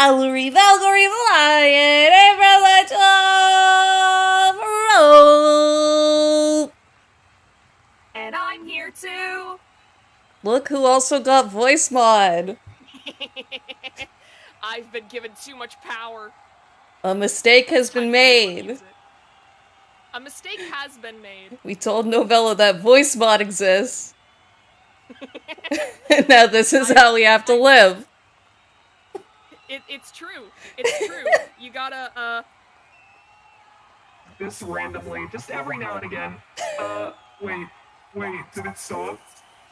Valerie Valkyrie flying over the top rope. And I'm here too. Look who also got voice mod. I've been given too much power. A mistake has been made. A mistake has been made. We told Novella that voice mod exists. And now this is how we have to live. It's true. It's true. You gotta, This randomly, just every now and again. Wait, did it stop?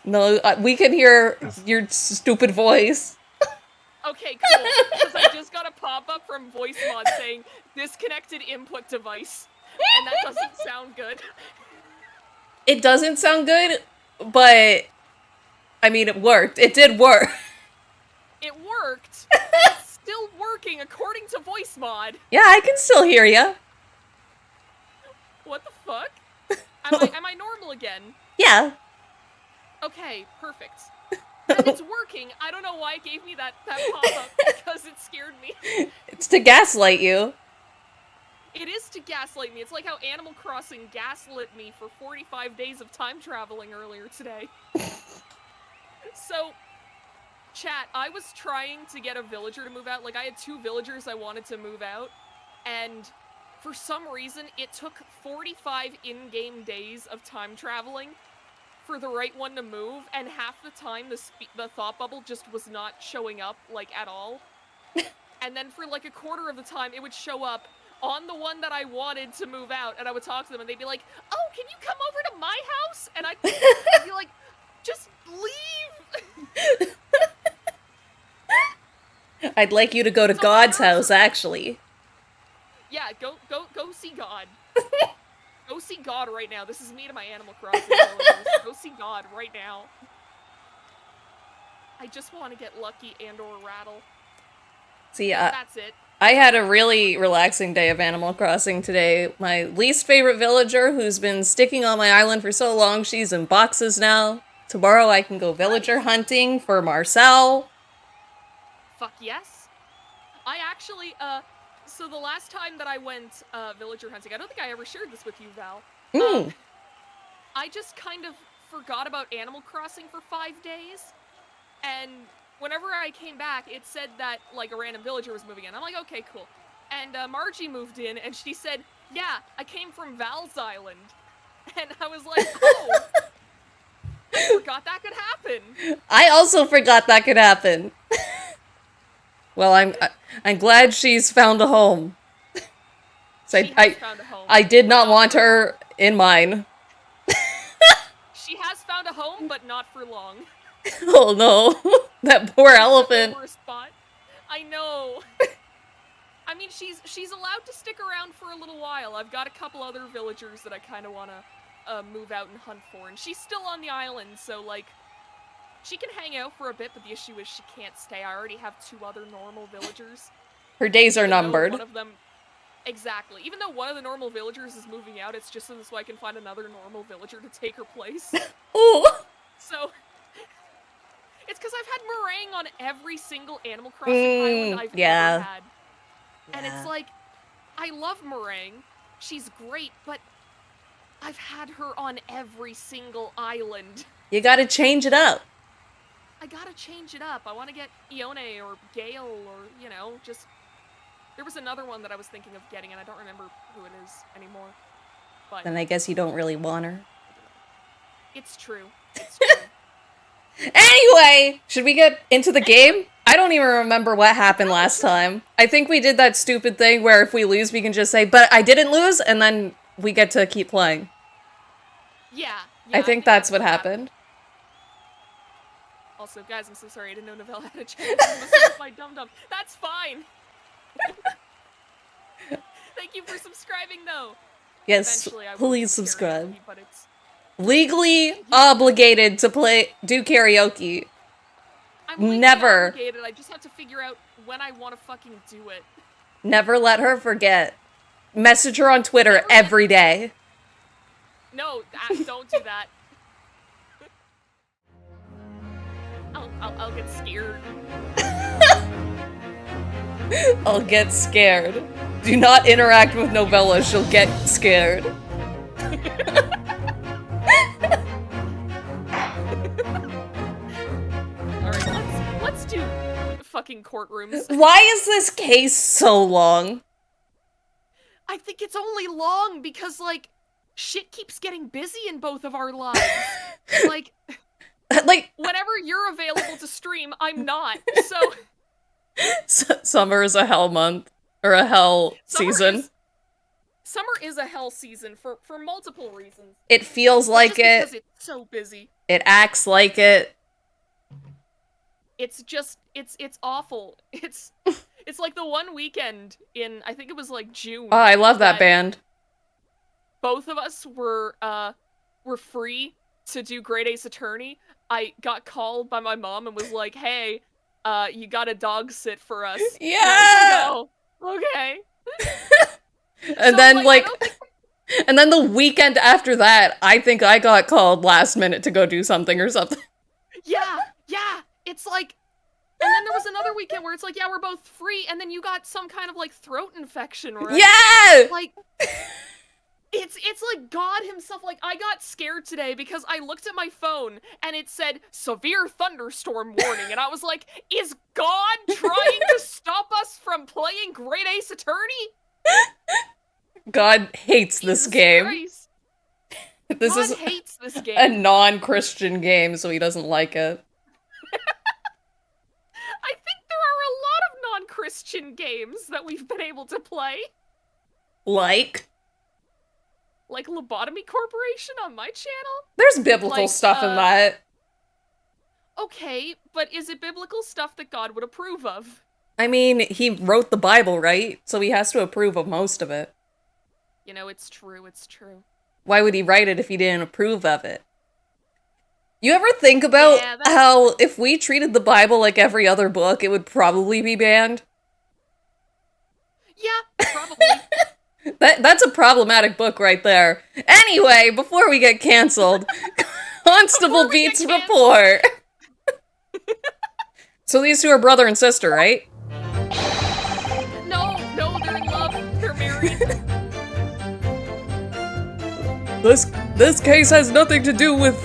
No, we can hear your stupid voice. Okay, cool. Because I just got a pop-up from voice mod saying, disconnected input device. And that doesn't sound good. It doesn't sound good, but I mean, it worked. It did work. It worked. It's still working according to voice mod. Yeah, I can still hear you. What the fuck? Am I normal again? Yeah. Okay, perfect. And it's working. I don't know why it gave me that pop-up, because it scared me. It's to gaslight you. It is to gaslight me. It's like how Animal Crossing gaslit me for 45 days of time traveling earlier today. So, chat, I was trying to get a villager to move out. Like, I had 2 villagers I wanted to move out, and for some reason, it took 45 in-game days of time traveling for the right one to move, and half the time the thought bubble just was not showing up, like, at all. And then for, like, a quarter of the time, it would show up on the one that I wanted to move out, and I would talk to them, and they'd be like, oh, can you come over to my house? And I'd be like, just leave! I'd like you to go to God's house, actually. Yeah, go see God. Go see God right now. This is me to my Animal Crossing villagers. Go see God right now. I just want to get lucky and or rattle. See, that's it. I had a really relaxing day of Animal Crossing today. My least favorite villager, who's been sticking on my island for so long, she's in boxes now. Tomorrow I can go villager hunting for Marcel. Fuck yes. I actually, so the last time that I went villager hunting, I don't think I ever shared this with you, Val. I just kind of forgot about Animal Crossing for 5 days, and whenever I came back, it said that, like, a random villager was moving in. I'm like, okay, cool. And Margie moved in, and she said, yeah, I came from Val's Island. And I was like, oh, I forgot that could happen. I also forgot that could happen. Well, I'm glad she's found a home. So found a home. I did not want her in mine. She has found a home, but not for long. Oh no, that poor elephant. Spot. I know. I mean, she's allowed to stick around for a little while. I've got a couple other villagers that I kind of want to move out and hunt for, and she's still on the island, so, like, she can hang out for a bit, but the issue is she can't stay. I already have 2 other normal villagers. Her days are numbered. One of them, exactly. Even though one of the normal villagers is moving out, it's just so I can find another normal villager to take her place. Ooh. So, it's because I've had meringue on every single Animal Crossing island I've ever had. Yeah. And it's like, I love meringue. She's great, but I've had her on every single island. You gotta change it up. I gotta change it up. I want to get Ione or Gale or, you know, just... There was another one that I was thinking of getting, and I don't remember who it is anymore. But then I guess you don't really want her. It's true. It's true. Anyway, should we get into the game? I don't even remember what happened last time. I think we did that stupid thing where if we lose, we can just say, but I didn't lose, and then we get to keep playing. Yeah. I think that's what happened. Also, guys, I'm so sorry. I didn't know Novella had a chance to listen to my dum-dum. That's fine. Thank you for subscribing, though. Yes, please subscribe. But it's legally obligated to do karaoke. I'm never obligated. I just have to figure out when I want to fucking do it. Never let her forget. Message her on Twitter every day. No, don't do that. I'll get scared. I'll get scared. Do not interact with Novella, she'll get scared. Alright, let's do fucking courtrooms. Why is this case so long? I think it's only long because, like, shit keeps getting busy in both of our lives. Like, whenever you're available to stream, I'm not, so... Summer is a hell month. Or a hell season. Summer is a hell season for multiple reasons. It feels like it. Because it's so busy. It acts like it. It's just, it's awful. It's like the one weekend in, I think it was like June. Oh, I love that band. Both of us were free to do Great Ace Attorney. I got called by my mom and was like, hey, you gotta dog sit for us. Yeah! No. Okay. And so, then, like and then the weekend after that, I think I got called last minute to go do something or something. Yeah! It's like, and then there was another weekend where it's like, yeah, we're both free, and then you got some kind of, like, throat infection, right? Yeah! Like, it's like God himself. Like, I got scared today because I looked at my phone and it said severe thunderstorm warning, and I was like, is God trying to stop us from playing Great Ace Attorney? God hates this game. Christ. This God is hates this game. A non-Christian game, so he doesn't like it. I think there are a lot of non-Christian games that we've been able to play. Like Lobotomy Corporation on my channel? There's biblical stuff in that. Okay, but is it biblical stuff that God would approve of? I mean, he wrote the Bible, right? So he has to approve of most of it. You know, it's true. Why would he write it if he didn't approve of it? You ever think about how if we treated the Bible like every other book, it would probably be banned? Yeah, probably. That's a problematic book right there. Anyway, before we get canceled, Constable Beats report. So these two are brother and sister, right? No, they're in love. They're married. This case has nothing to do with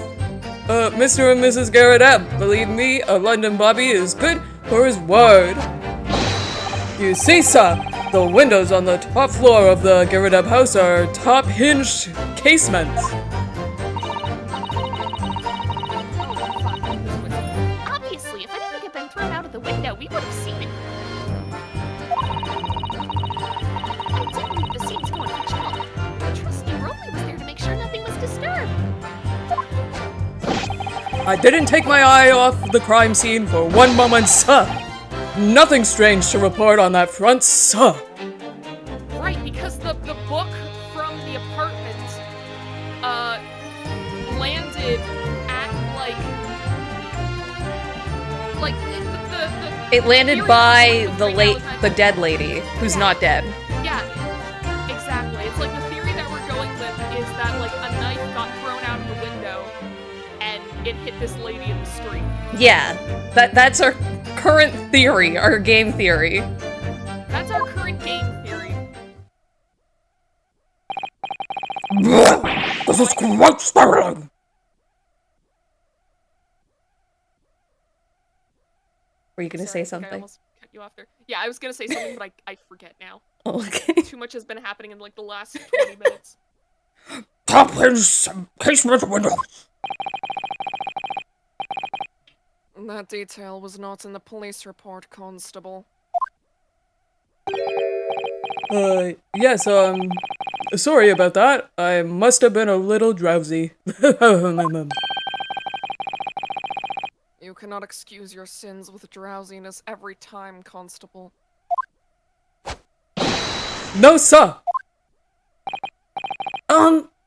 Mr. and Mrs. Garrett Ebb. Believe me, a London Bobby is good for his word. You see, sir, the windows on the top floor of the Garrett Ebb house are top-hinged casements. Obviously, if anything had been thrown out of the window, we would have seen it. I do believe the scene's going for chill. My trusty Rolly was there to make sure nothing was disturbed. I didn't take my eye off the crime scene for one moment, sir. Nothing strange to report on that front, sir. Right, because the book from the apartment, landed at, It landed by the dead lady, who's not dead. Yeah, exactly. It's like the theory that we're going with is that, like, a knife got thrown out of the window, and it hit this lady in the street. Yeah, that's our current theory, our game theory. That's our current game theory. This is quite startling. Were you gonna say something? I almost cut you off there. Yeah, I was gonna say something, but I forget now. Okay. Too much has been happening in, like, the last 20 minutes. Top-hinged casement windows. That detail was not in the police report, Constable. Yes, sorry about that. I must have been a little drowsy. You cannot excuse your sins with drowsiness every time, Constable. No, sir!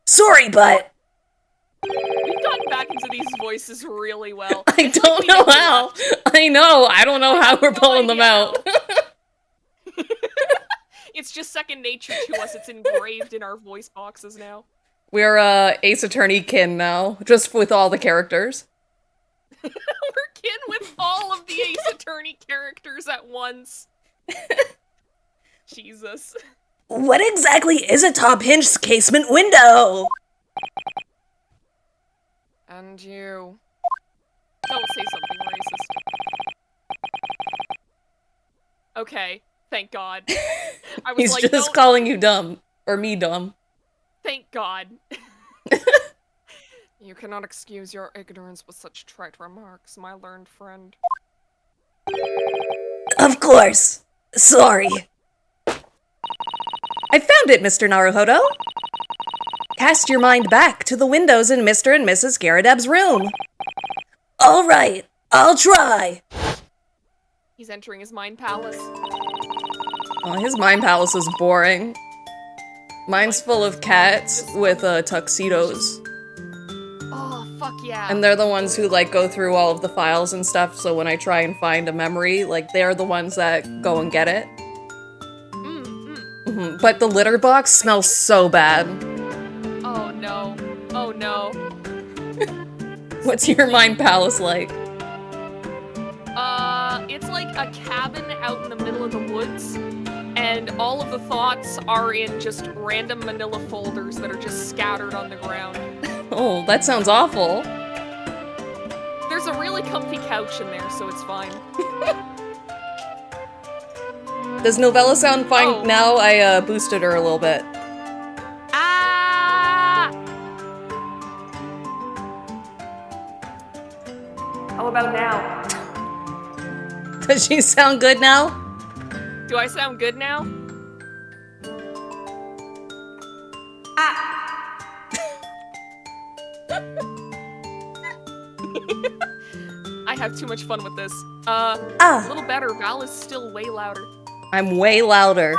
Sorry, but... We've gotten back into these voices really well. I don't know how. I don't know how we're pulling them out. It's just second nature to us. It's engraved in our voice boxes now. We're, Ace Attorney kin now, just with all the characters. We're kin with all of the Ace Attorney characters at once. Jesus. What exactly is a top-hinged casement window? And you. Don't say something racist. Okay, thank God. I was He's like, just don't. calling you dumb. Or me dumb. Thank God. You cannot excuse your ignorance with such trite remarks, my learned friend. Of course. Sorry. I found it, Mr. Naruhodo. Cast your mind back to the windows in Mr. and Mrs. Garadeb's room. All right, I'll try. He's entering his mind palace. Oh, his mind palace is boring. Mine's full of cats with tuxedos. Oh, fuck yeah. And they're the ones who, like, go through all of the files and stuff, so when I try and find a memory, like, they're the ones that go and get it. Mm-hmm. But the litter box smells so bad. Oh, no. Oh, no. What's your mind palace like? It's like a cabin out in the middle of the woods, and all of the thoughts are in just random manila folders that are just scattered on the ground. Oh, that sounds awful. There's a really comfy couch in there, so it's fine. Does Novella sound fine Oh. now? I boosted her a little bit. Ah! How about now? Does she sound good now? Do I sound good now? I have too much fun with this. A little better. Val is still way louder. I'm way louder.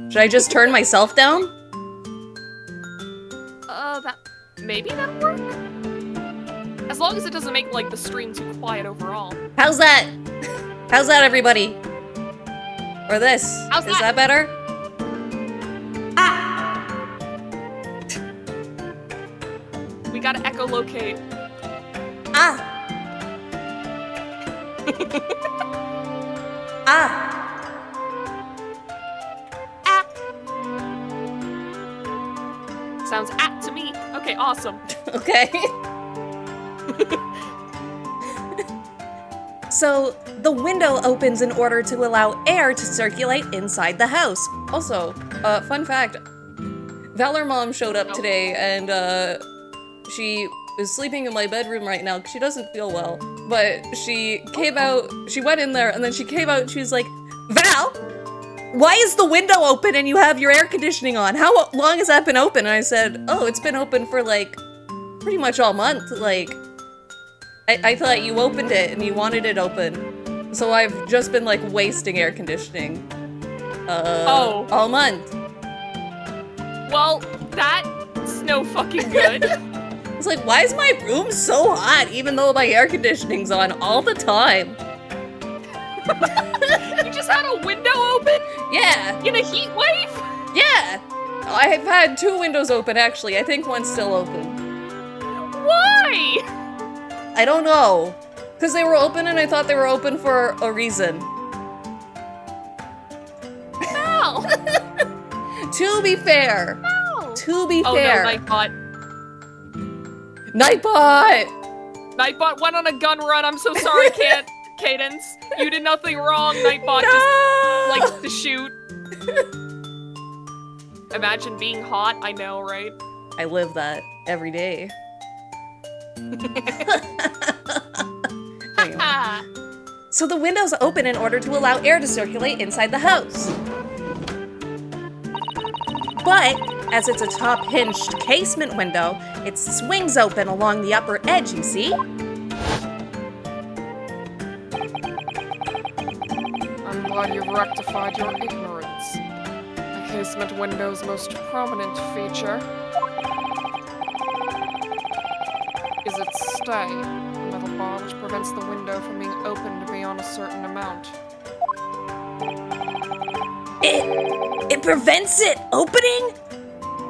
Should I just turn myself down? Maybe that'll work? As long as it doesn't make, like, the stream too quiet overall. How's that? How's that, everybody? Or this? How's Is that better? We gotta echolocate. Sounds to me. Okay, awesome. Okay. So, the window opens in order to allow air to circulate inside the house. Also, fun fact, Valor Mom showed up today, and she is sleeping in my bedroom right now because she doesn't feel well. But she came out, she went in there, and then she came out and she was like, Val, why is the window open and you have your air conditioning on? How long has that been open? And I said, oh, it's been open for, like, pretty much all month. Like, I thought you opened it and you wanted it open. So I've just been, like, wasting air conditioning. All month. Well, that's no fucking good. It's like, why is my room so hot even though my air conditioning's on all the time? You just had a window open? Yeah. In a heat wave? Yeah. I've had 2 windows open, actually. I think one's still open. Why? I don't know. Because they were open and I thought they were open for a reason. Val! To be fair. Val! To be Oh fair. no, Nightbot. Nightbot! Nightbot went on a gun run. I'm so sorry, Cadence. You did nothing wrong. Nightbot No! just likes to shoot. Imagine being hot. I know, right? I live that every day. Anyway. So the windows open in order to allow air to circulate inside the house. But, as it's a top-hinged casement window, it swings open along the upper edge, you see? I'm glad you've rectified your ignorance. The casement window's most prominent feature is its stay, a metal bar which prevents the window from being opened beyond a certain amount. It prevents it opening?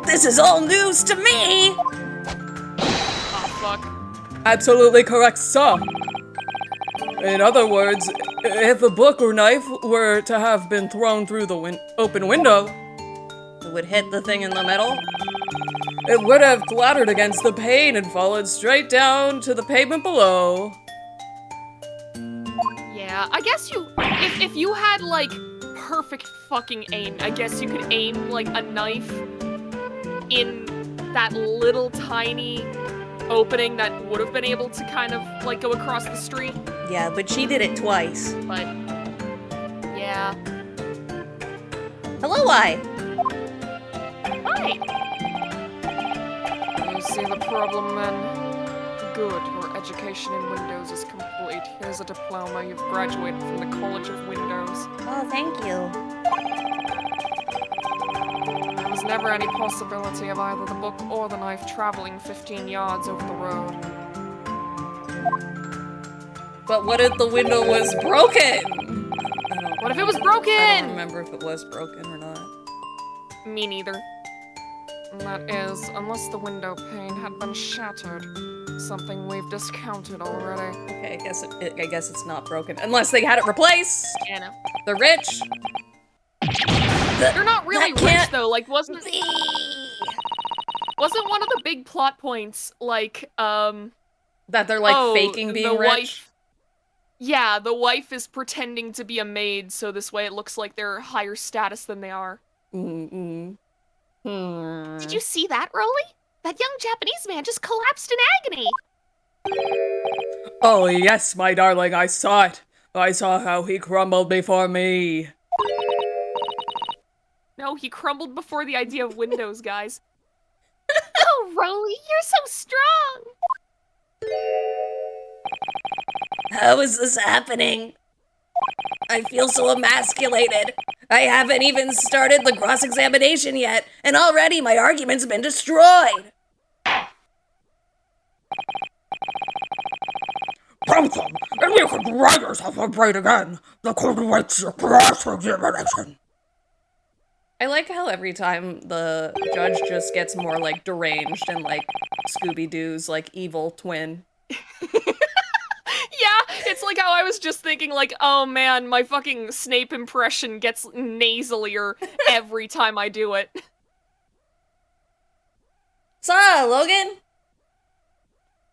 This is all news to me! Oh, fuck. Absolutely correct, sir. In other words, If a book or knife were to have been thrown through the open window, It would hit the thing in the middle. it would have clattered against the pane and fallen straight down to the pavement below. Yeah, I guess if you had, like, perfect fucking aim, I guess you could aim, like, a knife in that little tiny opening that would have been able to kind of, like, go across the street. Yeah, but she did it twice. But, yeah. Hello, I. Hi! You see the problem, then? Good, your education in Windows is complete. Here's a diploma. You've graduated from the College of Windows. Oh, thank you. There was never any possibility of either the book or the knife traveling 15 yards over the road. But what if the window was broken? What if it was I broken? don't remember if it was broken or not. Me neither. And that is, unless the window pane had been shattered. Something we've discounted already. Okay, I guess it's not broken. Unless they had it replaced! Yeah, no. They're rich! They're not really that rich, can't though. Like, wasn't one of the big plot points, like, That they're, like, faking being the rich? wife... Yeah, the wife is pretending to be a maid, so this way it looks like they're higher status than they are. Mm-mm. Did you see that, Rolly? That young Japanese man just collapsed in agony. Oh yes, my darling, I saw it. I saw how he crumbled before me. No, he crumbled before the idea of Windows, guys. Oh, Rolly, you're so strong. How is this happening? I feel so emasculated. I haven't even started the cross-examination yet, and already my argument's been destroyed. Prove them, and you can dry yourself and breathe again. The court awaits your cross-examination. I like how every time the judge just gets more, like, deranged and, like, Scooby-Doo's, like, evil twin. Yeah, it's like how I was just thinking, like, oh man, my fucking Snape impression gets nasalier every time I do it. So, Logan?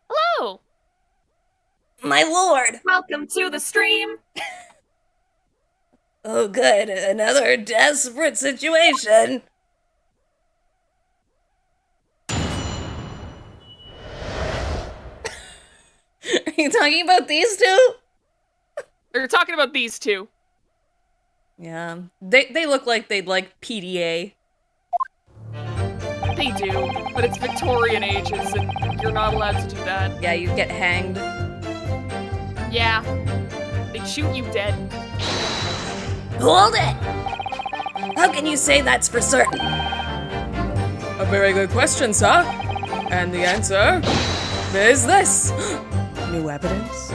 Hello. My lord! Welcome to the stream! Oh good, another desperate situation. Are you talking about these two? They're talking about these two. Yeah, they look like they'd like PDA. They do, but it's Victorian ages, and you're not allowed to do that. Yeah, you'd get hanged. Yeah, they'd shoot you dead. Hold it! How can you say that's for certain? A very good question, sir. And the answer is this. New evidence?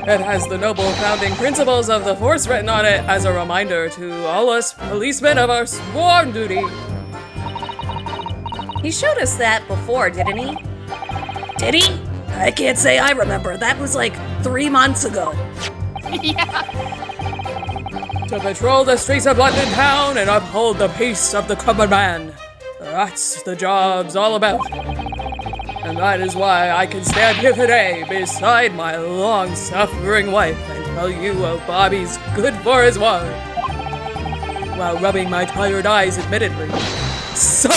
It has the noble founding principles of the Force written on it as a reminder to all us policemen of our sworn duty. He showed us that before, didn't he? Did he? I can't say I remember. That was like 3 months ago. Yeah. To patrol the streets of London town and uphold the peace of the common man. That's the job's all about. And that is why I can stand here today beside my long-suffering wife and tell you of Bobby's good for his wife. While rubbing my tired eyes admittedly. So,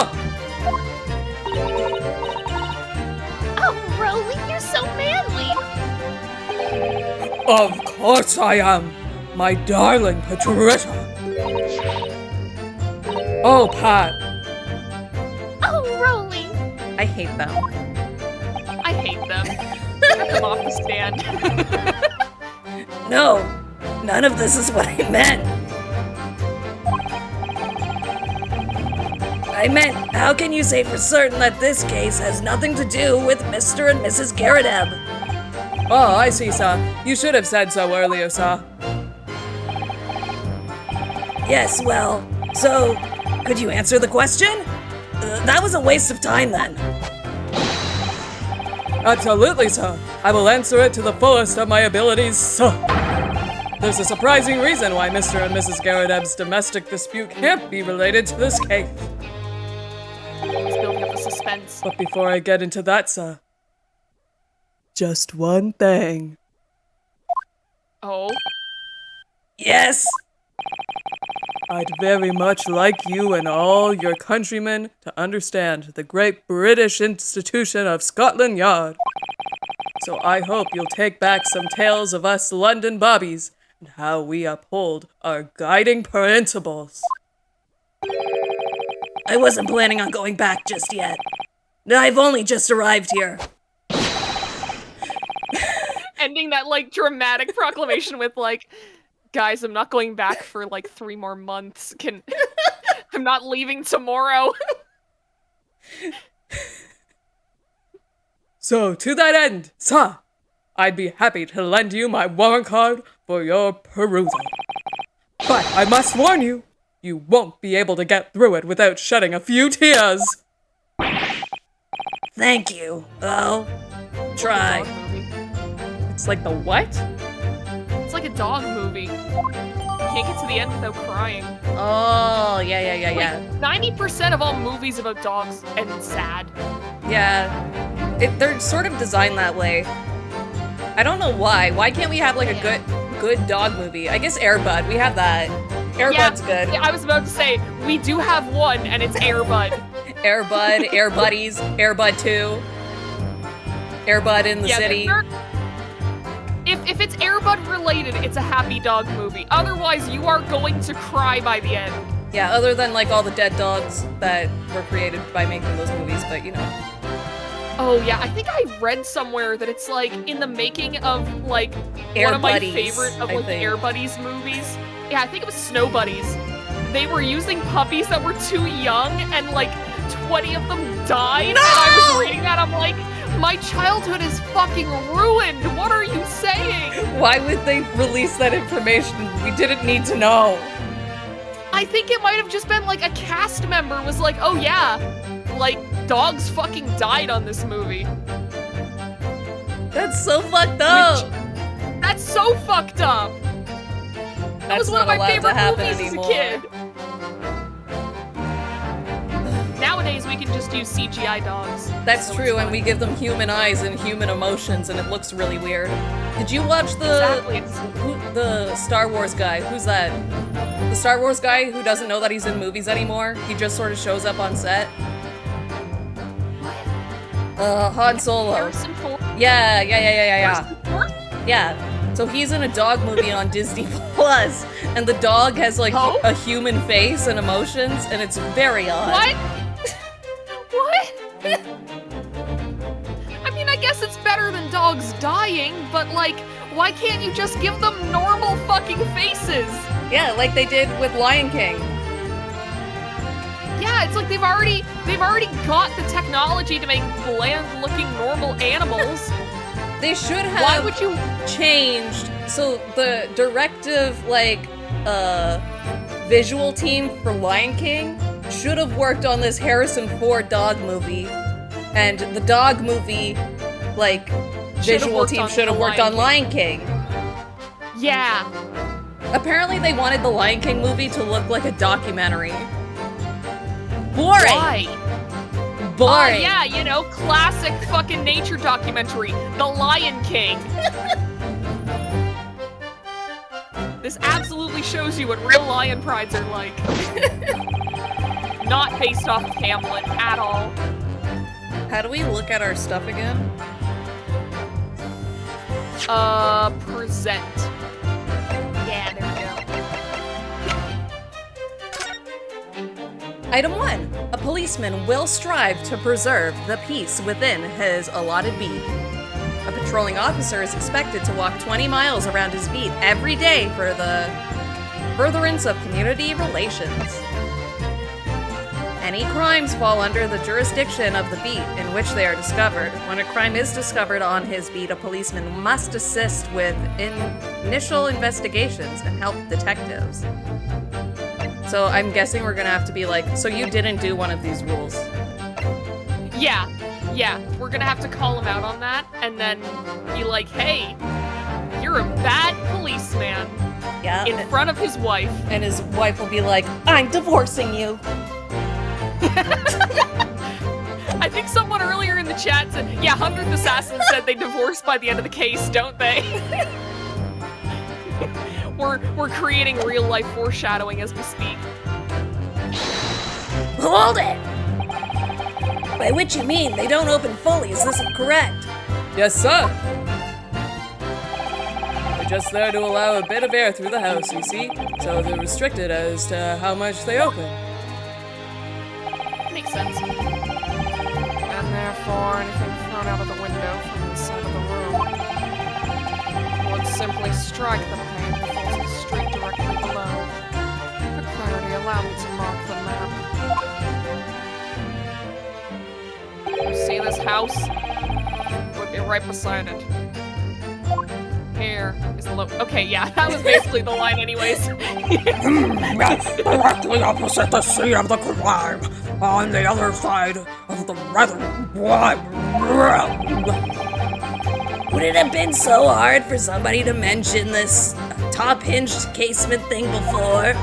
Oh, Rolly, you're so manly. of course I am, my darling Patricia. Oh, Pat. Oh, Rolly. I hate them. I hate them. Get them off the stand. No, none of this is what I meant. I meant, how can you say for certain that this case has nothing to do with Mr. and Mrs. Garadeb? Oh, I see, sir. You should have said so earlier, sir. Yes, well, so, could you answer the question? That was a waste of time then. Absolutely, sir. I will answer it to the fullest of my abilities, sir. There's a surprising reason why Mr. and Mrs. Garadeb's domestic dispute can't be related to this case. He's building up the suspense. But before I get into that, sir, just one thing. Oh? Yes! I'd very much like you and all your countrymen to understand the great British institution of Scotland Yard. So I hope you'll take back some tales of us London bobbies and how we uphold our guiding principles. I wasn't planning on going back just yet. I've only just arrived here. Ending that, like, dramatic proclamation with, like, guys, I'm not going back for, like, 3 more months. I'm not leaving tomorrow. So, to that end, sir, I'd be happy to lend you my warrant card for your perusal. But I must warn you, you won't be able to get through it without shedding a few tears. Thank you. I'll try. It's like the what? It's like a dog movie. You can't get to the end without crying. Oh, yeah. 90% of all movies about dogs end sad. Yeah. They're sort of designed that way. I don't know why. Why can't we have like a good dog movie? I guess Air Bud. We have that. Air Bud's good. Yeah, I was about to say, we do have one, and it's Air Bud. Air Bud, Air Buddies, Air Bud 2, Air Bud in the City. If it's Air Bud related, it's a happy dog movie. Otherwise, you are going to cry by the end. Yeah, other than like all the dead dogs that were created by making those movies, but you know. Oh yeah, I think I read somewhere that it's like in the making of like Air one of my Buddies, favorite of I like think. Air Buddies movies. Yeah, I think it was Snow Buddies. They were using puppies that were too young and like 20 of them died. No! And I was reading that, I'm like, my childhood is fucking ruined. What are you saying? Why would they release that information? We didn't need to know. I think it might have just been like a cast member was like, oh yeah, like dogs fucking died on this movie. That's so fucked up. That's so fucked up. That was one of my favorite movies as a kid. Nowadays, we can just use CGI dogs. That's so true, and we give them human eyes and human emotions, and it looks really weird. Did you watch the Star Wars guy? Who's that? The Star Wars guy who doesn't know that he's in movies anymore? He just sort of shows up on set. Han Solo. Harrison Ford. Yeah. Harrison Ford? Yeah. So he's in a dog movie on Disney Plus, and the dog has like a human face and emotions, and it's very odd. What? What? I mean, I guess it's better than dogs dying, but like, why can't you just give them normal fucking faces? Yeah, like they did with Lion King. Yeah, it's like they've already got the technology to make bland-looking normal animals. They should have Why would you changed so the directive visual team for Lion King should have worked on this Harrison Ford dog movie, and the dog movie visual team should have worked on Lion King. Yeah. Apparently they wanted the Lion King movie to look like a documentary. Boring. Why? Boring. Yeah, you know, classic fucking nature documentary, The Lion King. This absolutely shows you what real lion prides are like. Not based off of Hamlet at all. How do we look at our stuff again? Present. Yeah, there we go. Item 1. A policeman will strive to preserve the peace within his allotted beat. A patrolling officer is expected to walk 20 miles around his beat every day for the furtherance of community relations. Any crimes fall under the jurisdiction of the beat in which they are discovered. When a crime is discovered on his beat, a policeman must assist with initial investigations and help detectives. So I'm guessing we're gonna have to be like, so you didn't do one of these rules. Yeah, we're gonna have to call him out on that, and then be like, hey, you're a bad policeman. in front of his wife. And his wife will be like, I'm divorcing you. I think someone earlier in the chat said, yeah, 100th Assassin said they divorce by the end of the case, don't they? We're creating real life foreshadowing as we speak. Hold it! By which you mean they don't open fully, is this correct? Yes, sir. They're just there to allow a bit of air through the house, you see? So they're restricted as to how much they open. Makes sense. And therefore, anything thrown out of the window from inside of the room would simply strike the pane and fall to the street directly below. For clarity, allow me to mark the map. You see this house? It would be right beside it. Here is the okay, yeah, that was basically the line anyways. Directly opposite the scene of the crime, on the other side of the rather wide room. Would it have been so hard for somebody to mention this top-hinged casement thing before?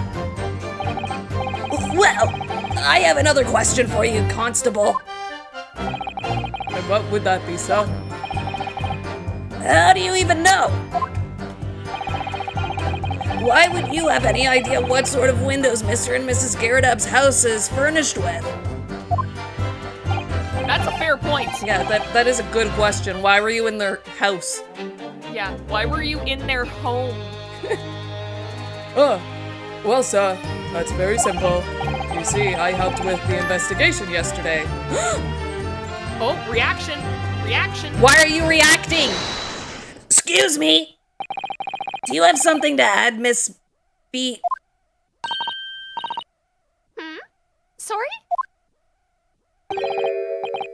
Well, I have another question for you, Constable. And what would that be, sir? How do you even know? Why would you have any idea what sort of windows Mr. and Mrs. Garridab's house is furnished with? That's a fair point. Yeah, that is a good question. Why were you in their house? Yeah, why were you in their home? Oh, well, sir, that's very simple. You see, I helped with the investigation yesterday. Oh, reaction. Reaction. Why are you reacting? Excuse me. Do you have something to add, Miss B? Sorry?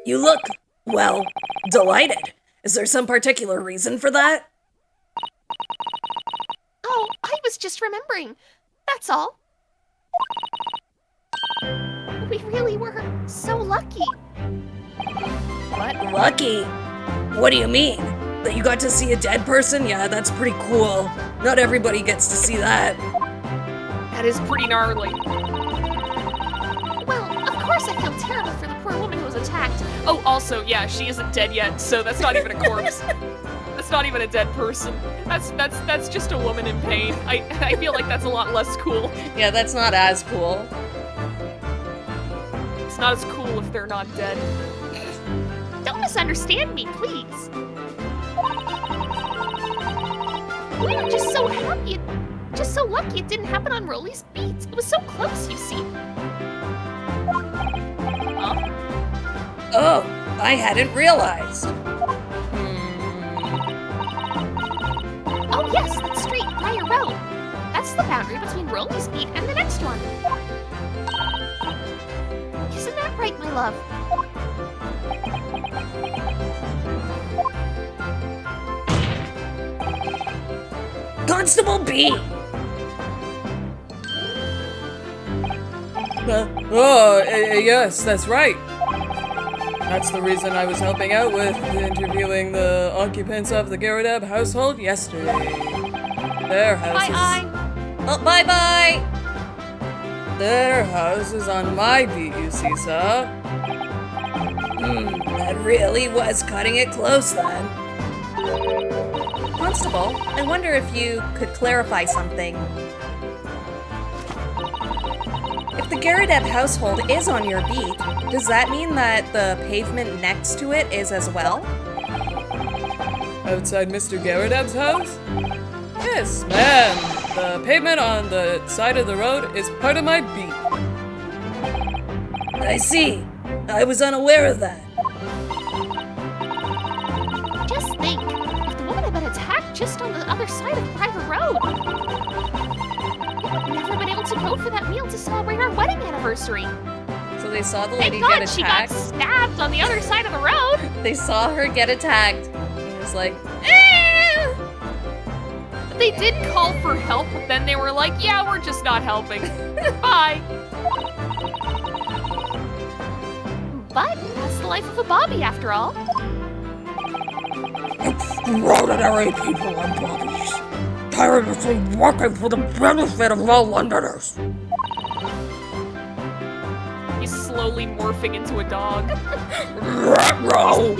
You look, well, delighted. Is there some particular reason for that? Oh, I was just remembering. That's all. We really were so lucky. What? Lucky? What do you mean? That you got to see a dead person? Yeah, that's pretty cool. Not everybody gets to see that. That is pretty gnarly. Well, of course I feel terrible for the poor woman who was attacked. Oh, also, yeah, she isn't dead yet, so that's not even a corpse. That's not even a dead person. That's just a woman in pain. I feel like that's a lot less cool. Yeah, that's not as cool. It's not as cool if they're not dead. Don't misunderstand me, please. We were just so happy, just so lucky it didn't happen on Rolly's beat. It was so close, you see. Huh? Oh, I hadn't realized. Oh yes, that street, Briar Road. That's the boundary between Rolly's beat and the next one. Isn't that right, my love? Constable B! Yes, that's right. That's the reason I was helping out with interviewing the occupants of the Garridab household yesterday. Their house is... Oh, bye-bye! Their house is on my beat, you see, sir. That really was cutting it close then. Constable, I wonder if you could clarify something. If the Garridab household is on your beat, does that mean that the pavement next to it is as well? Outside Mr. Garridab's house? Yes, ma'am. The pavement on the side of the road is part of my beat. I see. I was unaware of that. Just think, if the woman had been attacked just on the other side of Briar Road, we would never have been able to go for that meal to celebrate our wedding anniversary. So they saw the Thank lady God get she got attacked. stabbed on the other side of the road. They saw her get attacked. And it was like, eh! They did call for help, but then they were like, yeah, we're just not helping. Bye. But that's the life of a Bobby, after all. Extraordinary people on bodies. retirement from working for the benefit of all Londoners. He's slowly morphing into a dog. Ruh-roh.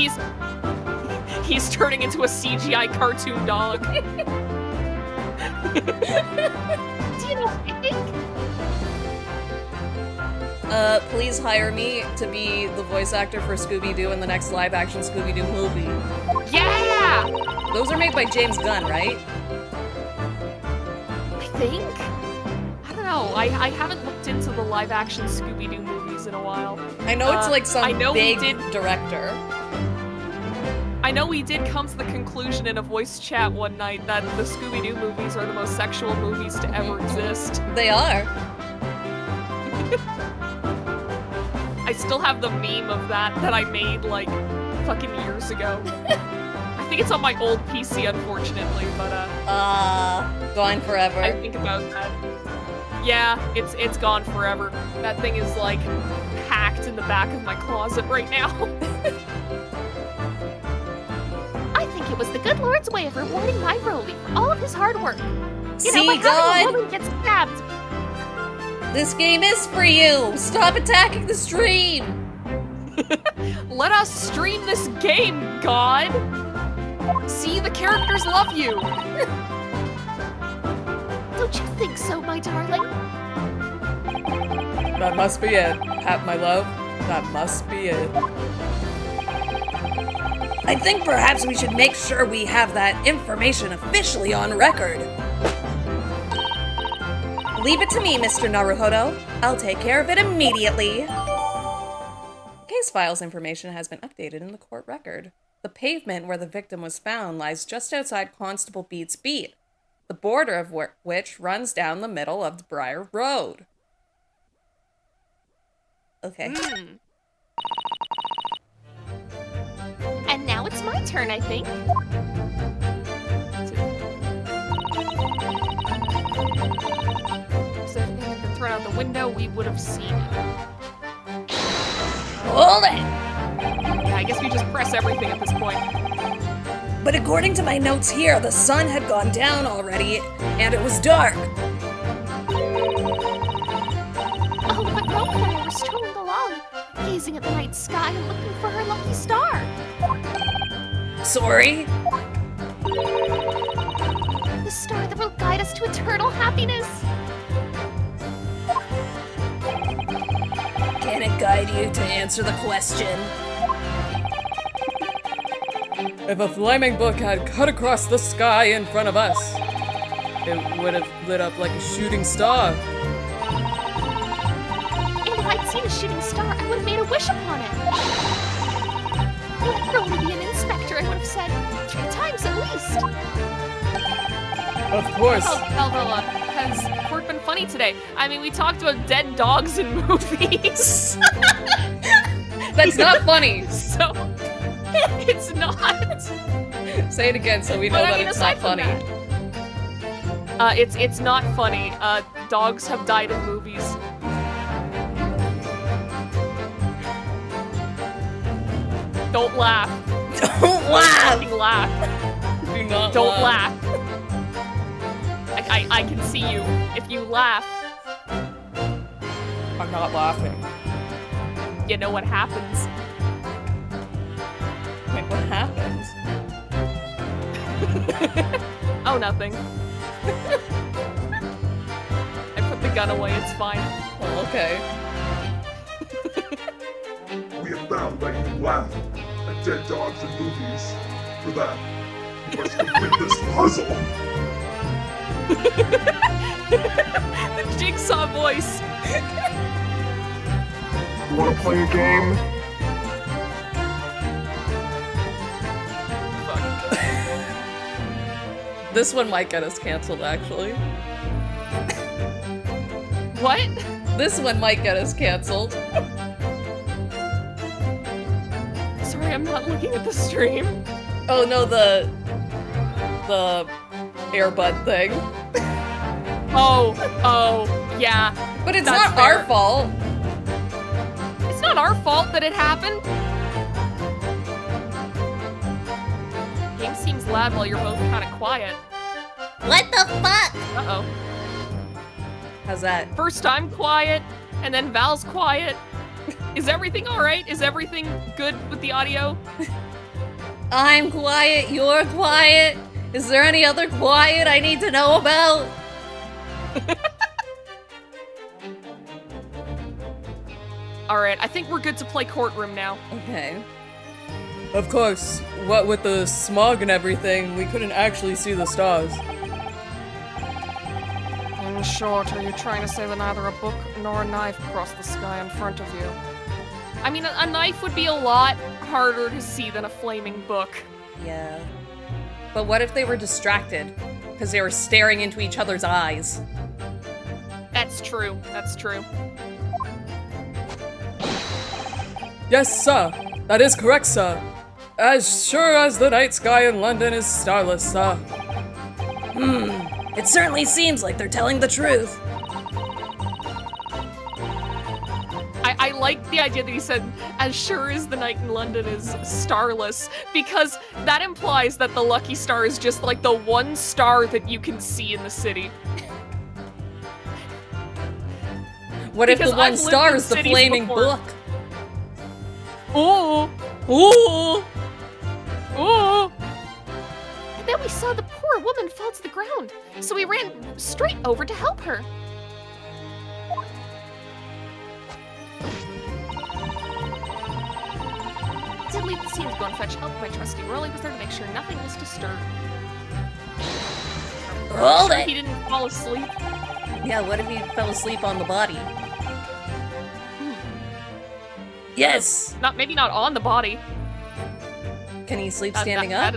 He's turning into a CGI cartoon dog. Do you know what I think? Please hire me to be the voice actor for Scooby-Doo in the next live-action Scooby-Doo movie. Yeah! Those are made by James Gunn, right? I think? I don't know. I haven't looked into the live-action Scooby-Doo movies in a while. I know it's like some I know we big did- director. I know we did come to the conclusion in a voice chat one night that the Scooby-Doo movies are the most sexual movies to ever exist. They are. I still have the meme of that I made, like, fucking years ago. I think it's on my old PC, unfortunately, but, Gone forever. I think about that. Yeah, it's gone forever. That thing is, like, hacked in the back of my closet right now. I think it was the good Lord's way of rewarding my Roly for all of his hard work. You know, See, by having a God? woman get stabbed. This game is for you! Stop attacking the stream! Let us stream this game, God! See, the characters love you! Don't you think so, my darling? That must be it. Pat, my love. That must be it. I think perhaps we should make sure we have that information officially on record. Leave it to me, Mr. Naruhodo. I'll take care of it immediately. Case files information has been updated in the court record. The pavement where the victim was found lies just outside Constable Beat's beat, the border of which runs down the middle of the Briar Road. Okay. And now it's my turn, I think. So if it had been thrown out the window, we would have seen it. Hold it! Yeah, I guess we just press everything at this point. But according to my notes here, the sun had gone down already, and it was dark. Oh, but Roly and I were strolling along, gazing at the night sky and looking for her lucky star. Sorry? The star that will guide us to eternal happiness. Can it guide you to answer the question? If a flaming book had cut across the sky in front of us, it would have lit up like a shooting star. And if I'd seen a shooting star, I would have made a wish upon it. Let Roly be an inspector, I would have said, 3 times at least. Of course. Oh, Valvella, has court been funny today? I mean, we talked about dead dogs in movies. That's not funny. So, it's not. Say it again so we know But I that mean, it's not aside from funny. that, it's not funny. Dogs have died in movies. Don't laugh. Don't laugh! Fucking laugh. Do not Don't laugh. I can see you. If you laugh, I'm not laughing. you know what happens. Wait, what happens? Oh, nothing. I put the gun away, it's fine. Oh, okay. We have found that you laugh at dead dogs in movies. For that, you must complete this puzzle. The jigsaw voice. You want to play a game? This one might get us canceled, actually. What? This one might get us canceled. Sorry, I'm not looking at the stream. Oh no, the Airbud thing. Oh, yeah. But it's That's not our fair. fault. It's not our fault that it happened. Game seems loud while you're both kind of quiet. What the fuck? Uh-oh. How's that? First I'm quiet, and then Val's quiet. Is everything alright? Is everything good with the audio? I'm quiet, you're quiet. Is there any other quiet I need to know about? Alright, I think we're good to play courtroom now. Okay. Of course, what with the smog and everything, we couldn't actually see the stars. In short, are you trying to say that neither a book nor a knife crossed the sky in front of you? I mean, a knife would be a lot harder to see than a flaming book. Yeah. But what if they were distracted? Because they were staring into each other's eyes. That's true. That's true. Yes, sir. That is correct, sir. As sure as the night sky in London is starless, sir. It certainly seems like they're telling the truth. I like the idea that he said, as sure as the night in London is starless, because that implies that the lucky star is just like the one star that you can see in the city. What if Because the one I've lived star in is the cities flaming before. book? Ooh! Ooh! Ooh! And then we saw the poor woman fall to the ground, so we ran straight over to help her. I did leave the scene to go and fetch help. My trusty Rolly was there to make sure nothing was disturbed. Hold Sure it! he didn't fall asleep. Yeah, what if he fell asleep on the body? Yes! Maybe not on the body. Can he sleep standing up?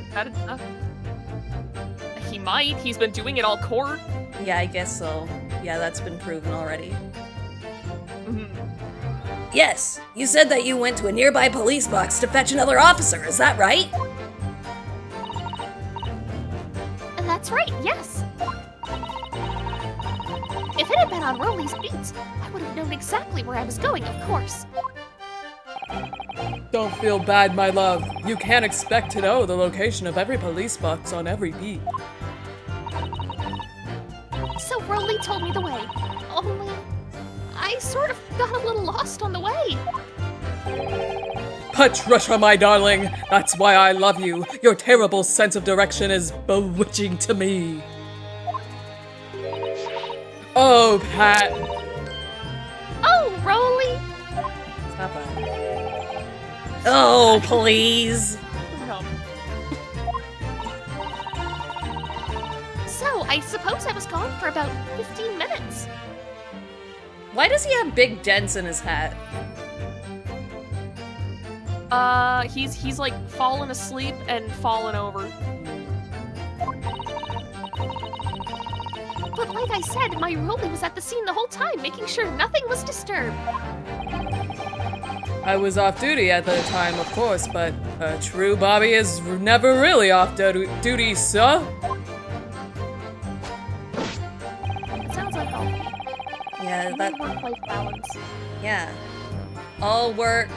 He might. He's been doing it all court. Yeah, I guess so. Yeah, that's been proven already. Mhm. Yes, you said that you went to a nearby police box to fetch another officer, is that right? That's right, yes. If it had been on Rolly's beats, I would have known exactly where I was going, of course. Don't feel bad, my love. You can't expect to know the location of every police box on every beat. So Rolly told me the way. Only, I sort of got a little lost on the way. Patricia, my darling, that's why I love you. Your terrible sense of direction is bewitching to me. Oh, Pat. Oh, Rolly! Stop that. Oh, please! No. So, I suppose I was gone for about 15 minutes. Why does he have big dents in his hat? He's like fallen asleep and fallen over. But like I said, my Rolly was at the scene the whole time, making sure nothing was disturbed. I was off duty at the time, of course, but a true Bobby is never really off duty, sir. It sounds like all Yeah, that. work-life balance. Yeah. All work,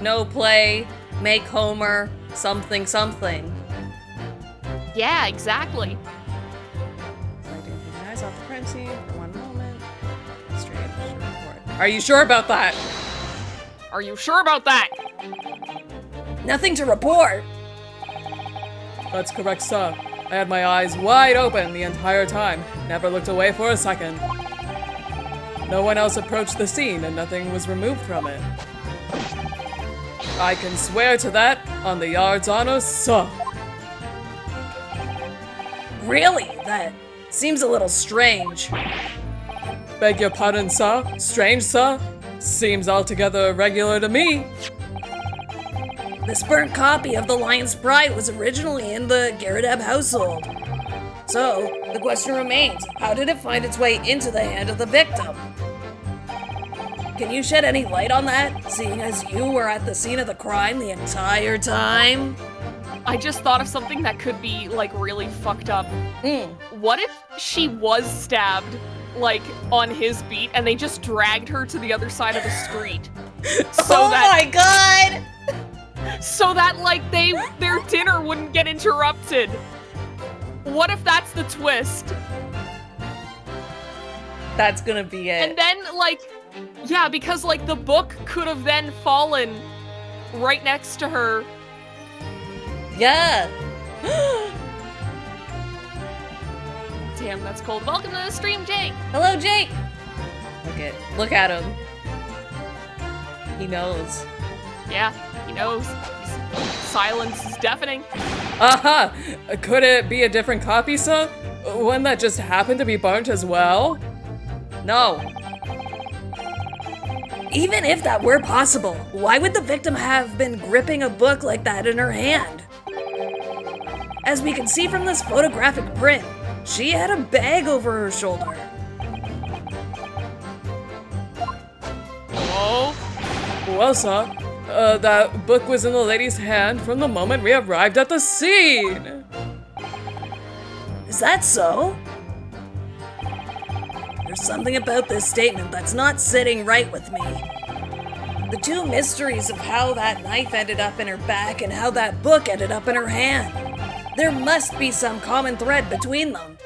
no play, make Homer, something, something. Yeah, exactly. I didn't take my eyes off the crime scene for one moment. Straight report. Are you sure about that? Are you sure about that? Nothing to report. That's correct, sir. I had my eyes wide open the entire time, never looked away for a second. No one else approached the scene and nothing was removed from it. I can swear to that on the yard's honor, sir. Really? That seems a little strange. Beg your pardon, sir? Strange, sir? Seems altogether regular to me. This burnt copy of The Lion's Pride was originally in the Garadeb household. So, the question remains, how did it find its way into the hand of the victim? Can you shed any light on that, seeing as you were at the scene of the crime the entire time? I just thought of something that could be, like, really fucked up. What if she was stabbed, like, on his beat, and they just dragged her to the other side of the street? My god! So that, like, their dinner wouldn't get interrupted. What if that's the twist? That's gonna be it. And then, like, yeah, because, like, the book could have then fallen right next to her. Yeah. Damn, that's cold. Welcome to the stream, Jake. Hello, Jake. Look at him. He knows. Yeah, he knows. Silence is deafening. Aha! Could it be a different copy, sir? One that just happened to be burnt as well? No. Even if that were possible, why would the victim have been gripping a book like that in her hand? As we can see from this photographic print, she had a bag over her shoulder. Oh, Well, sir, that book was in the lady's hand from the moment we arrived at the scene. Is that so? There's something about this statement that's not sitting right with me. The two mysteries of how that knife ended up in her back and how that book ended up in her hand. There must be some common thread between them.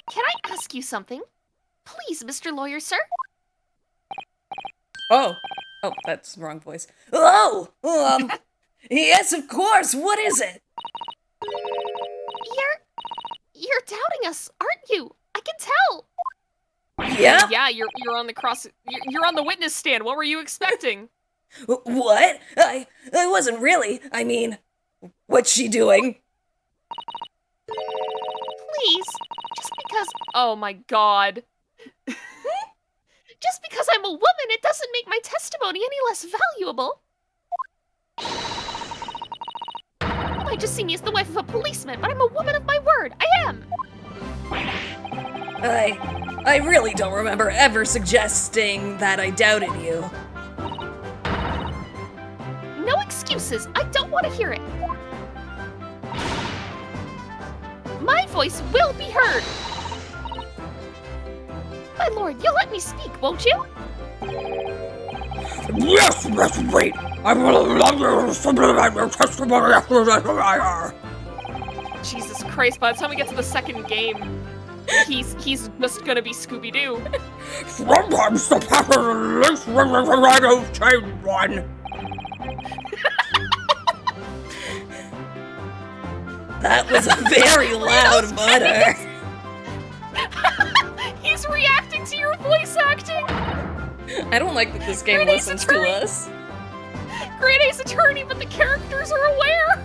Can I ask you something? Please, Mr. Lawyer, sir? Oh, that's the wrong voice. Oh, yes, of course. What is it? You're doubting us, aren't you? I can tell. Yeah? yeah, you're on the you're on the witness stand. What were you expecting? What? I wasn't really. I mean, what's she doing? Please, just because Oh my god. just because I'm a woman, it doesn't make my testimony any less valuable. You might just see me as the wife of a policeman, but I'm a woman of my word. I am. I really don't remember ever suggesting that I doubted you. No excuses. I don't want to hear it. My voice will be heard. My lord, you'll let me speak, won't you? Yes, Miss Wait. I will allow you to supplement your testimony after that. Jesus Christ, by the time we get to the second game, he's just gonna be Scooby-Doo. Sometimes the pattern links with the right of chain one. That was a very loud mutter. He's reacting to your voice acting! I don't like that this game Grade A's listens to attorney. us. Grade A's attorney, but the characters are aware!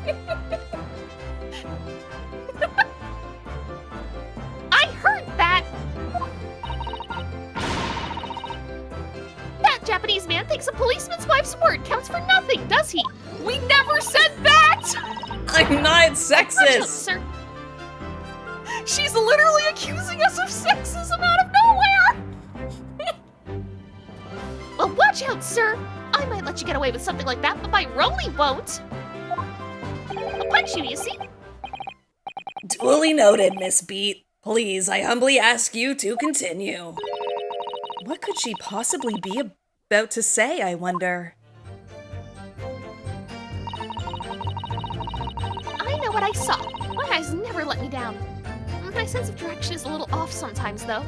I heard that. That Japanese man thinks a policeman's wife's word counts for nothing, does he? We never said that! I'm not Watch out, sexist. sir. She's literally accusing us of sexism out of nowhere! Well, watch out, sir. I might let you get away with something like that, but my Rolly won't. I'll punch you, you see? Duly noted, Miss Beat. Please, I humbly ask you to continue. What could she possibly be about to say, I wonder? I know what I saw. My eyes never let me down. My sense of direction is a little off sometimes, though.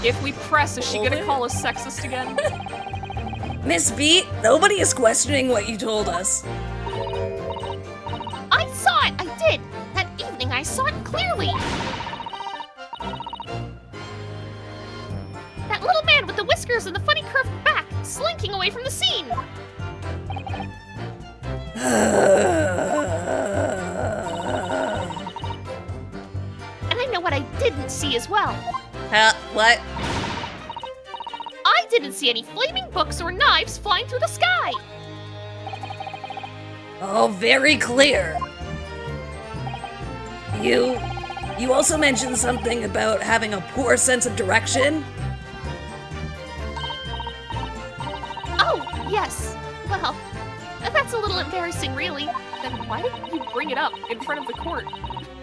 If we press, is she Hold gonna it. call us sexist again? Miss Beat, nobody is questioning what you told us. I saw it! I did! That evening I saw it clearly! That little man with the whiskers and the funny curved back, slinking away from the scene! And I know what I didn't see as well. What? I didn't see any flaming books or knives flying through the sky! Oh, very clear. You also mentioned something about having a poor sense of direction? Oh, yes. Well, that's a little embarrassing, really. Then why didn't you bring it up in front of the court?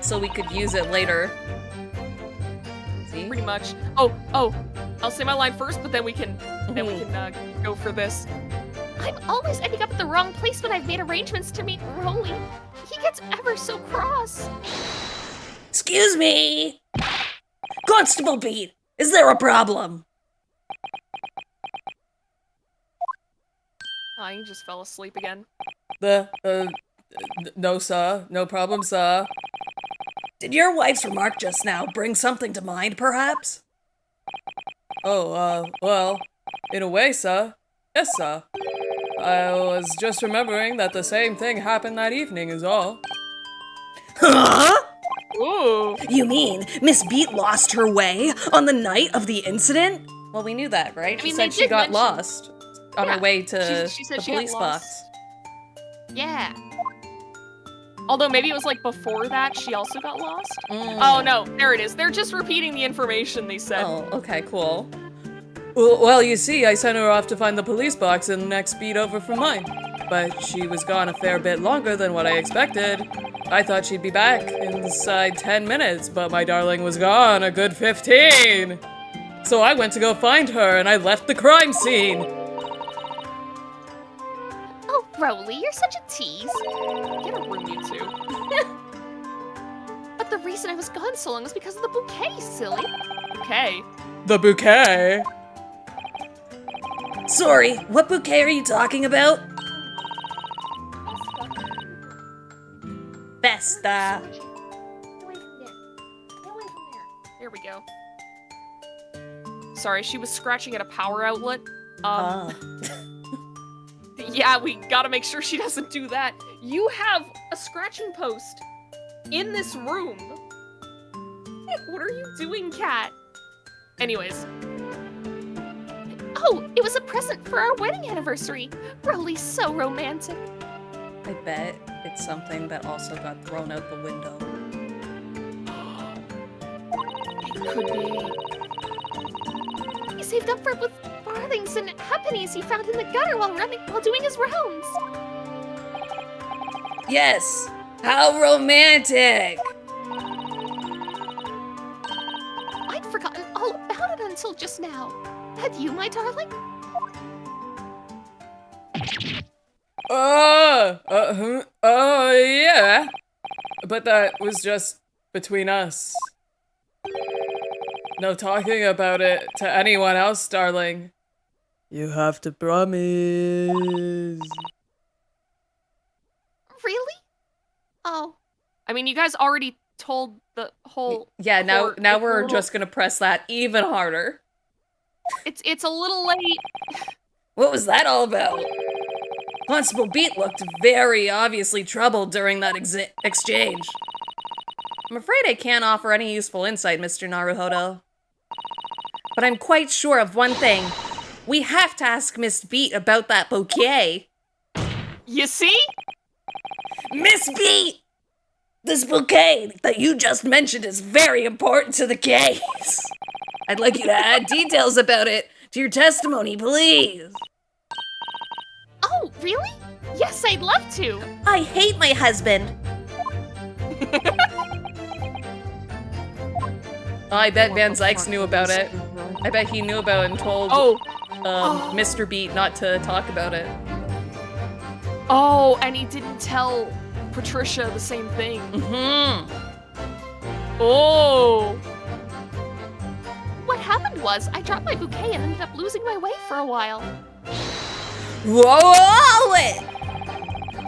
So we could use it later. See? Pretty much. Oh, I'll say my line first, but then we can then we can go for this. I'm always ending up at the wrong place when I've made arrangements to meet Rolly. He gets ever so cross. Excuse me! Constable Beat, is there a problem? He just fell asleep again. No, sir. No problem, sir. Did your wife's remark just now bring something to mind, perhaps? Oh, well, in a way, sir. Yes, sir. I was just remembering that the same thing happened that evening is all. Huh? Ooh. You mean Miss Beat lost her way on the night of the incident? Well, we knew that, right? I She mean, said they she did got mention- lost on her Yeah, way to she said the she got police lost. box. Yeah. Although maybe it was like before that she also got lost. Mm. Oh no, there it is. They're just repeating the information they said. Oh, okay, cool. Well, you see, I sent her off to find the police box in the next beat over from mine. But she was gone a fair bit longer than what I expected. I thought she'd be back inside 10 minutes, but my darling was gone a good 15. So I went to go find her, and I left the crime scene. Oh, Rolly, you're such a tease. Get a room, you two. But the reason I was gone so long was because of the bouquet, silly. Okay. The bouquet? Sorry, what bouquet are you talking about? Besta. Here we go. Sorry, she was scratching at a power outlet. Yeah, we gotta make sure she doesn't do that. You have a scratching post in this room. What are you doing, Cat? Anyways. Oh, it was a present for our wedding anniversary. Rolly's so romantic. I bet it's something that also got thrown out the window. It could be. He saved up for it with farthings and halfpennies he found in the gutter while doing his rounds. Yes! How romantic! I'd forgotten all about it until just now. Had you, my darling? Yeah. But that was just between us. No talking about it to anyone else, darling. You have to promise. Really? Oh. I mean, you guys already told the whole. Yeah, now court. now It's a we're little- just gonna press that even harder. It's a little late. What was that all about? Constable Beat looked very obviously troubled during that exchange. I'm afraid I can't offer any useful insight, Mr. Naruhodo. But I'm quite sure of one thing. We have to ask Miss Beat about that bouquet. You see? Miss Beat! This bouquet that you just mentioned is very important to the case. I'd like you to add details about it to your testimony, please. Oh, really? Yes, I'd love to. I hate my husband. I bet Van Zieks knew about it. I bet he knew about it and told Mr. Beat not to talk about it. Oh, and he didn't tell Patricia the same thing. Mm-hmm. Oh. What happened was, I dropped my bouquet and ended up losing my way for a while. Whoa!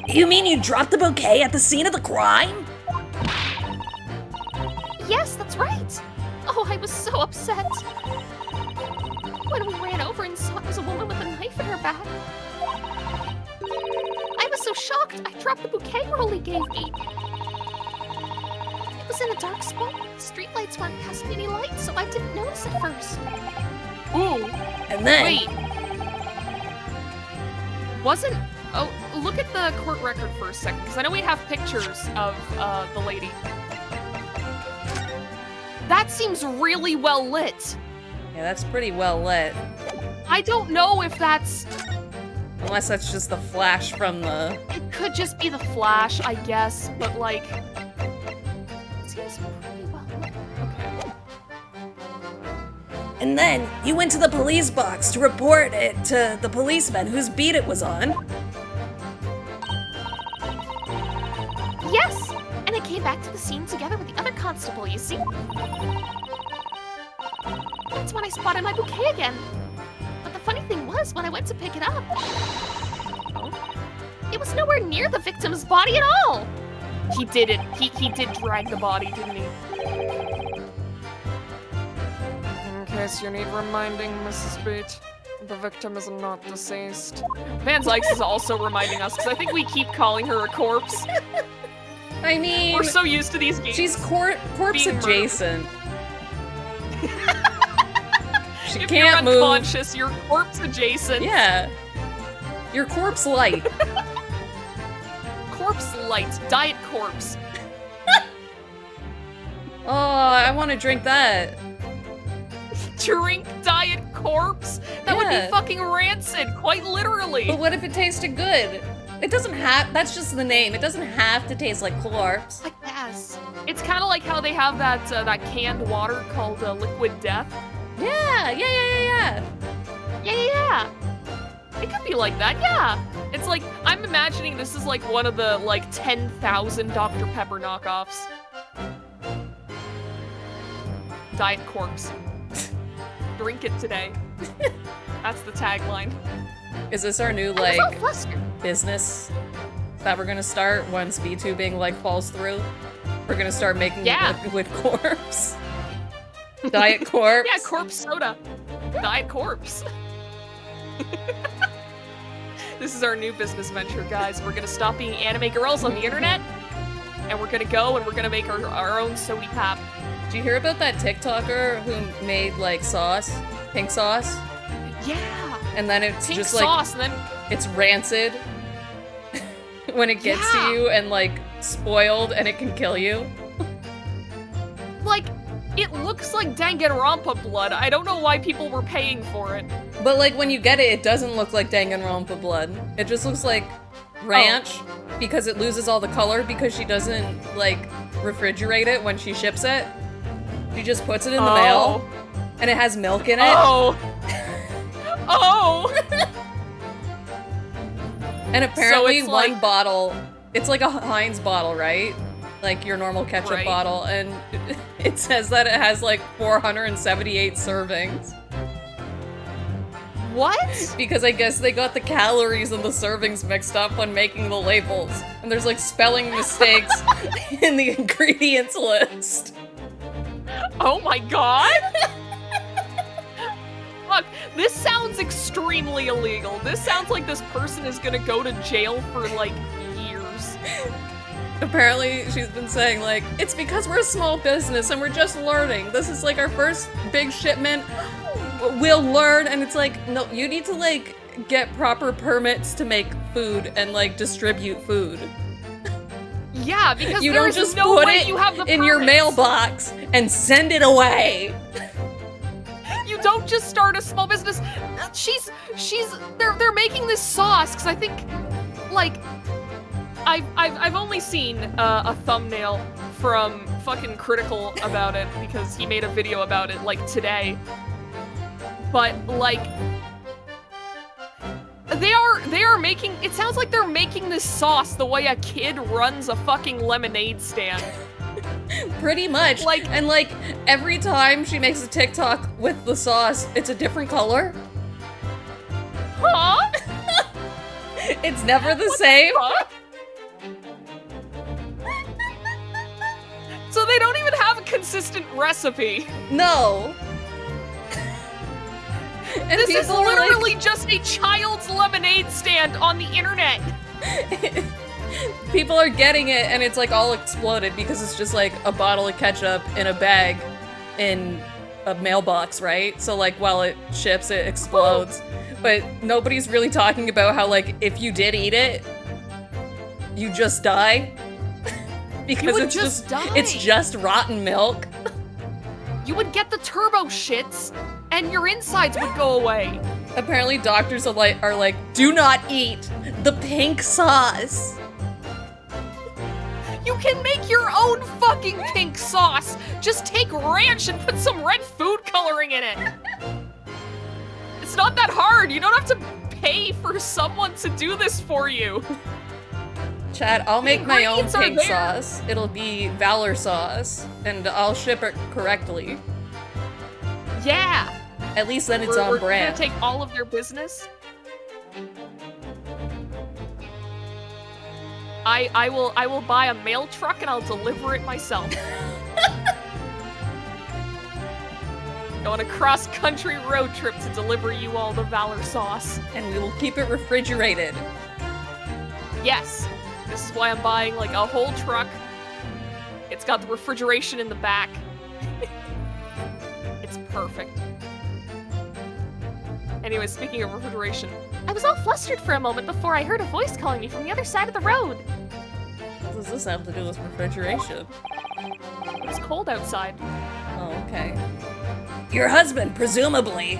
You mean you dropped the bouquet at the scene of the crime? Yes, that's right. Oh, I was so upset. When we ran over and saw it was a woman with a knife in her back. I was so shocked, I dropped the bouquet Rolly gave me. It was in a dark spot. Streetlights weren't casting any light, so I didn't notice at first. Ooh. And then... Wait. Wasn't... Oh, look at the court record for a second, because I know we have pictures of the lady. That seems really well lit. Yeah, that's pretty well lit. I don't know if that's... Unless that's just the flash from the... It could just be the flash, I guess, but like... It seems pretty well lit. Okay. And then you went to the police box to report it to the policeman whose beat it was on. Yes! And I came back to the scene together with the other constable, you see? That's when I spotted my bouquet again. But the funny thing was, when I went to pick it up, it was nowhere near the victim's body at all! He did it. He did drag the body, didn't he? In case you need reminding, Mrs. Beat, the victim is not deceased. Van Zieks is also reminding us, because I think we keep calling her a corpse. I mean, We're so used to these games. she's corpse being adjacent. She if can't you're move. unconscious, you're corpse adjacent. Yeah. You're corpse light. Corpse light. Diet corpse. Oh, I want to drink that. Drink diet corpse? That would Yeah. be fucking rancid, quite literally. But what if it tasted good? It doesn't have, that's just the name. It doesn't have to taste like corpse. I guess. It's kind of like how they have that that canned water called Liquid Death. Yeah. Yeah. It could be like that, yeah. It's like, I'm imagining this is like one of the, like, 10,000 Dr. Pepper knockoffs. Diet corpse. Drink it today. That's the tagline. Is this our new, I was all like, flustered. business that we're gonna start once VTubing, like, falls through? We're gonna start making Yeah. it with corpse. Diet corpse. Yeah, corpse soda. Diet corpse. This is our new business venture, guys. We're gonna stop being anime girls on the internet, and we're gonna go and we're gonna make our own sody pop. Did you hear about that TikToker who made, like, sauce? Pink sauce? Yeah. And then it's Pink just, sauce, like, and then it's rancid when it gets Yeah. to you and, like, spoiled and it can kill you. like, it looks like Danganronpa blood. I don't know why people were paying for it. But, like, when you get it, it doesn't look like Danganronpa blood. It just looks like ranch because it loses all the color because she doesn't, like, refrigerate it when she ships it. She just puts it in the mail and it has milk in it. Oh. Oh. And apparently it's one like- bottle, it's like a Heinz bottle, right? Like your normal ketchup Right. bottle, and it says that it has like 478 servings. What? Because I guess they got the calories and the servings mixed up when making the labels. And there's like spelling mistakes in the ingredients list. Oh my god. Look, this sounds extremely illegal. This sounds like this person is gonna go to jail for like years. Apparently, she's been saying, like, it's because we're a small business and we're just learning. This is, like, our first big shipment. We'll learn. And it's like, no, you need to, like, get proper permits to make food and, like, distribute food. Yeah, because You don't there's just no put way it you have the in your permits. mailbox and send it away. You don't just start a small business. They're making this sauce because I think, like, I've only seen a thumbnail from fucking Critical about it because he made a video about it like today. But like, they are making. It sounds like they're making this sauce the way a kid runs a fucking lemonade stand. Pretty much. Like- and, like, every time she makes a TikTok with the sauce, it's a different color. Huh? It's never the same. Fuck? So they don't even have a consistent recipe. No. And This is people are like- literally just a child's lemonade stand on the internet. People are getting it and it's like all exploded because it's just like a bottle of ketchup in a bag in a mailbox, right? So like while it ships, it explodes. But nobody's really talking about how like if you did eat it, you just die. Because would it's just die. It's just rotten milk. You would get the turbo shits, and your insides would go away. Apparently doctors are like, do not eat the pink sauce. You You can make your own fucking pink sauce. Just take ranch and put some red food coloring in it. It's not that hard. You don't have to pay for someone to do this for you. Chat, I'll make my own ingredients are pink there. sauce. It'll be Valor sauce, and I'll ship it correctly. Yeah. At least then it's We're on gonna brand. take all of their business. I will buy a mail truck and I'll deliver it myself. Go on a cross-country road trip to deliver you all the Valor sauce. And we will keep it refrigerated. Yes. This is why I'm buying like a whole truck. It's got the refrigeration in the back. It's perfect. Anyway, speaking of refrigeration, I was all flustered for a moment before I heard a voice calling me from the other side of the road. What does this have to do with refrigeration? it's cold outside. Oh, okay. Your husband, presumably.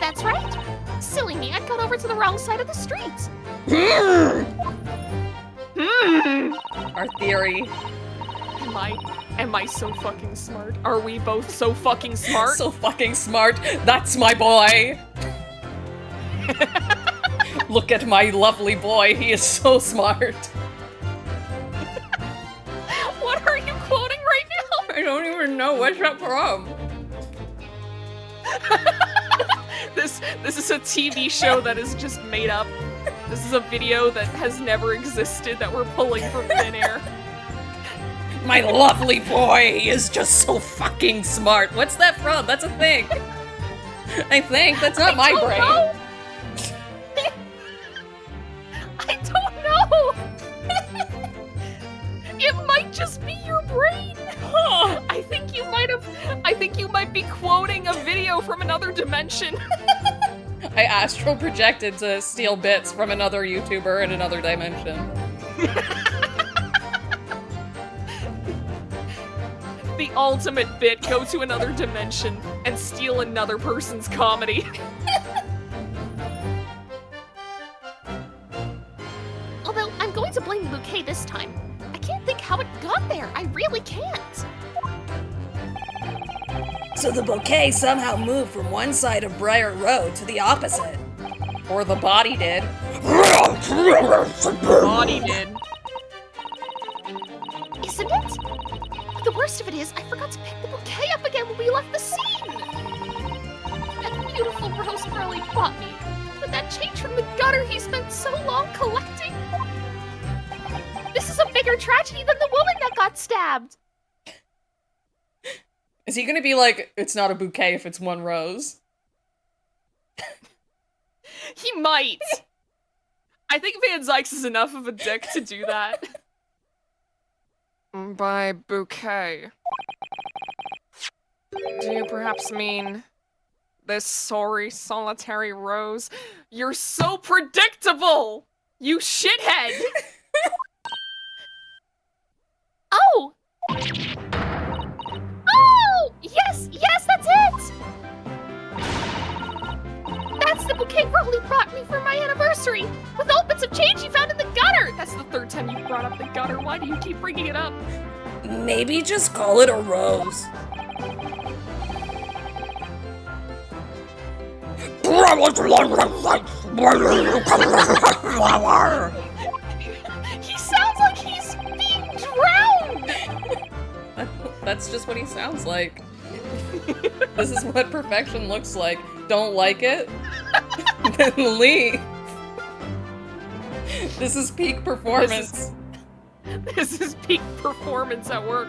That's right. Silly me, I got over to the wrong side of the street. Our theory. Am I so fucking smart? Are we both so fucking smart? So fucking smart. That's my boy. Look at my lovely boy. He is so smart. What are you quoting right now? I don't even know what's that from. This is a TV show that is just made up. This is a video that has never existed that we're pulling from thin air. My lovely boy, he is just so fucking smart. What's that from? That's a thing. I think that's not my don't brain. know. I don't know. It might just be your brain. I think you might be quoting a video from another dimension. I astral projected to steal bits from another YouTuber in another dimension. The ultimate bit, go to another dimension and steal another person's comedy. Although, I'm going to blame the bouquet this time. I can't think how it got there. I really can't. So the bouquet somehow moved from one side of Briar Road to the opposite. Or the body did. Body did. Isn't it? But the worst of it is, I forgot to pick the bouquet up again when we left the scene. That beautiful rose Burley bought me. But that change from the gutter he spent so long collecting. This is a bigger tragedy than the woman that got stabbed. Is he gonna be like, it's not a bouquet if it's one rose? He might. I think Van Zieks is enough of a dick to do that. By bouquet, do you perhaps mean this sorry solitary rose? You're so predictable, you shithead! Oh! Oh! Yes, that's it! That's the bouquet Rowley brought me for my anniversary, with all bits of change he found in the gutter! That's the third time you've brought up the gutter. Why do you keep bringing it up? Maybe just call it a rose. He sounds like he's being drowned! That's just what he sounds like. This is what perfection looks like. Don't like it? Then leave. This is peak performance. This is peak performance at work.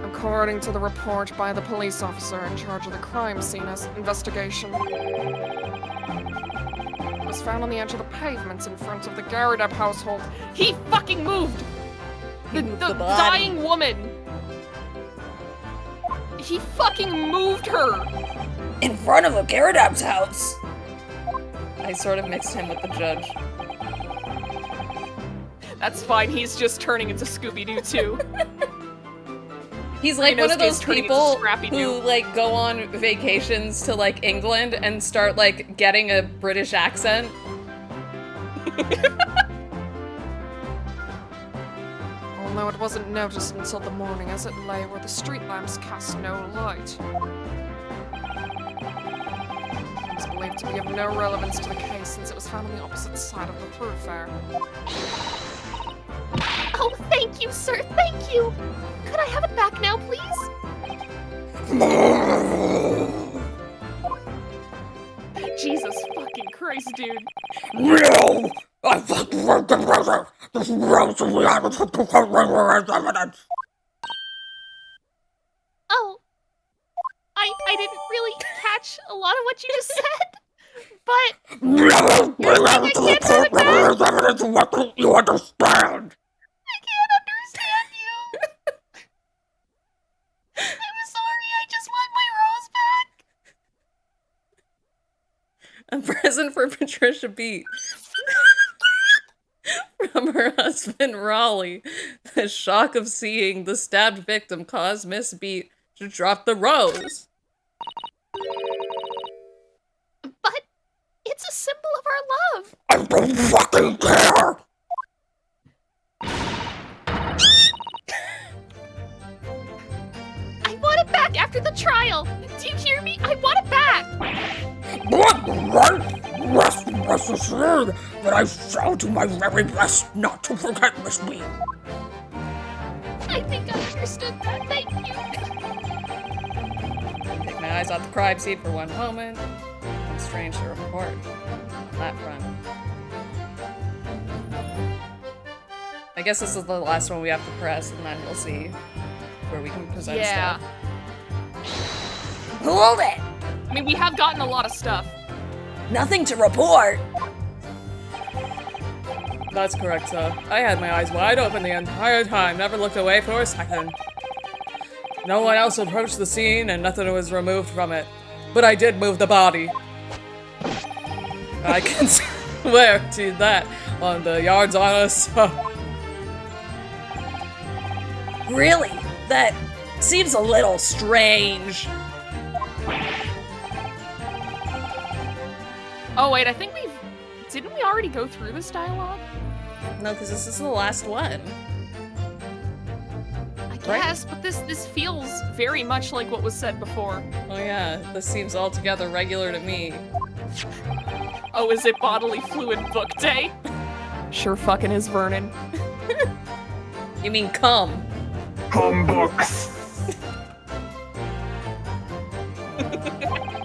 According to the report by the police officer in charge of the crime scene investigation, it was found on the edge of the pavements in front of the Garadep household. He fucking moved! The body. dying woman! He fucking moved her! In front of a Garadap's house. I sort of mixed him with the judge. That's fine, he's just turning into Scooby-Doo too. He's like one of those turning into people Scrappy-Doo. who like go on vacations to like England and start like getting a British accent. Although it wasn't noticed until the morning as it lay where the street lamps cast no light. It was believed to be of no relevance to the case since it was found on the opposite side of the thoroughfare. Oh, thank you, sir, thank you! Could I have it back now, please? Jesus fucking Christ, dude. No! I fucking wrote the brother! This rose of the evidence. Oh, I didn't really catch a lot of what you just said, but No! you're saying I can't have it back? Evidence. What don't you understand? I can't understand you. I'm sorry, I just want my rose back. A present for Patricia Beat. From her husband, Raleigh. The shock of seeing the stabbed victim caused Miss Beat to drop the rose. But it's a symbol of our love. I don't fucking care! I want it back after the trial. Do you hear me? I want it back. What? Rest assured that I shall do my very best not to forget Miss Bean. I think I understood that. Thank you. Take my eyes off the crime scene for one moment. Nothing strange to report on that front. I guess this is the last one we have to press, and then we'll see where we can present Yeah. stuff. Hold it! I mean, we have gotten a lot of stuff. Nothing to report! That's correct, sir. I had my eyes wide open the entire time, never looked away for a second. No one else approached the scene, and nothing was removed from it. But I did move the body. I can swear to that on the yard's honor, sir. Really? That seems a little strange. Oh wait, I think didn't we already go through this dialogue? No, because this is the last one. I guess, but this feels very much like what was said before. Oh yeah, this seems altogether regular to me. Oh, is it bodily fluid book day? Sure fucking is, Vernon. You mean come? Humbooks.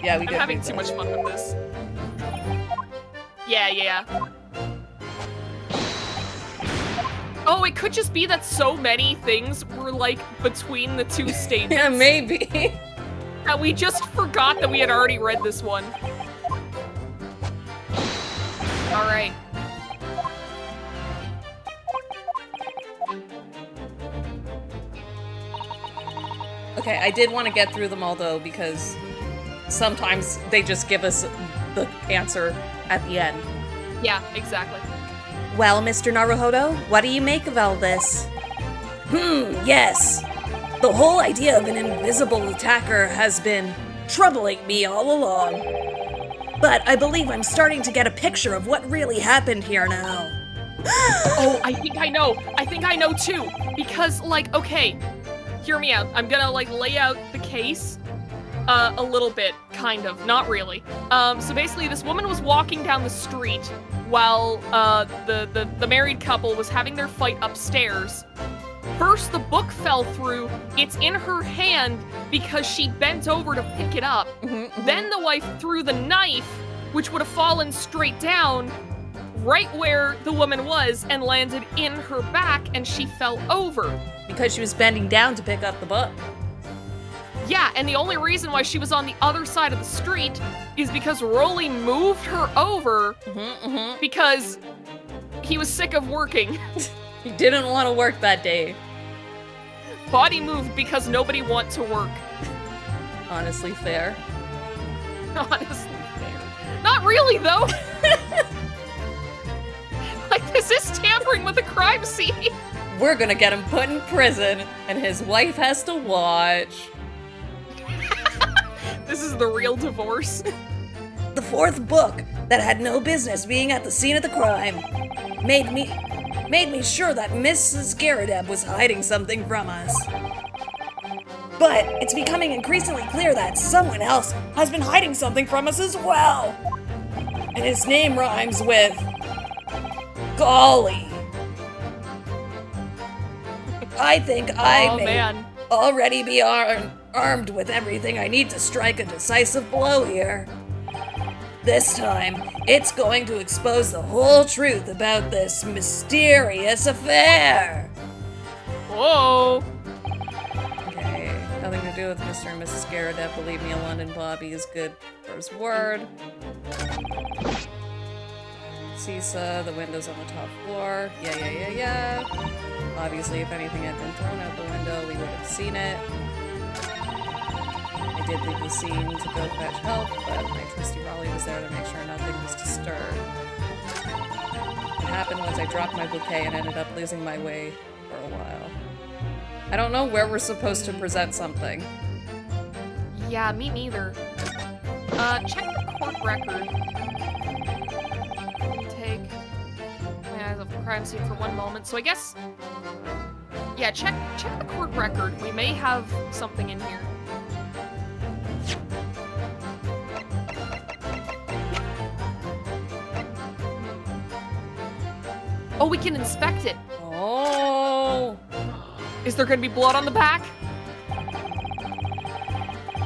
Yeah, we did. I'm having do too that. much fun with this. Yeah. Oh, it could just be that so many things were, like, between the two statements. Yeah, maybe. That we just forgot that we had already read this one. Alright. Okay, I did want to get through them all though, because sometimes they just give us the answer at the end. Yeah, exactly. Well, Mr. Naruhodo, what do you make of all this? Yes. The whole idea of an invisible attacker has been troubling me all along. But I believe I'm starting to get a picture of what really happened here now. Oh, I think I know. I think I know too. Because, like, okay, hear me out. I'm gonna, like, lay out the case a little bit, kind of. Not really. So basically, this woman was walking down the street while the married couple was having their fight upstairs. First, the book fell through. It's in her hand because she bent over to pick it up. Then the wife threw the knife, which would have fallen straight down right where the woman was and landed in her back, and she fell over. Because she was bending down to pick up the book. Yeah, and the only reason why she was on the other side of the street is because Rolly moved her over because he was sick of working. He didn't want to work that day. Body moved because nobody wants to work. Honestly fair. Honestly fair. Not really, though. Like, this is tampering with a crime scene. We're gonna get him put in prison, and his wife has to watch. This is the real divorce. The fourth book that had no business being at the scene of the crime made me sure that Mrs. Garrideb was hiding something from us. But it's becoming increasingly clear that someone else has been hiding something from us as well. And his name rhymes with Golly. I think I may already be armed with everything I need to strike a decisive blow here. This time, it's going to expose the whole truth about this mysterious affair. Whoa. Okay, nothing to do with Mr. and Mrs. Garrideb. Believe me, a London Bobby is good for his word. Sisa, the windows on the top floor. Yeah. Obviously, if anything had been thrown out the window, we would have seen it. I did leave the scene to go fetch help, but my trusty Raleigh was there to make sure nothing was disturbed. It happened once I dropped my bouquet and ended up losing my way for a while. I don't know where we're supposed to present something. Yeah, me neither. Check the court record. Take my eyes off the crime scene for one moment. So I guess, yeah, check the court record. We may have something in here. Oh, we can inspect it. Oh! Is there gonna be blood on the back?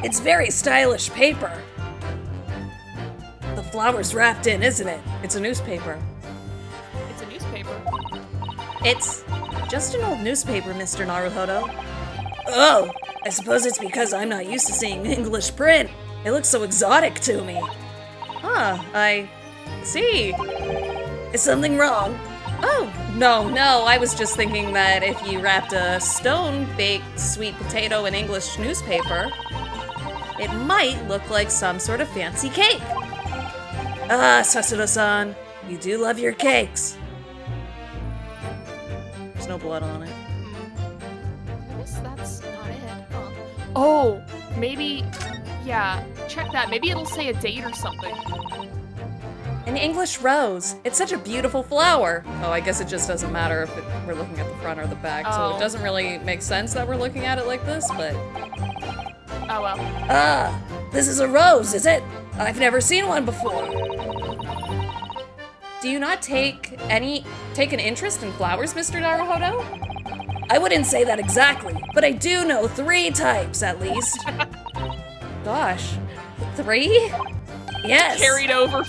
It's very stylish paper. The flower's wrapped in, isn't it? It's a newspaper. It's a newspaper. It's just an old newspaper, Mr. Naruhodo. Oh, I suppose it's because I'm not used to seeing English print. It looks so exotic to me. Huh, I see. Is something wrong? Oh, no, I was just thinking that if you wrapped a stone-baked sweet potato in English newspaper, it might look like some sort of fancy cake. Ah, Sasuro-san, you do love your cakes. There's no blood on it. I guess that's not it. Huh. Oh, maybe, yeah, check that. Maybe it'll say a date or something. An English rose. It's such a beautiful flower. Oh, I guess it just doesn't matter if we're looking at the front or the back, so it doesn't really make sense that we're looking at it like this, but... Oh well. Ah, this is a rose, is it? I've never seen one before. Do you not take an interest in flowers, Mr. Naruhodo? I wouldn't say that exactly, but I do know 3 types, at least. Gosh, 3? Yes. Carried over.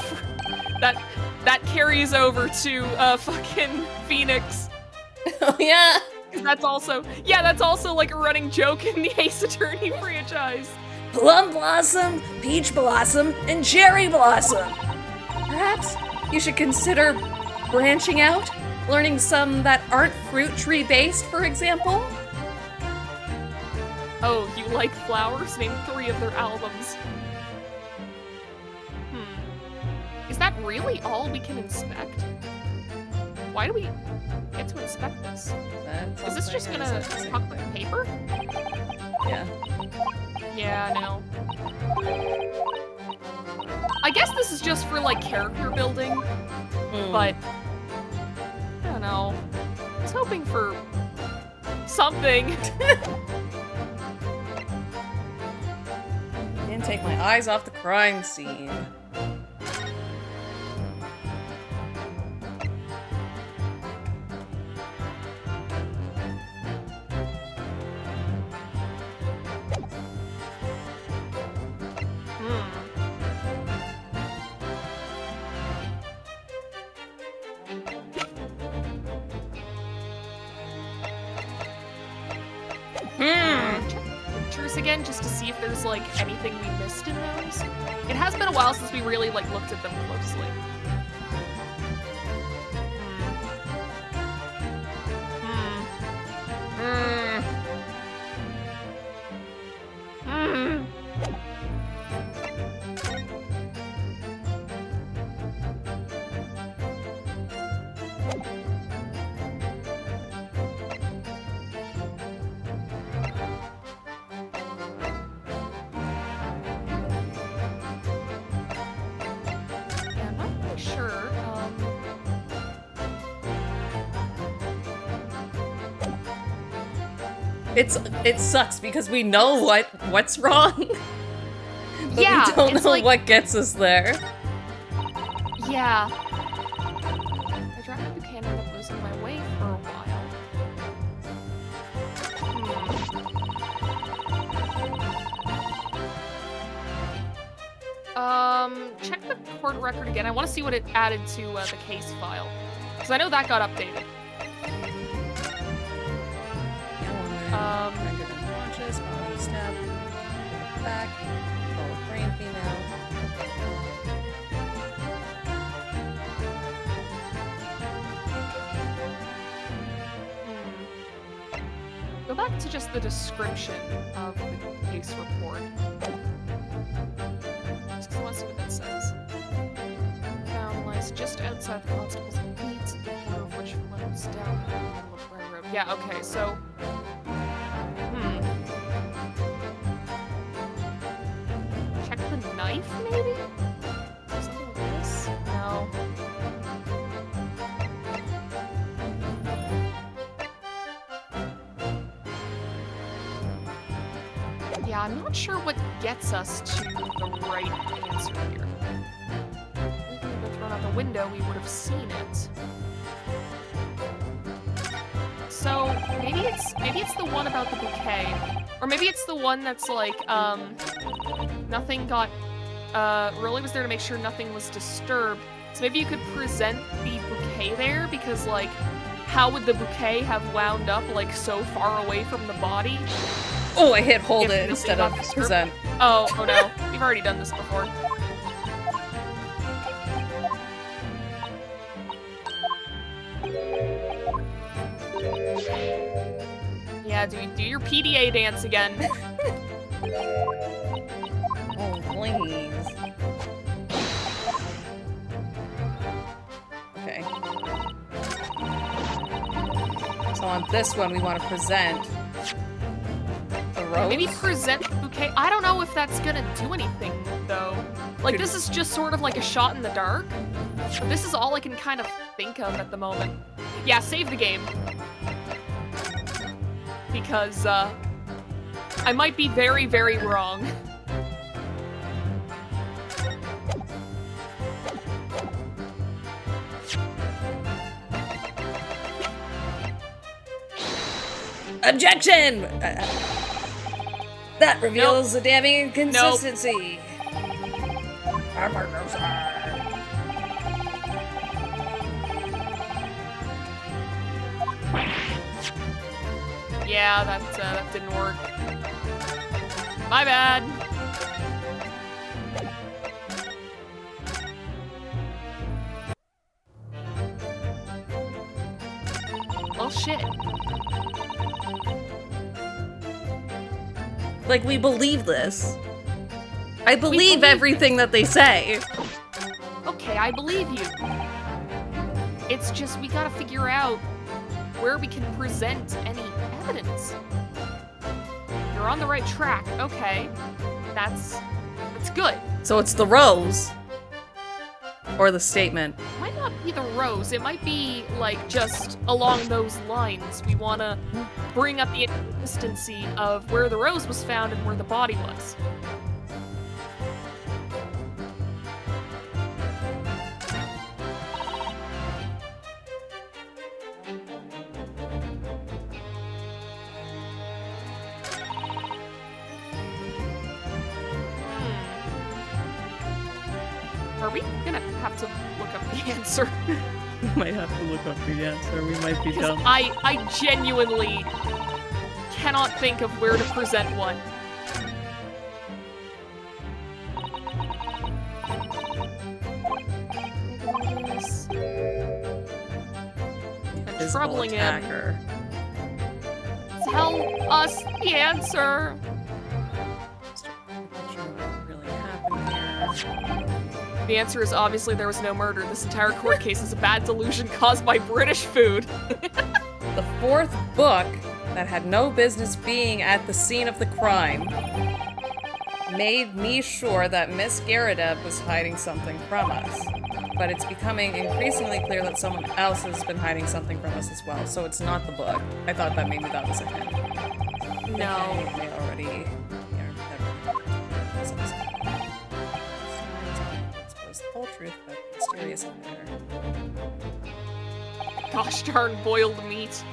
That carries over to fucking Phoenix. Oh yeah. That's also like a running joke in the Ace Attorney franchise. Plum Blossom, Peach Blossom, and Cherry Blossom. Perhaps you should consider branching out, learning some that aren't fruit tree based, for example. Oh, you like flowers? Name 3 of their albums. Is that really all we can inspect? Why do we get to inspect this? Is this just gonna talk about the paper? Yeah. Yeah, no. I guess this is just for, like, character building, but I don't know. I was hoping for something. Can't take my eyes off the crime scene. Pictures again, just to see if there's like anything we missed in those. It has been a while since we really like looked at them closely. it sucks because we know what's wrong. But Yeah, we don't it's know like- what gets us there. Yeah. I dropped the bouquet and ended up losing my way for a while. Check the court record again. I want to see what it added to the case file. Because I know that got updated. Rendered unconscious, body stabbed, back, oh, brain female. Go back to just the description of the case report. Just 'cause I want to see what that says. Found lies just outside the constable's beat, one of which floats down the middle of Ware Road. Yeah, okay, so... Check the knife, maybe? Something like this? No. Yeah, I'm not sure what gets us to the right answer here. If we had thrown out the window, we would have seen it. So maybe it's the one about the bouquet, or maybe it's the one that's like nothing got. Rolly was there to make sure nothing was disturbed. So maybe you could present the bouquet there because like, how would the bouquet have wound up like so far away from the body? Oh, I hit hold If it nothing instead got of disturbed. present. Oh no, we've already done this before. Yeah, do your PDA dance again. Oh, please. Okay. So on this one, we want to present the rose. Maybe present the bouquet. I don't know if that's gonna do anything though. Like this is just sort of like a shot in the dark. But this is all I can kind of think of at the moment. Yeah, save the game. Because I might be very, very wrong. Objection! That reveals a damning inconsistency. Yeah, that didn't work. My bad. Well, shit. Like, we believe this. I believe believe everything that they say. Okay, I believe you. It's just we gotta figure out where we can present any evidence. You're on the right track. Okay, that's good. So it's the rose. Or the statement. It might not be the rose. It might be like just along those lines. We want to bring up the inconsistency of where the rose was found and where the body was. Are we gonna have to look up the answer? We might have to look up the answer. We might be Because dumb. I genuinely cannot think of where to present one. And troubling him. attacker. Tell us the answer. Not sure what really happened here. The answer is obviously there was no murder. This entire court case is a bad delusion caused by British food. The fourth book that had no business being at the scene of the crime made me sure that Miss Garadeb was hiding something from us. But it's becoming increasingly clear that someone else has been hiding something from us as well, so it's not the book. I thought that maybe that was a hint. No. They already. Yeah, never. Expose the whole truth about the mysterious affair. Gosh darn boiled meat.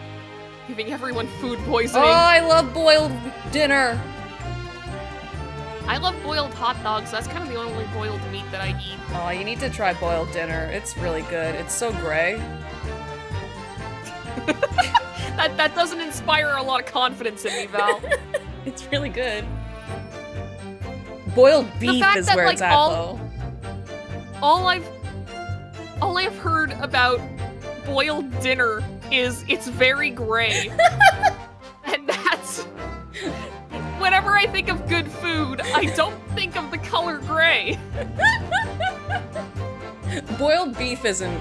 Giving everyone food Oh, poisoning. I love boiled dinner. I love boiled hot dogs. That's kind of the only boiled meat that I eat. Oh, you need to try boiled dinner. It's really good. It's so gray. That doesn't inspire a lot of confidence in me, Val. It's really good. Boiled beef fact is that, where like, it's at, though. All I've heard about boiled dinner is it's very gray. And that's... Whenever I think of good food, I don't think of the color gray. Boiled beef isn't,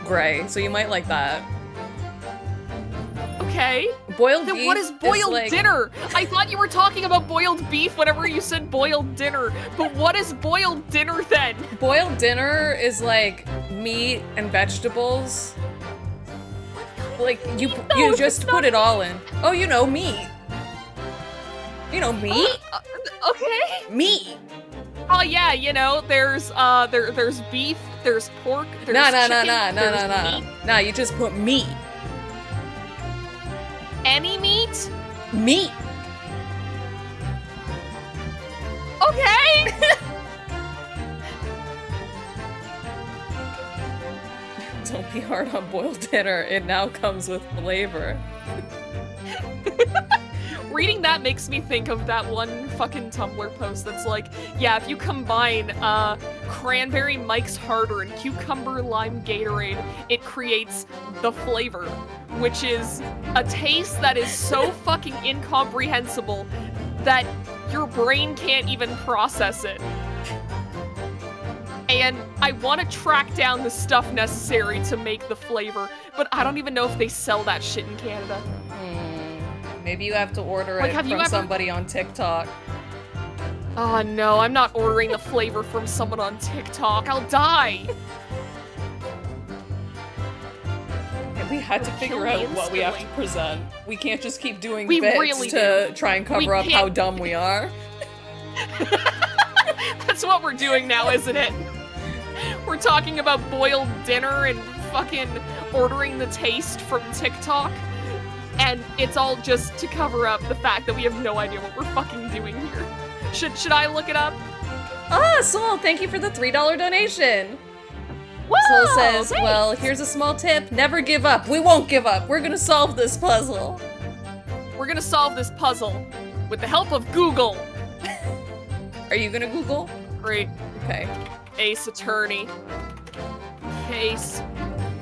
gray, so you might like that. Okay. Boiled Then beef what is boiled like, dinner? I thought you were talking about boiled beef whenever you said boiled dinner. But what is boiled dinner then? Boiled dinner is like meat and vegetables. Like, you just put it all in. Oh, you know, meat. You know, meat? Okay. Meat. Oh yeah, you know, there's beef, there's pork, there's Nah, chicken, there's meat. Nah, you just put meat. Any meat? Meat. Okay. Don't be hard on boiled dinner. It now comes with flavor. Reading that makes me think of that one fucking Tumblr post that's like, yeah, if you combine cranberry Mike's Harder and cucumber lime Gatorade, it creates the flavor, which is a taste that is so fucking incomprehensible that your brain can't even process it. And I want to track down the stuff necessary to make the flavor, but I don't even know if they sell that shit in Canada. Maybe you have to order Like, it have you from ever- somebody on TikTok. Oh no, I'm not ordering the flavor from someone on TikTok. I'll die. And we had to It'll figure kill me out what we have to instantly. present. We can't just keep doing We bits really to do. try and cover We up how can't- dumb we are. That's what we're doing now, isn't it? We're talking about boiled dinner and fucking ordering the taste from TikTok. And it's all just to cover up the fact that we have no idea what we're fucking doing here. Should I look it up? Ah, Soul, thank you for the $3 donation. Whoa, Soul says, thanks. well, here's a small tip. Never give up. We won't give up. We're gonna solve this puzzle. We're gonna solve this puzzle with the help of Google. Are you gonna Google? Great. Okay. Ace Attorney. Case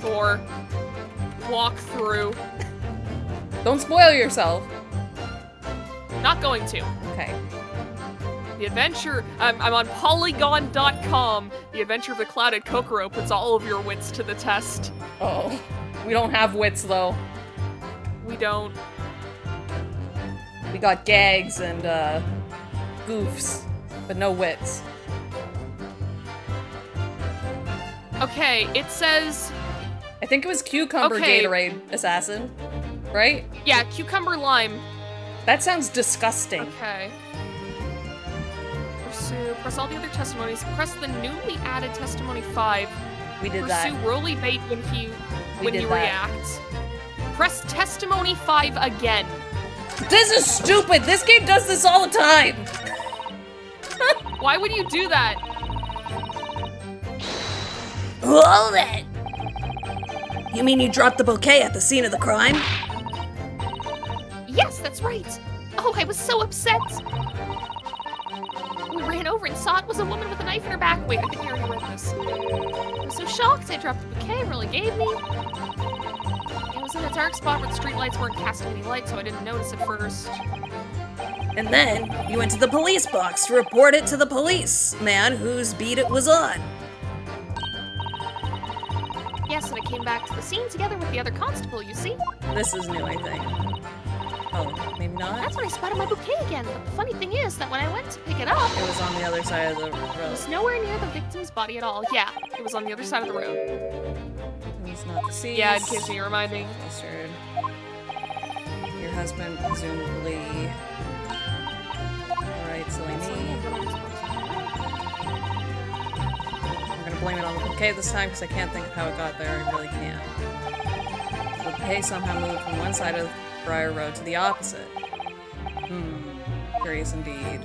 for walkthrough. Don't spoil yourself. Not going to. Okay. The adventure, I'm on Polygon.com. The adventure of the clouded Kokoro puts all of your wits to the test. Oh. We don't have wits, though. We don't. We got gags and, goofs, but no wits. Okay, it says, I think it was Cucumber Okay. Gatorade Assassin, right? yeah, cucumber lime. That sounds disgusting. Okay. Pursue, press all the other testimonies. Press the newly added testimony 5. We did Pursue that. Roly Bait when We did you that. react. Press testimony 5 again. This is stupid! This game does this all the time! Why would you do that? Hold it! You mean you dropped the bouquet at the scene of the crime? Yes, that's right. Oh, I was so upset. We ran over and saw it was a woman with a knife in her back. Wait, I think you already read this. I was so shocked. I dropped the bouquet Rolly gave me. It was in a dark spot where the streetlights weren't casting any light, so I didn't notice at first. And then you went to the police box to report it to the policeman whose beat it was on. Yes, and I came back to the scene together with the other constable, you see? This is new, I think. Oh, maybe not? That's when I spotted my bouquet again. But the funny thing is that when I went to pick it up, It was on the other side of the it road. was nowhere near the victim's body at all. Yeah, it was on the other side of the road. He's not deceased. Yeah, in case you remind me. Mustard. Your has been presumably... Alright, silly me. I'm gonna blame it on the bouquet this time because I can't think of how it got there. I really can't. The bouquet somehow moved from one side of Briar Road to the opposite. Curious indeed.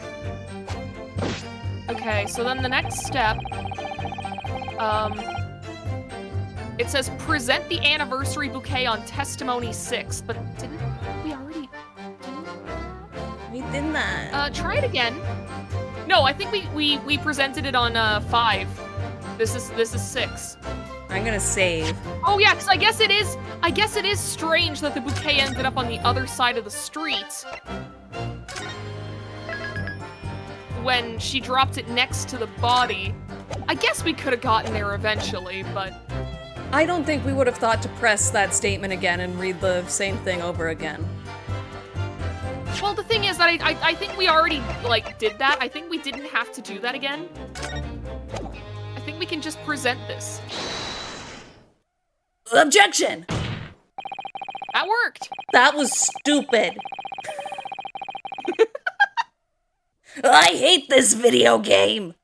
Okay, so then the next step, it says present the anniversary bouquet on testimony 6, but didn't we already do that? We did that. Try it again. No, I think we presented it on 5. This is 6. I'm gonna save. Oh yeah, because I guess it is strange that the bouquet ended up on the other side of the street when she dropped it next to the body. I guess we could have gotten there eventually, but... I don't think we would have thought to press that statement again and read the same thing over again. Well, the thing is that I think we already, like, did that. I think we didn't have to do that again. I think we can just present this. Objection! That worked! That was stupid. I hate this video game.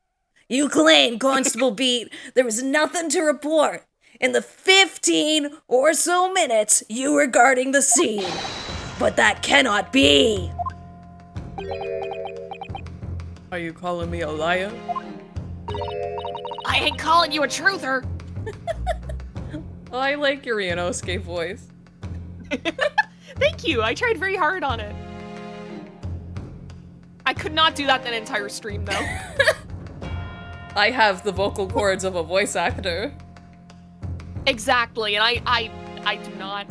You claim, Constable Beat, there was nothing to report in the 15 or so minutes you were guarding the scene. But that cannot be. Are you calling me a liar? I ain't calling you a truther! Oh, I like your Ionosuke voice. Thank you, I tried very hard on it. I could not do that entire stream, though. I have the vocal cords of a voice actor. Exactly, and I do not.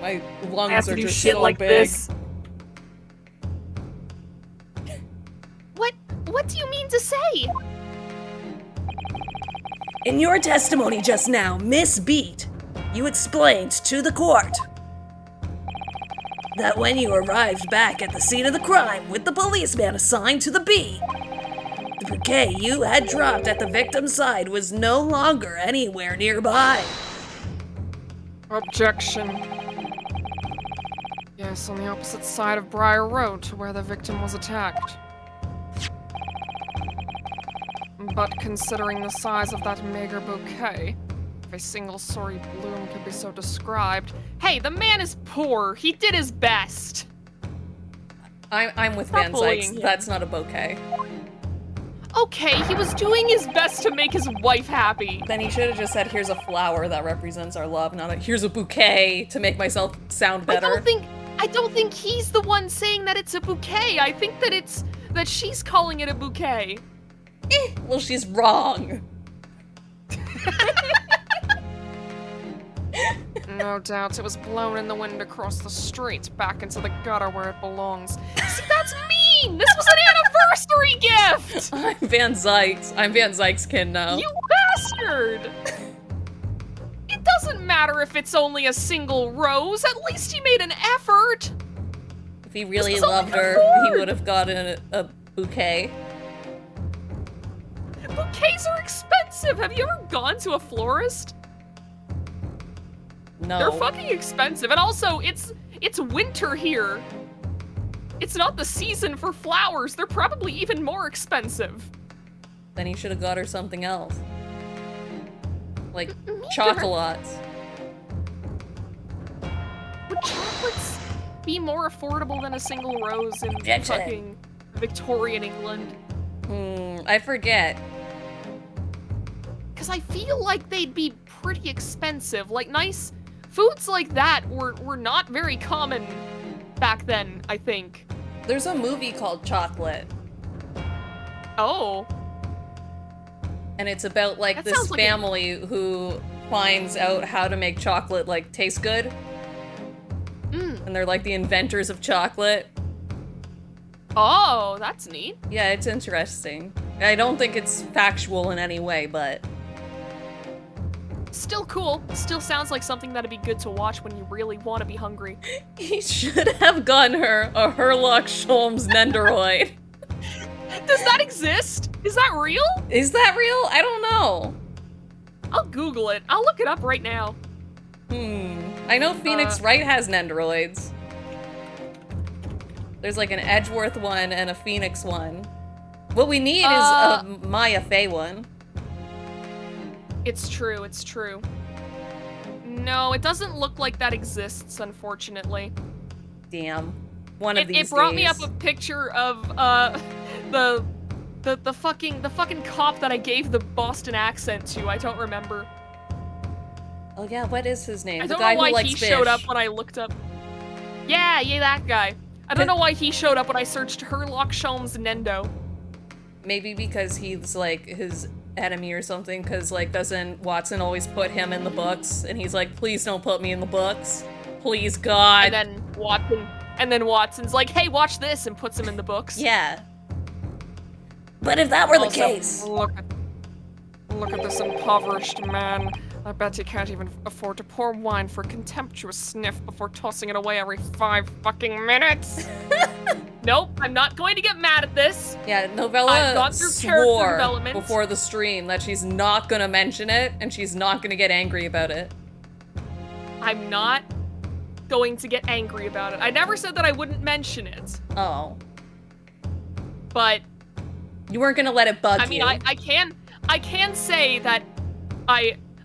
My I have lungs to are do just shit so like big. this. What do you mean to say? In your testimony just now, Miss Beat, you explained to the court that when you arrived back at the scene of the crime with the policeman assigned to the B, the bouquet you had dropped at the victim's side was no longer anywhere nearby. Objection. Yes, on the opposite side of Briar Road to where the victim was attacked. But considering the size of that meager bouquet, if a single sorry bloom could be so described... Hey, the man is poor! He did his best! I'm with Stop Van bullying Zieks. him. That's not a bouquet. Okay, he was doing his best to make his wife happy. Then he should have just said, here's a flower that represents our love, not a, here's a bouquet to make myself sound better. I don't think he's the one saying that it's a bouquet. I think that she's calling it a bouquet. Well, she's wrong. No doubt it was blown in the wind across the street, back into the gutter where it belongs. See, that's mean! This was an anniversary gift! I'm Van Zieks. I'm Van Zieks-kin now. You bastard! It doesn't matter if it's only a single rose, at least he made an effort! If he really This is loved only her, a he four. would have gotten a bouquet. Bouquets are expensive! Have you ever gone to a florist? No. They're fucking expensive, and also, it's winter here. It's not the season for flowers. They're probably even more expensive. Then he should have got her something else. Like Meager. chocolates. Would chocolates be more affordable than a single rose in Objection. fucking Victorian England? I forget. Because I feel like they'd be pretty expensive. Like, nice foods like that were not very common back then, I think. There's a movie called Chocolate, Oh. and it's about like That this sounds like a- family who finds out how to make chocolate like taste good. And they're like the inventors of chocolate. Oh, that's neat. Yeah, it's interesting. I don't think it's factual in any way, but Still cool. Still sounds like something that'd be good to watch when you really want to be hungry. he should have gotten her a Herlock Sholmes Nendoroid. Does that exist? Is that real? Is that real? I don't know. I'll Google it. I'll look it up right now. I know Phoenix Wright has Nendoroids. There's like an Edgeworth one and a Phoenix one. What we need is a Maya Fey one. It's true, it's true. No, it doesn't look like that exists, unfortunately. Damn. One of these It brought days. me up a picture of the fucking cop that I gave the Boston accent to. I don't remember. Oh yeah, what is his name? I The don't guy know why who likes he fish. showed up when I looked up. Yeah, that guy. I don't know why he showed up when I searched Herlock Sholmes Nendo. Maybe because he's like his enemy or something, because like doesn't Watson always put him in the books? And he's like, please don't put me in the books. Please, God. And then Watson's like, hey, watch this, and puts him in the books. Yeah. But if that were the Also, case, Look at this impoverished man. I bet he can't even afford to pour wine for a contemptuous sniff before tossing it away every 5 fucking minutes. Nope, I'm not going to get mad at this. Yeah, I've Novella gone through character swore development. before the stream that she's not gonna mention it, and she's not gonna get angry about it. I'm not going to get angry about it. I never said that I wouldn't mention it, Oh. but You weren't gonna let it bug I mean, you. I can say that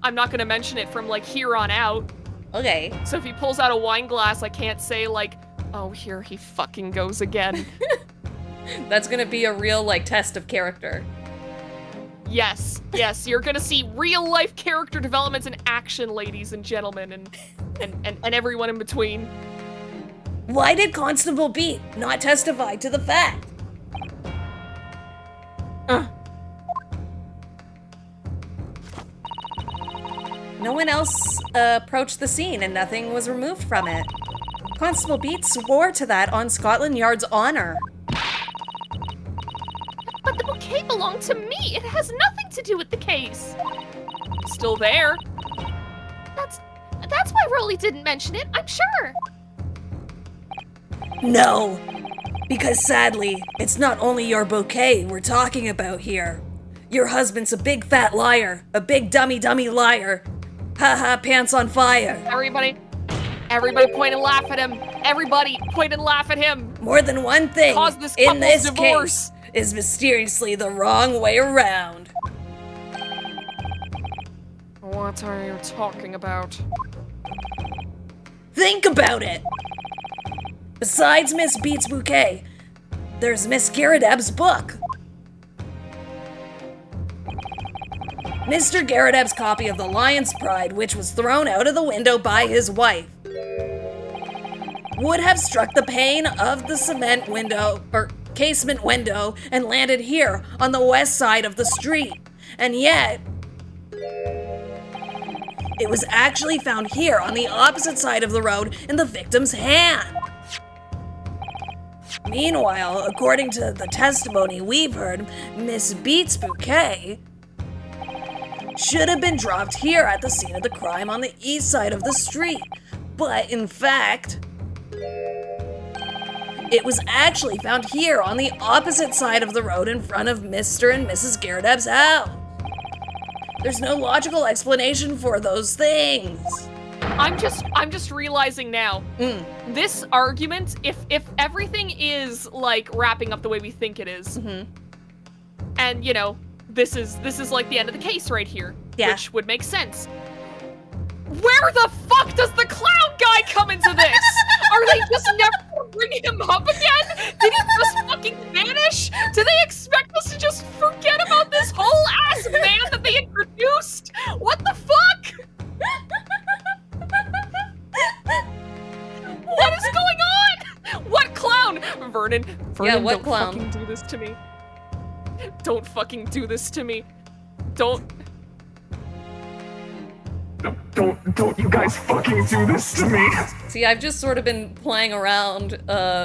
I'm not gonna mention it from like here on out. Okay. So if he pulls out a wine glass, I can't say like, oh, here he fucking goes again. That's gonna be a real, like, test of character. Yes, you're gonna see real life character developments in action, ladies and gentlemen, and everyone in between. why did Constable Beat not testify to the fact? No one else approached the scene and nothing was removed from it. Constable Beat swore to that on Scotland Yard's honor. But the bouquet belonged to me. It has nothing to do with the case. Still there. That's why Rolly didn't mention it, I'm sure. No, because sadly, it's not only your bouquet we're talking about here. Your husband's a big fat liar, a big dummy liar. Haha, pants on fire. Everybody point and laugh at him. Everybody point and laugh at him. More than one thing Cause this in couple's this divorce. case is mysteriously the wrong way around. What are you talking about? Think about it. Besides Miss Beat's bouquet, there's Miss Garrideb's book. Mr. Garrideb's copy of The Lion's Pride, which was thrown out of the window by his wife, would have struck the pane of the cement window, or casement window, and landed here on the west side of the street. And yet, it was actually found here on the opposite side of the road in the victim's hand. Meanwhile, according to the testimony we've heard, Miss Beat's bouquet should have been dropped here at the scene of the crime on the east side of the street. But in fact, it was actually found here on the opposite side of the road in front of Mr. and Mrs. Garrideb's house. There's no logical explanation for those things. I'm just realizing now. This argument, if everything is like wrapping up the way we think it is, and you know, this is like the end of the case right here, which would make sense. Where the fuck does the clown guy come into this? Are they just never bringing him up again? Did he just fucking vanish? Do they expect us to just forget about this whole ass man that they introduced? What the fuck? What is going on? What clown? Vernon, what don't clown? fucking do this to me. Don't fucking do this to me. Don't you guys fucking do this to me. See, I've just sort of been playing around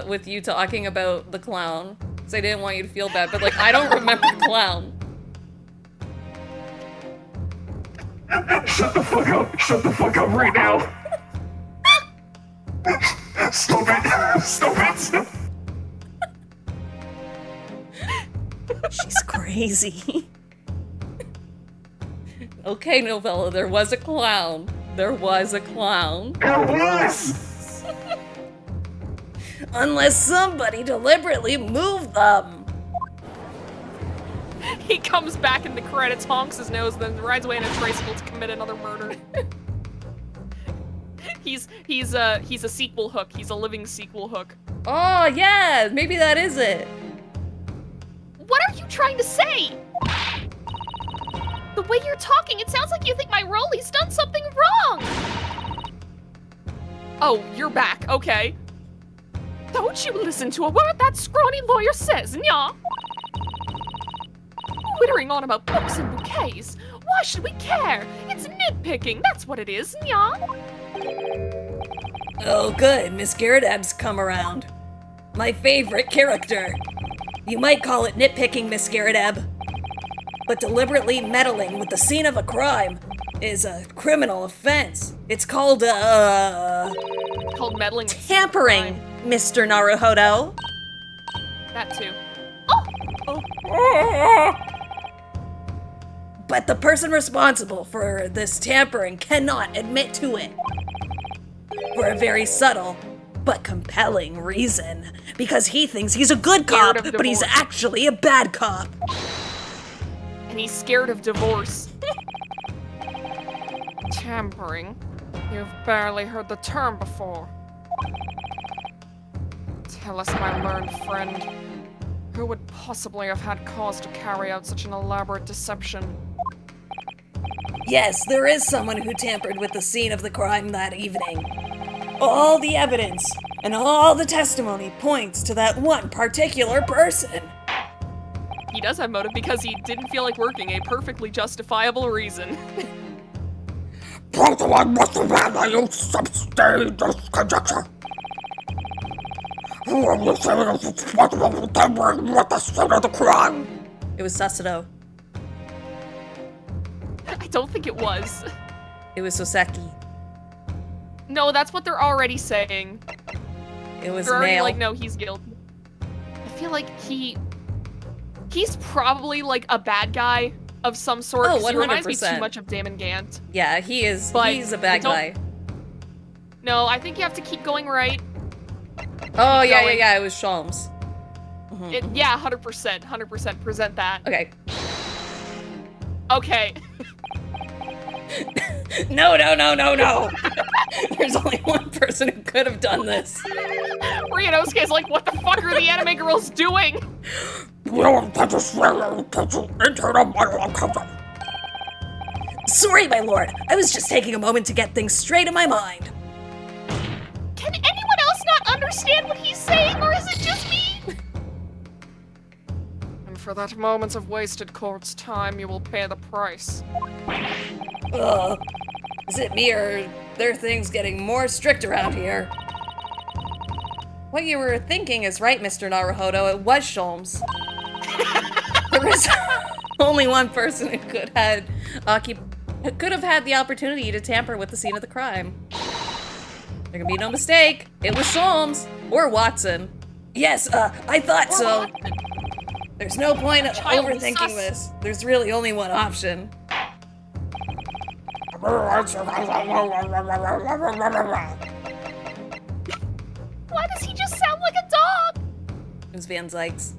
with you talking about the clown. Because I didn't want you to feel bad, but like, I don't remember the clown. Shut the fuck up. Shut the fuck up right now. Stop it. Stop it. She's crazy. Okay, Novella, there was a clown. there was a clown. Unless somebody deliberately moved them. He comes back in the credits, honks his nose, then rides away in a tricycle to commit another murder. He's a sequel hook. He's a living sequel hook. Oh, yeah, maybe that is it. What are you trying to say? The way you're talking, it sounds like you think my Rolly's done something wrong. Oh, you're back. Okay. Don't you listen to a word that scrawny lawyer says, nya? Wittering on about books and bouquets. Why should we care? It's nitpicking, that's what it is, nya? Oh good, Miss Garrideb's come around. My favorite character. You might call it nitpicking, Miss Garrideb. But deliberately meddling with the scene of a crime is a criminal offense. It's called, Called meddling with Tampering, crime. Mr. Naruhodo. That too. But the person responsible for this tampering cannot admit to it. For a very subtle but compelling reason. Because he thinks he's a good cop, Scared of but he's divorce. actually a bad cop. And he's scared of divorce. Tampering? You've barely heard the term before. Tell us, my learned friend, who would possibly have had cause to carry out such an elaborate deception? Yes, there is someone who tampered with the scene of the crime that evening. All the evidence and all the testimony points to that one particular person. He does have motive because he didn't feel like working, a perfectly justifiable reason. Protein must have had a substage conjecture. Who are you saying is responsible for tampering with the scene of the crime? It was Sasudo. I don't think it was. It was Soseki. No, that's what they're already saying. It was They're already male. like, no, he's guilty. I feel like he's probably like a bad guy of some sort. Oh, 'cause he reminds me 100%. too much of Damon Gant. Yeah, he is. But He's a bad don't- guy. No, I think you have to keep going right. Oh, yeah, going. It was Sholmes. Yeah, 100%. 100% present that. Okay. Okay. No. There's only one person who could have done this. Ryunosuke's like, what the fuck are the anime girls doing? You have to swear into the monologue cover. Sorry, my lord. I was just taking a moment to get things straight in my mind. Can anyone else not understand what he's saying, or is it just me? And for that moment of wasted court's time, you will pay the price. Is it me or their things getting more strict around here? What you were thinking is right, Mr. Naruhodo. It was Sholmes. There was only one person who could have had the opportunity to tamper with the scene of the crime. There can be no mistake. It was Sholmes or Watson. Yes, I thought so. Watson. There's no point of Child overthinking sus. this. There's really only one option. Why does he just sound like a dog? It was Van Zieks.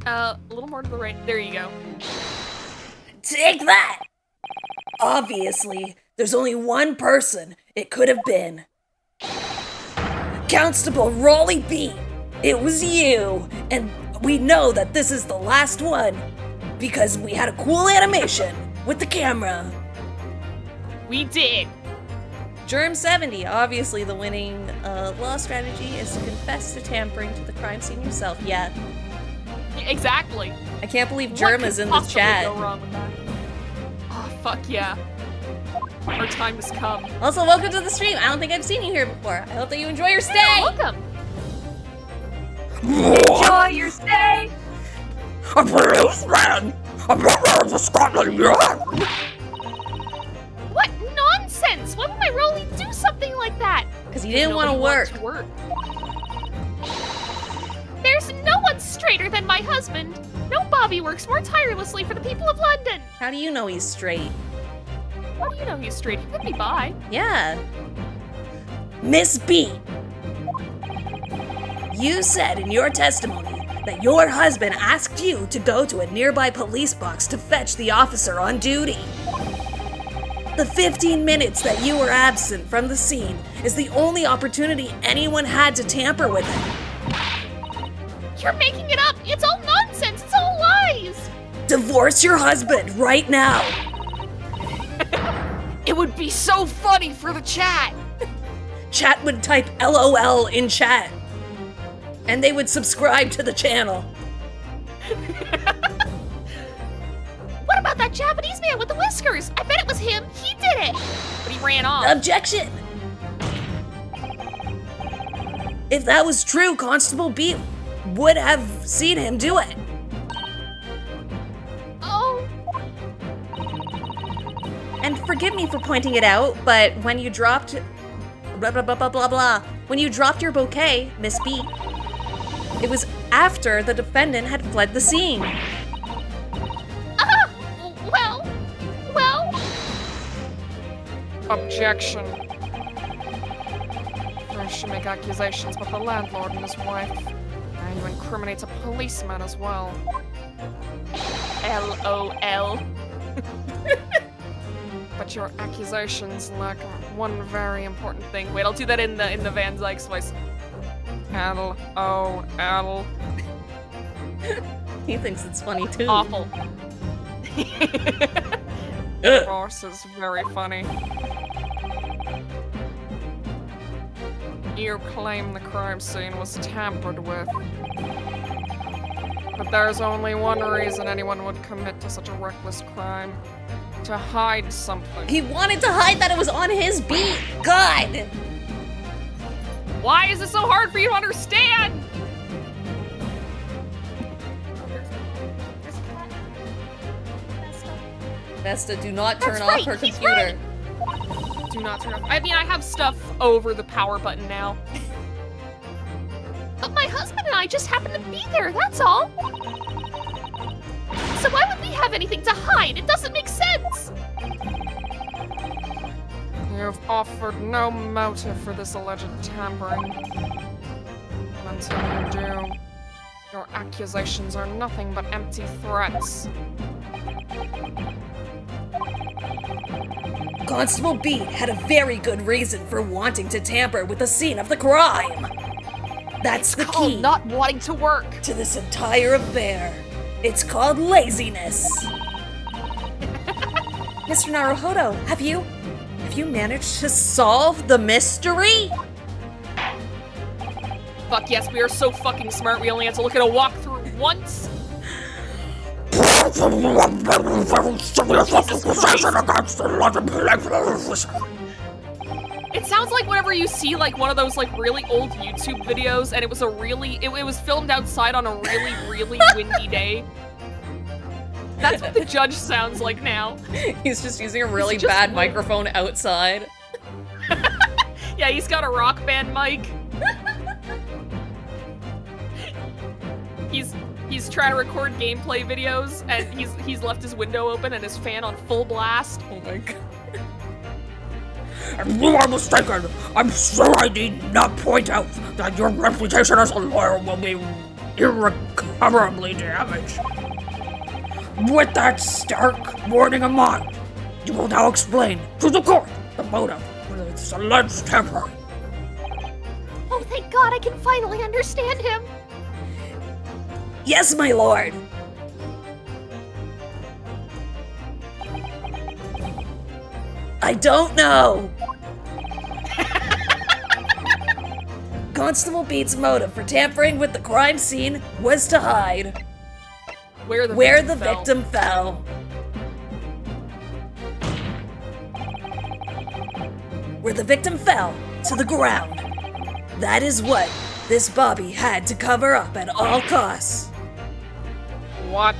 A little more to the right. There you go. Take that! Obviously, there's only one person it could have been. Constable Rolly B. It was you. And we know that this is the last one because we had a cool animation with the camera. We did. Germ 70. Obviously, the winning law strategy is to confess to tampering to the crime scene yourself. Yeah. Exactly. I can't believe What Germ could is in the possibly chat. go wrong with that? Oh, fuck yeah. Our time has come. Also, welcome to the stream. I don't think I've seen you here before. I hope that you enjoy your stay. Welcome. Enjoy your stay. a policeman! A member of the Scotland Yard! What nonsense! Why would my Rolly do something like that? Because he didn't want to Nobody work. wants to work. There's no one straighter than my husband. No Bobby works more tirelessly for the people of London. How do you know he's straight? How do you know he's straight? He could be bi. Yeah. Miss B, you said in your testimony that your husband asked you to go to a nearby police box to fetch the officer on duty. The 15 minutes that you were absent from the scene is the only opportunity anyone had to tamper with it. You're making it up. It's all nonsense. It's all lies. Divorce your husband right now. It would be so funny for the chat. Chat would type LOL in chat, and they would subscribe to the channel. What about that Japanese man with the whiskers? I bet it was him. He did it. But he ran off. Objection! If that was true, Constable Beat would have seen him do it. Oh, And forgive me for pointing it out, but when you dropped blah blah blah blah blah blah, when you dropped your bouquet, Miss B, it was after the defendant had fled the scene. well. Objection. First you make accusations about the landlord and his wife. Now you incriminate a policeman as well. LOL. But your accusations lack one very important thing. Wait, I'll do that in the Van Zieks voice. LOL. He thinks it's funny too. Awful. Of course, is very funny. You claim the crime scene was tampered with. But there's only one reason anyone would commit to such a reckless crime. To hide something. He wanted to hide that it was on his beat. God. Why is it so hard for you to understand? Vesta, do not turn That's off right, her he's computer. Do not turn off. I mean, I have stuff over the power button now. But my husband and I just happened to be there, that's all. So why would we have anything to hide? It doesn't make sense. You've offered no motive for this alleged tampering. Until you do, your accusations are nothing but empty threats. Constable Beat had a very good reason for wanting to tamper with the scene of the crime. That's the Called key not wanting to work. to this entire affair. It's called laziness. Mr. Naruhodo, have you managed to solve the mystery? Fuck yes, we are so fucking smart. We only have to look at a walkthrough once. It sounds like whenever you see like one of those like really old YouTube videos and it was it was filmed outside on a really windy day. That's what the judge sounds like now. He's just using a really just bad weird. microphone outside. Yeah, he's got a rock band mic. He's trying to record gameplay videos and he's left his window open and his fan on full blast. Oh my god. You are mistaken. I'm sure I need not point out that your reputation as a lawyer will be irrecoverably damaged. With that stark warning in mind, you will now explain to the court the motive for this alleged tampering. Oh, thank God, I can finally understand him. Yes, my lord. I don't know. Constable Beat's motive for tampering with the crime scene was to hide Where the victim fell. Where the victim fell, to the ground. That is what this Bobby had to cover up at all costs. What?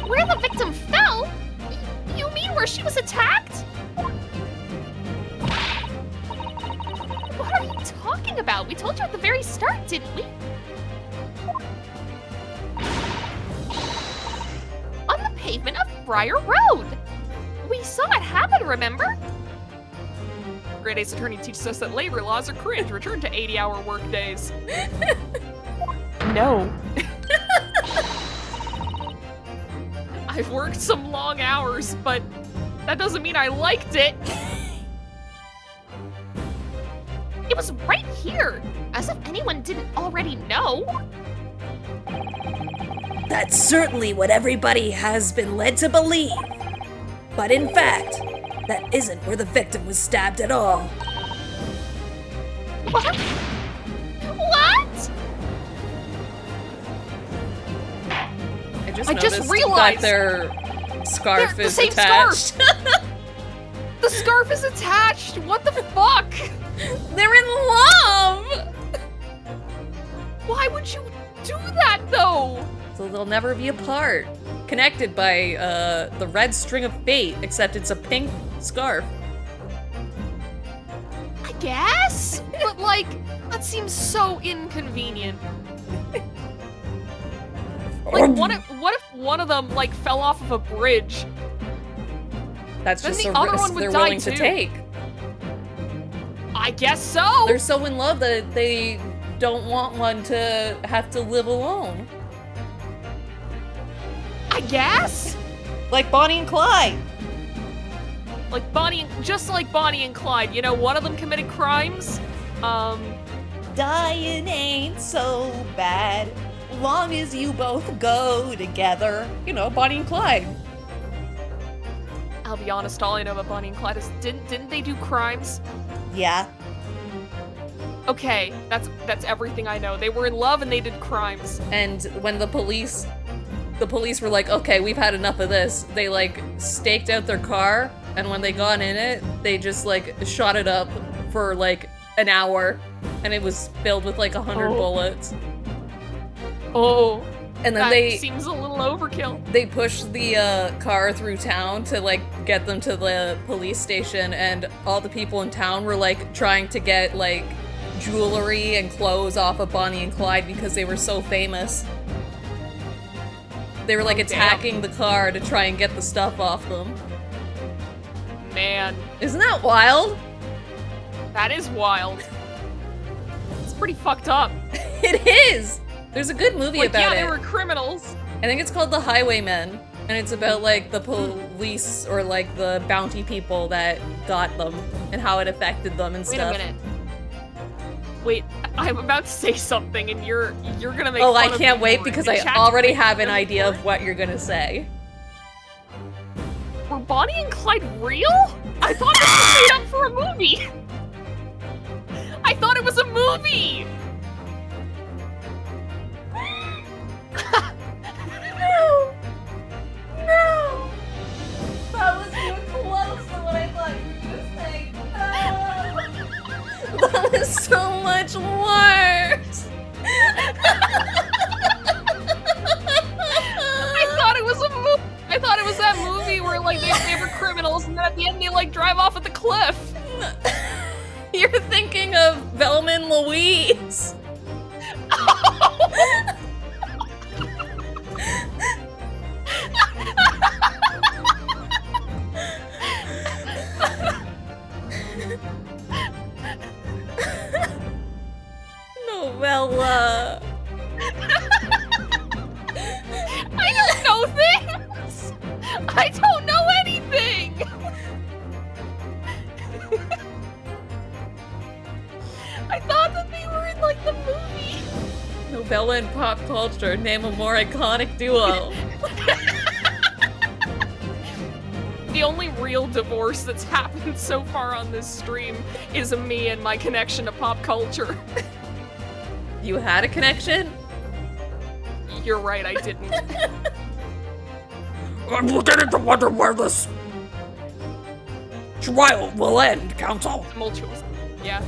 Where the victim fell? You mean where she was attacked? What are you talking about? We told you at the very start, didn't we? On the pavement of Briar Road. We saw it happen, remember? Grade Ace Attorney teaches us that labor laws are cringe. Return to 80-hour work days. No. I've worked some long hours, but that doesn't mean I liked it. It was right here, as if anyone didn't already know. That's certainly what everybody has been led to believe. But in fact, that isn't where the victim was stabbed at all. What? What? I just I noticed just realized that their scarf they're is the same attached. scarf. The scarf is attached. What the fuck? They're in love! Why would you do that though? So they'll never be apart. Connected by the red string of fate, except it's a pink scarf. I guess, but like that seems so inconvenient. Like, what if one of them like fell off of a bridge? That's Then just the a other risk one would they're die willing to too. take. I guess so. They're so in love that they don't want one to have to live alone. I guess. Like Bonnie and Clyde. Like just like Bonnie and Clyde. You know, one of them committed crimes. Dying ain't so bad, long as you both go together. You know, Bonnie and Clyde. I'll be honest, all I know about Bonnie and Clyde is didn't they do crimes? Yeah. Okay, that's everything I know. They were in love and they did crimes. And when the police were like, okay, we've had enough of this, they like staked out their car, and when they got in it, they just like shot it up for like an hour, and it was filled with like 100 bullets. Oh, And then that seems a little overkill. they pushed the car through town to like get them to the police station, and all the people in town were like trying to get like jewelry and clothes off of Bonnie and Clyde because they were so famous. They were like attacking the car to try and get the stuff off them. Man, Isn't that wild? that is wild. It's pretty fucked up. It is! There's a good movie Like, about yeah, it. they were criminals. I think it's called The Highwaymen, and it's about like the police or like the bounty people that got them and how it affected them and Wait stuff. a minute. Wait, I'm about to say something, and you're gonna make. Oh, fun I of can't me wait for it. because The I chat's already making have an fun of me idea for of what you're gonna say. it. Were Bonnie and Clyde real? I thought this was made up for a movie. I thought it was a movie. No! That was too close to what I thought you were gonna say. No! That was so much worse! I thought it was a movie. I thought it was that movie where like they were criminals, and then at the end they like drive off at the cliff. You're thinking of Velma and Louise. Novella. I don't know things. I don't know anything. I thought that they were in like the movie. Novella and pop culture, name a more iconic duo. The only real divorce that's happened so far on this stream is me and my connection to pop culture. You had a connection? You're right, I didn't. I'm beginning to wonder where this trial will end, Counsel. Tumultuous. Yeah.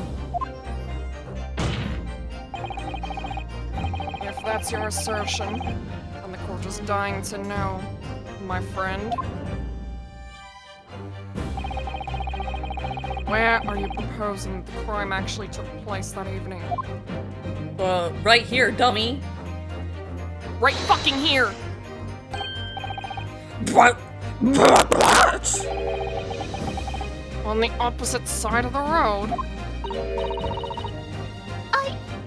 If that's your assertion, then the court is dying to know, my friend. Where are you proposing the crime actually took place that evening? Right here, dummy. Right fucking here! But On the opposite side of the road.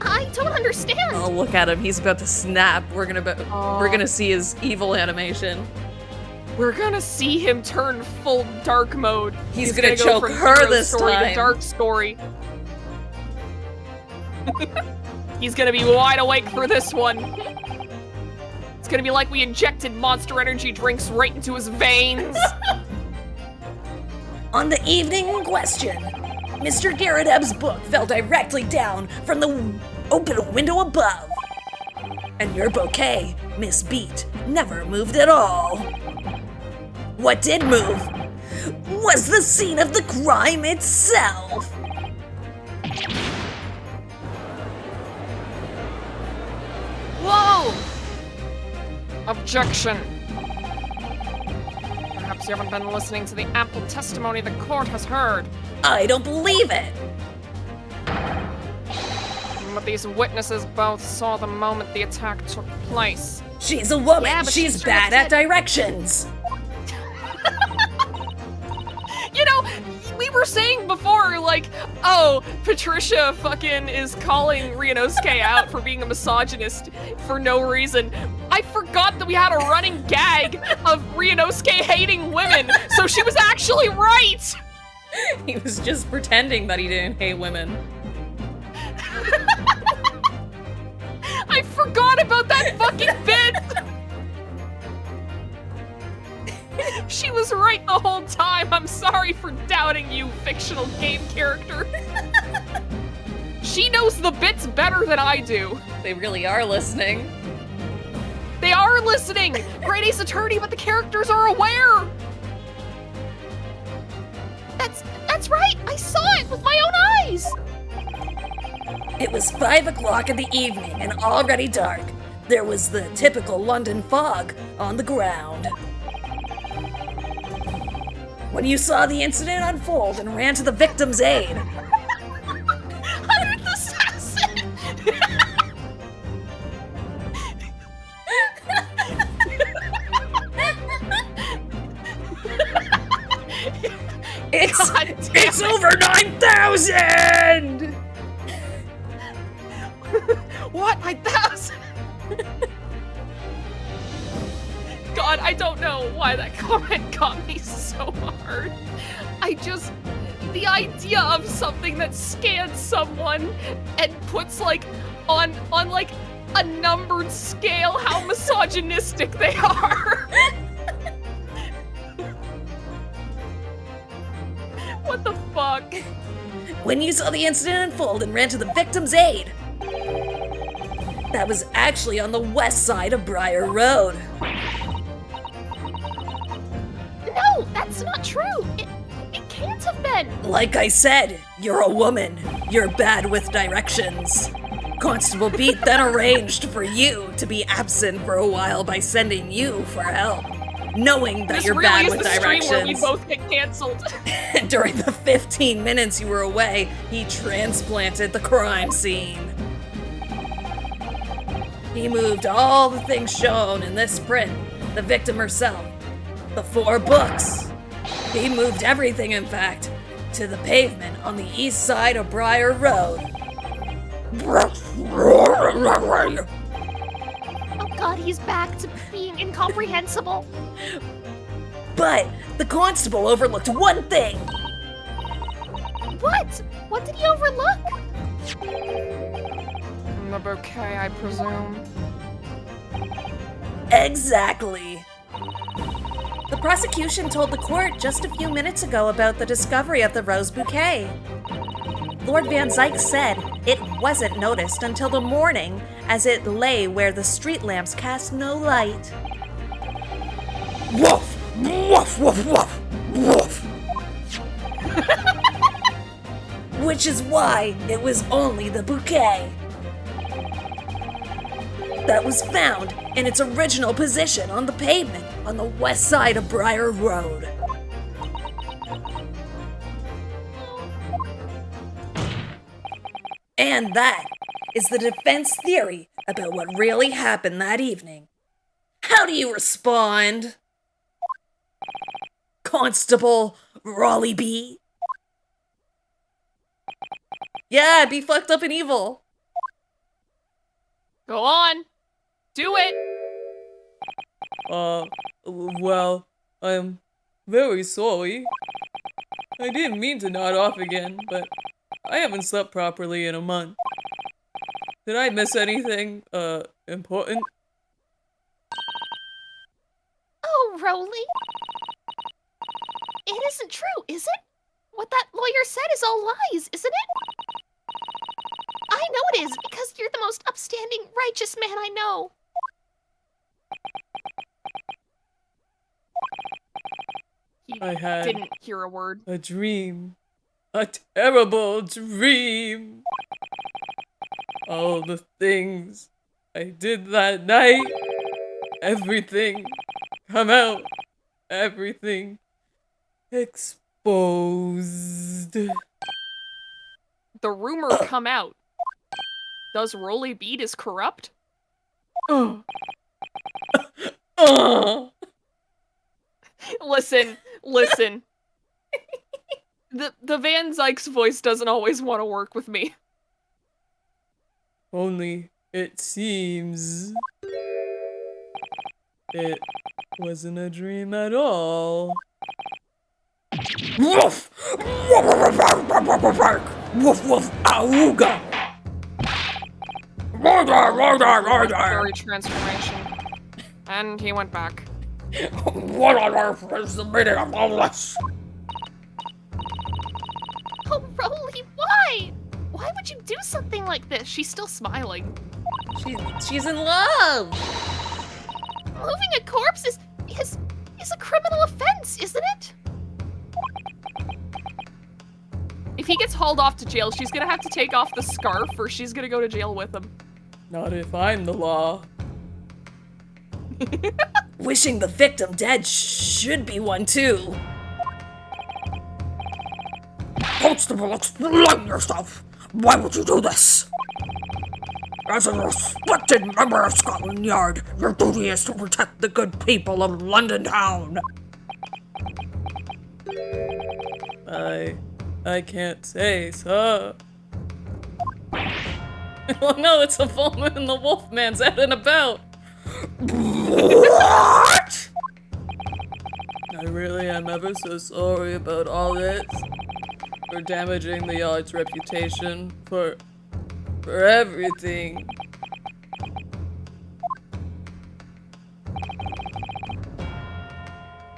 I don't understand. Oh, look at him. He's about to snap. We're gonna see his evil animation. We're gonna see him turn full dark mode. He's gonna go choke from her hero this story time. to dark story. He's gonna be wide awake for this one. It's gonna be like we injected Monster Energy drinks right into his veins. On the evening in question, Mr. Garradeb's book fell directly down from the open window above. And your bouquet, Miss Beat, never moved at all. What did move was the scene of the crime itself. Whoa! Objection. Perhaps you haven't been listening to the ample testimony the court has heard. I don't believe it. But these witnesses both saw the moment the attack took place. She's a woman. Yeah, but She's she's bad trying at to- directions. You know, we were saying before, like, oh, Patricia fucking is calling Ryunosuke out for being a misogynist for no reason. I forgot that we had a running gag of Ryunosuke hating women, so she was actually right! He was just pretending that he didn't hate women. I forgot about that fucking bit! She was right the whole time. I'm sorry for doubting you, fictional game character. She knows the bits better than I do. They really are listening. They are listening! Great Ace Attorney, but the characters are aware! That's right. I saw it with my own eyes. It was 5 o'clock in the evening and already dark. There was the typical London fog on the ground. When you saw the incident unfold and ran to the victim's aid, 100th assassin. it's over 9,000! What? 9,000? God, I don't know why that comment got me so hard. The idea of something that scans someone and puts like on like a numbered scale how misogynistic they are. What the fuck? When you saw the incident unfold and ran to the victim's aid, that was actually on the west side of Briar Road. No, that's not true. It can't have been. Like I said, you're a woman. You're bad with directions. Constable Beat then arranged for you to be absent for a while by sending you for help, knowing that This you're really bad is with the stream where we directions. both get canceled. During the 15 minutes you were away, he transplanted the crime scene. He moved all the things shown in this print, the victim herself, the 4 books. He moved everything, in fact, to the pavement on the east side of Briar Road. Oh God, he's back to being incomprehensible. But the constable overlooked one thing. What? What did he overlook? The bouquet, I presume. Exactly. The prosecution told the court just a few minutes ago about the discovery of the rose bouquet. Lord Van Zieks said it wasn't noticed until the morning, as it lay where the street lamps cast no light. Woof! Woof, woof, woof, woof. Which is why it was only the bouquet that was found in its original position on the pavement on the west side of Briar Road. And that is the defense theory about what really happened that evening. How do you respond? Constable Raleigh B? Yeah, be fucked up and evil. Go on. Do it. Well, I'm very sorry. I didn't mean to nod off again, but I haven't slept properly in a month. Did I miss anything, important? Oh, Rowley. It isn't true, is it? What that lawyer said is all lies, isn't it? I know it is, because you're the most upstanding, righteous man I know. He I had didn't hear a word. a dream. A terrible dream. All the things I did that night. Everything come out. Everything exposed. The rumor come out. Does Rolly Beat is corrupt? Oh. Listen. The Van Zieks voice doesn't always want to work with me. Only it seems it wasn't a dream at all. Woof! Woof woof auga! Very transformation. And he went back. What on earth is the meaning of all this? Oh, Rowley, why? Why would you do something like this? She's still smiling. She's in love. Moving a corpse is a criminal offense, isn't it? If he gets hauled off to jail, she's gonna have to take off the scarf or she's gonna go to jail with him. Not if I'm the law. Wishing the victim dead should be one too. Constable, explain yourself. Why would you do this? As a respected member of Scotland Yard, your duty is to protect the good people of London Town. I can't say so. Oh no, it's a full moon. The Wolfman's out and about. What? I really am ever so sorry about all this. For damaging the Yard's reputation. For everything.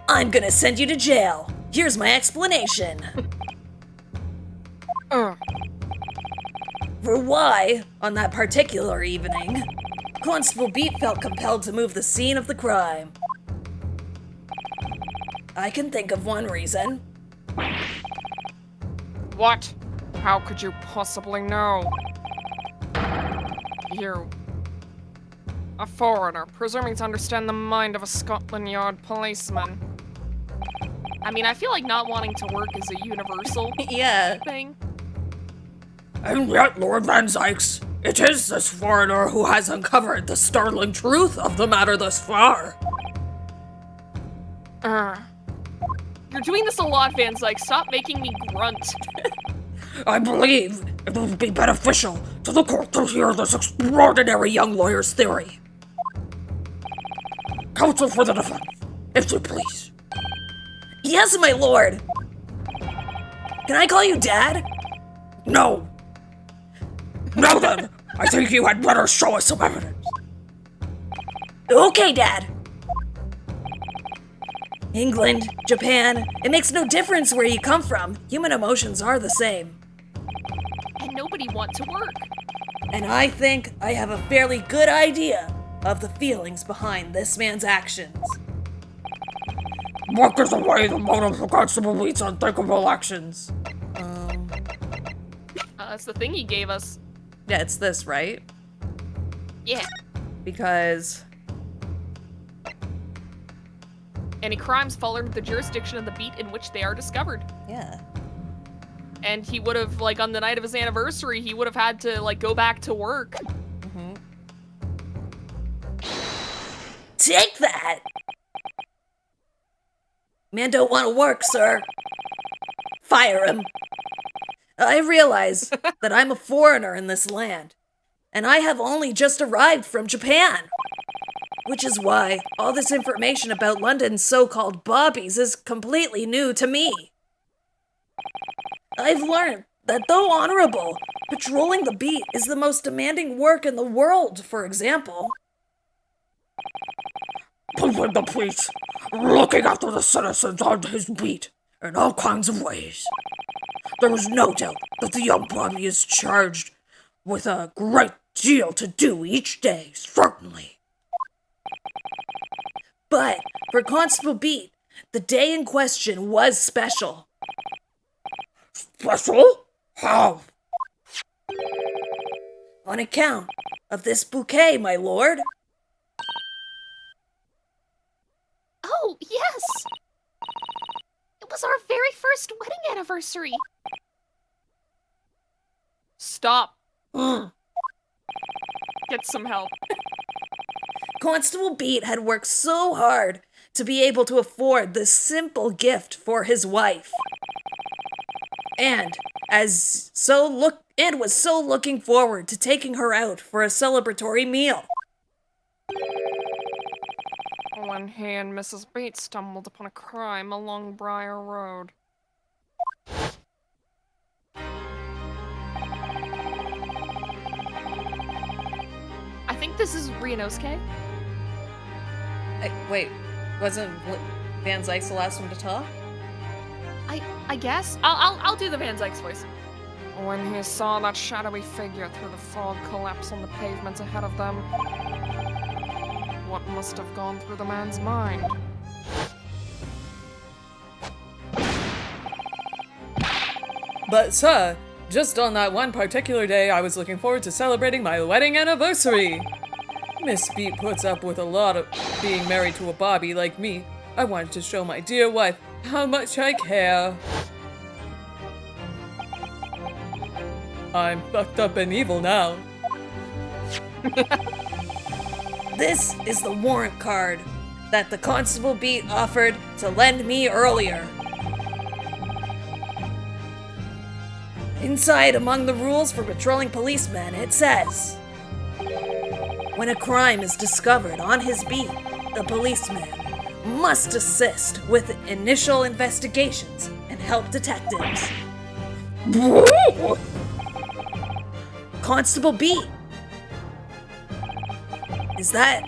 I'm gonna send you to jail. Here's my explanation. For why, on that particular evening, Constable Beat felt compelled to move the scene of the crime. I can think of one reason. What? How could you possibly know? You, a foreigner, presuming to understand the mind of a Scotland Yard policeman. I mean, I feel like not wanting to work is a universal Yeah. thing. And yet, Lord van Zieks, it is this foreigner who has uncovered the startling truth of the matter thus far. You're doing this a lot, Van Zieks. Stop making me grunt. I believe it would be beneficial to the court to hear this extraordinary young lawyer's theory. Counsel for the defense, if you please. Yes, my lord. Can I call you Dad? No. Now then, I think you had better show us some evidence. Okay, Dad. England, Japan, it makes no difference where you come from. Human emotions are the same. And nobody wants to work. And I think I have a fairly good idea of the feelings behind this man's actions. What is away the motive for Constable Beat's unthinkable actions? That's the thing he gave us. Yeah, it's this, right? Yeah. Because Any crimes fall under the jurisdiction of the beat in which they are discovered. yeah. And he would have, like, on the night of his anniversary, he would have had to, like, go back to work. Take that! Man don't want to work, sir. Fire him. I realize that I'm a foreigner in this land, and I have only just arrived from Japan. Which is why all this information about London's so-called bobbies is completely new to me. I've learned that though honorable, patrolling the beat is the most demanding work in the world, for example. With the police, looking after the citizens on his beat in all kinds of ways. There is no doubt that the young Bobby is charged with a great deal to do each day, certainly. But for Constable Beat, the day in question was special. Special? How? On account of this bouquet, my lord. Oh, yes! It was our very first wedding anniversary. Stop. Get some help. Constable Beat had worked so hard to be able to afford this simple gift for his wife. And was so looking forward to taking her out for a celebratory meal. When he and Mrs. Bates stumbled upon a crime along Briar Road. I think this is Ryunosuke. Wait, wasn't Van Zieks the last one to talk? I guess. I'll do the Van Zieks voice. When he saw that shadowy figure through the fog collapse on the pavement ahead of them, what must have gone through the man's mind? But sir, just on that one particular day, I was looking forward to celebrating my wedding anniversary. Miss Beat puts up with a lot of being married to a Bobby like me. I wanted to show my dear wife how much I care. I'm fucked up and evil now. This is the warrant card that the Constable Beat offered to lend me earlier. Inside, among the rules for patrolling policemen, it says, when a crime is discovered on his beat, the policeman must assist with initial investigations and help detectives. Constable Beat. Is that,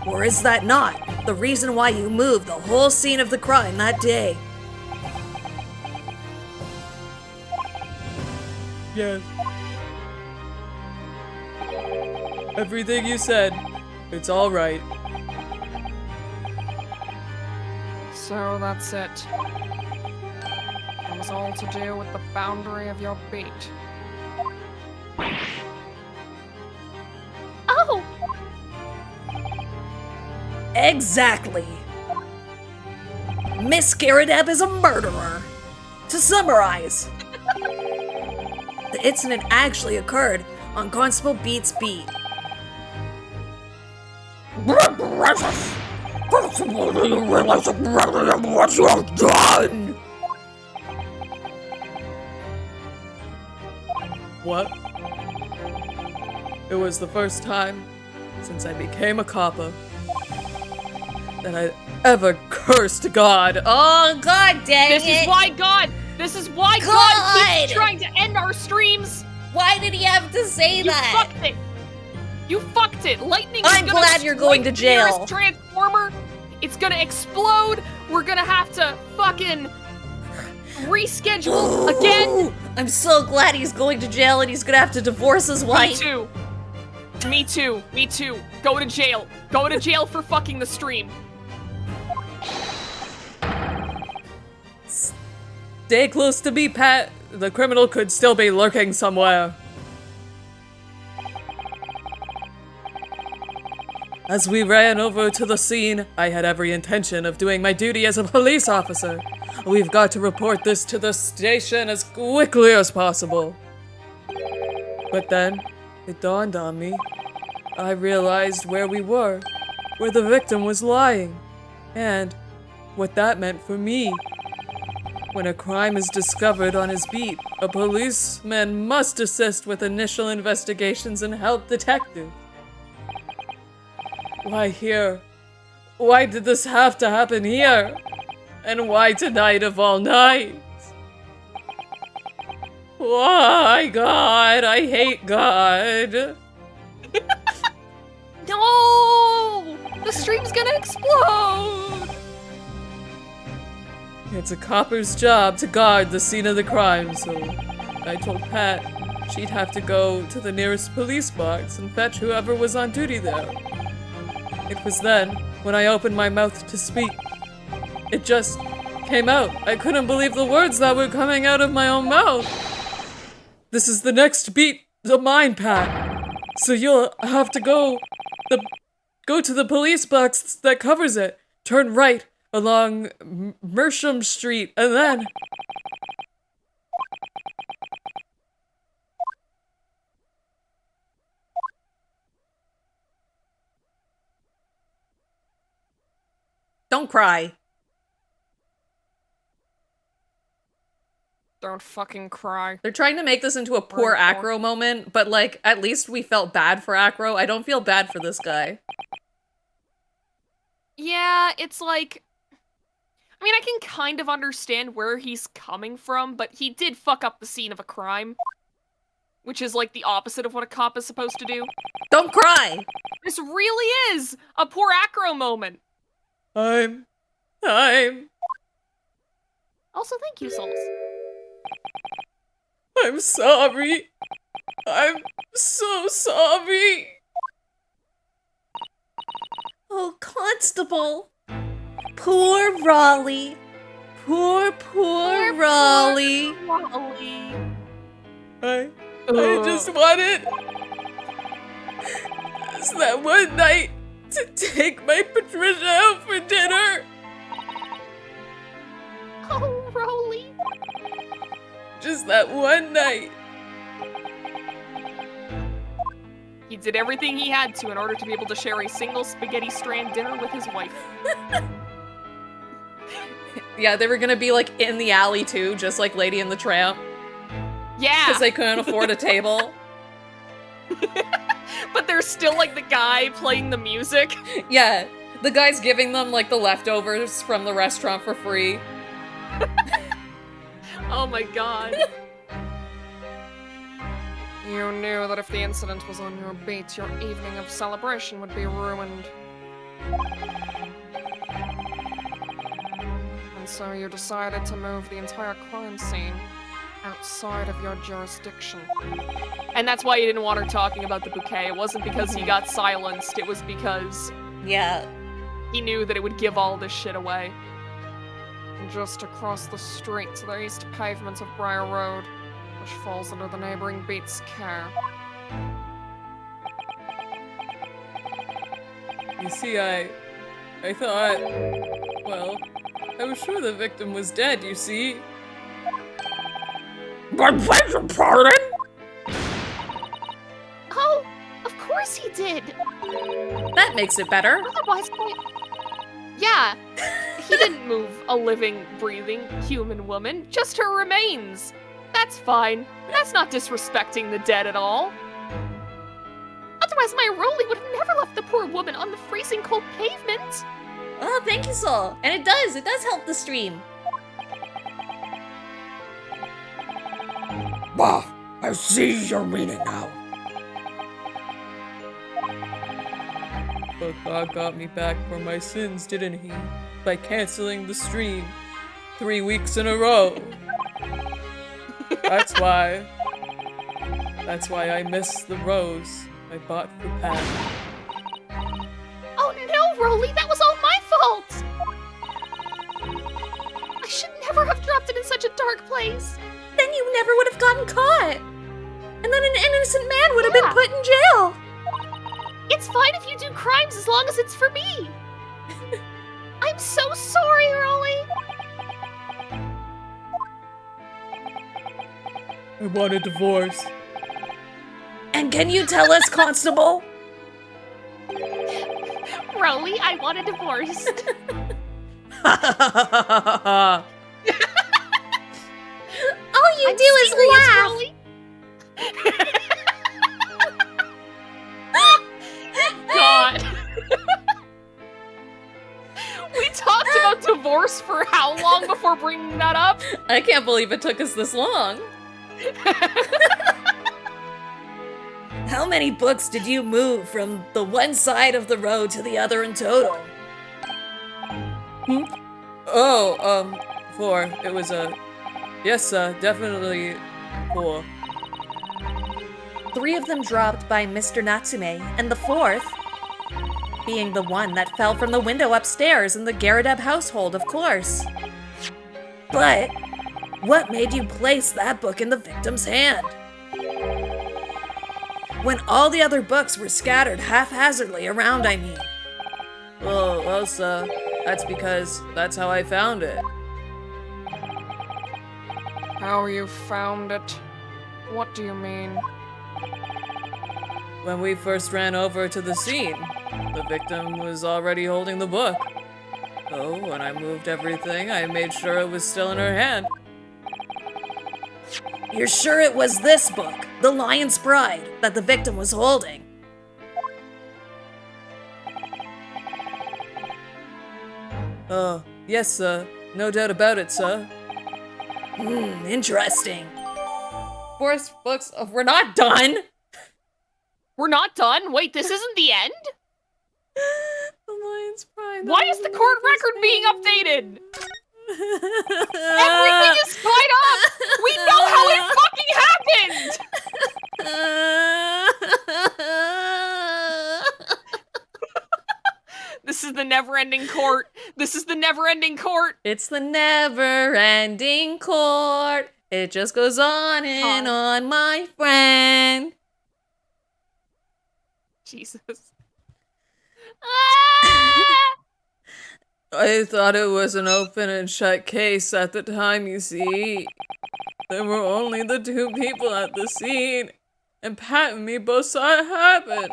or is that not, the reason why you moved the whole scene of the crime that day? Yes. Everything you said, it's all right. So that's it. It was all to do with the boundary of your beat. Oh! Exactly. Miss Garadeb is a murderer. To summarize, the incident actually occurred on Constable Beat's beat. Do you realize the gravity of what you have done? What? It was the first time since I became a copper that I'd ever cursed God. Oh, god dang This it! is why God keeps trying to end our streams! Why did he have to say You that? fucked it! You fucked it! Lightning I'm is gonna glad you're going strike to the nearest jail. Transformer! It's gonna explode! We're gonna have to fucking reschedule again! I'm so glad he's going to jail and he's gonna have to divorce his wife. Me too. Me too. Me too. Go to jail. Go to jail for fucking the stream. Stay close to me, Pat. The criminal could still be lurking somewhere. As we ran over to the scene, I had every intention of doing my duty as a police officer. We've got to report this to the station as quickly as possible. But then, it dawned on me. I realized where we were, where the victim was lying. And what that meant for me. When a crime is discovered on his beat, a policeman must assist with initial investigations and help detectives. Why here? Why did this have to happen here? And why tonight of all nights? Why, God? I hate God. No! The stream's gonna explode! It's a copper's job to guard the scene of the crime, so I told Pat she'd have to go to the nearest police box and fetch whoever was on duty there. It was then, when I opened my mouth to speak, it just came out. I couldn't believe the words that were coming out of my own mouth. This is the next beat of mine, Pat. So you'll have to go to the police box that covers it. Turn right along Mersham Street, and then... Don't cry. Don't fucking cry. They're trying to make this into a poor Right, Acro moment, but like, at least we felt bad for Acro. I don't feel bad for this guy. Yeah, it's like... I mean, I can kind of understand where he's coming from, but he did fuck up the scene of a crime. Which is like the opposite of what a cop is supposed to do. Don't cry! This really is a poor Acro moment. I'm... Also, thank you, Souls. I'm sorry. I'm so sorry. Oh, Constable. Poor Raleigh. Poor Raleigh. Raleigh. I just wanted just that one night to take my Patricia out for dinner. Oh, Raleigh. Just that one night. He did everything he had to in order to be able to share a single spaghetti strand dinner with his wife. Yeah, they were gonna be like in the alley too, just like Lady and the Tramp. Yeah! Because they couldn't afford a table. But there's still like the guy playing the music. Yeah, the guy's giving them like the leftovers from the restaurant for free. Oh my god. You knew that if the incident was on your beat, your evening of celebration would be ruined. And so you decided to move the entire crime scene outside of your jurisdiction. And that's why you didn't want her talking about the bouquet. It wasn't because he got silenced, it was because Yeah. he knew that it would give all this shit away. And just across the street to the east pavement of Briar Road, which falls under the neighboring beat's care. You see, I thought, well, I was sure the victim was dead, you see. I beg your pardon? Oh, of course he did. That makes it better. Otherwise, yeah, He didn't move a living, breathing human woman, just her remains. That's fine. That's not disrespecting the dead at all. otherwise my Rolly would have never left the poor woman on the freezing cold pavement. Oh, thank you, Sol. And it does help the stream. Bah, I see your meaning now. But God got me back for my sins, didn't he? By canceling the stream 3 weeks in a row. That's why I missed the rose I bought for Pat. Oh no, Rolly, that was all my fault! I should never have dropped it in such a dark place. Then you never would have gotten caught. And then an innocent man would have been put in jail. It's fine if you do crimes as long as it's for me. I'm so sorry, Rolly. I want a divorce. And can you tell us, Constable? Rolly, I want a divorce. All you do is laugh. God. We talked about divorce for how long before bringing that up? I can't believe it took us this long. How many books did you move from the one side of the road to the other in total? Oh, 4. It was yes, definitely 4. 3 of them dropped by Mr. Natsume, and the 4th being the one that fell from the window upstairs in the Garadeb household, of course. But what made you place that book in the victim's hand? When all the other books were scattered haphazardly around, I mean. Well, sir, that's because that's how I found it. How you found it? What do you mean? When we first ran over to the scene, the victim was already holding the book. So when I moved everything, I made sure it was still in her hand. You're sure it was this book, The Lion's Bride, that the victim was holding? Yes, sir. No doubt about it, sir. Interesting. 4 books. Oh, we're not done. We're not done? Wait, this isn't the end? The Lion's Pride. Why is the court record being updated? Everything is tied up! We know how it fucking happened! This is the never-ending court. This is the never-ending court. It's the never-ending court. It just goes on and on, my friend. Jesus. I thought it was an open and shut case at the time, you see. There were only the 2 people at the scene, and Pat and me both saw it happen.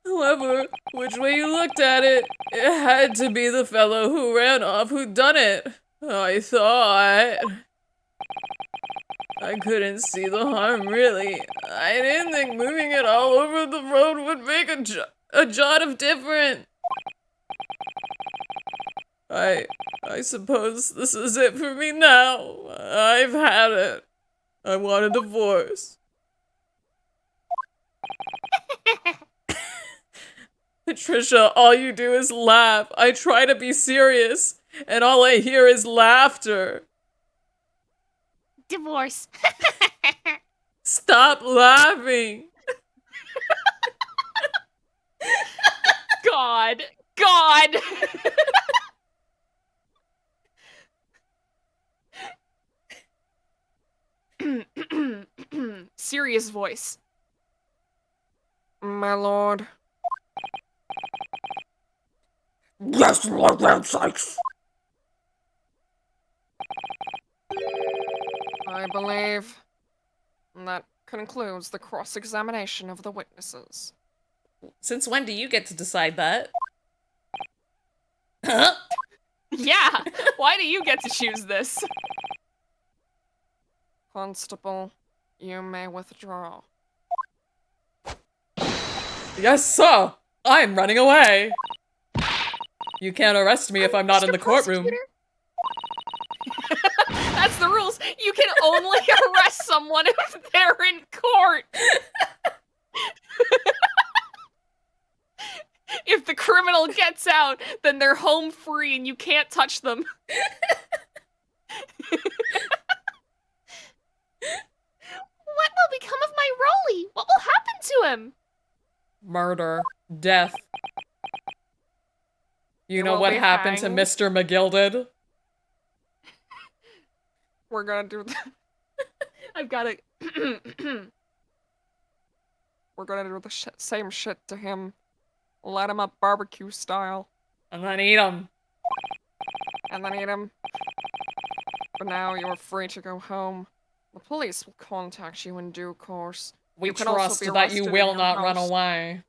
However, which way you looked at it, it had to be the fellow who ran off who done it. I thought. I couldn't see the harm, really. I didn't think moving it all over the road would make a jot of difference. I suppose this is it for me now. I've had it. I want a divorce. Patricia, all you do is laugh. I try to be serious, and all I hear is laughter. Divorce. Stop laughing. God. God. Serious voice. My lord. Yes, Lord van Zieks. I believe that concludes the cross-examination of the witnesses. Since when do you get to decide that? Yeah, why do you get to choose this? Constable, you may withdraw. Yes, sir. I'm running away. You can't arrest me if I'm not in the courtroom. That's the rules. You can only arrest someone if they're in court. If the criminal gets out, then they're home free and you can't touch them. What will become of my Rolly? What will happen to him? Murder. Death. You He know will what be happened to hanged. Mr. McGilded? We're gonna do I've gotta... We're gonna do the same shit to him. Let him up barbecue style. And then eat him. And then eat him. But now you're free to go home. The police will contact you in due course. We You can also trust be that you arrested in will your not run house. away.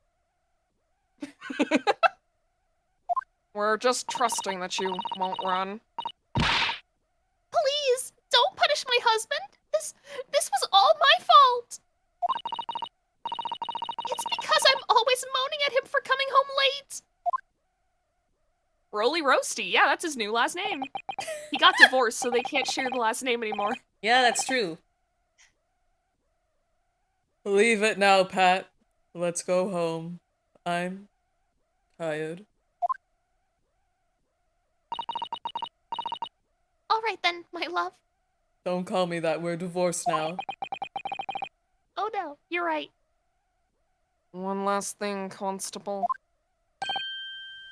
We're just trusting that you won't run. Please, don't punish my husband. This was all my fault. It's because I'm always moaning at him for coming home late. Roly Roasty, yeah, that's his new last name. He got divorced, so they can't share the last name anymore. Yeah, that's true. Leave it now, Pat. Let's go home. I'm tired. All right then, my love. Don't call me that. We're divorced now. Oh no, you're right. One last thing, Constable.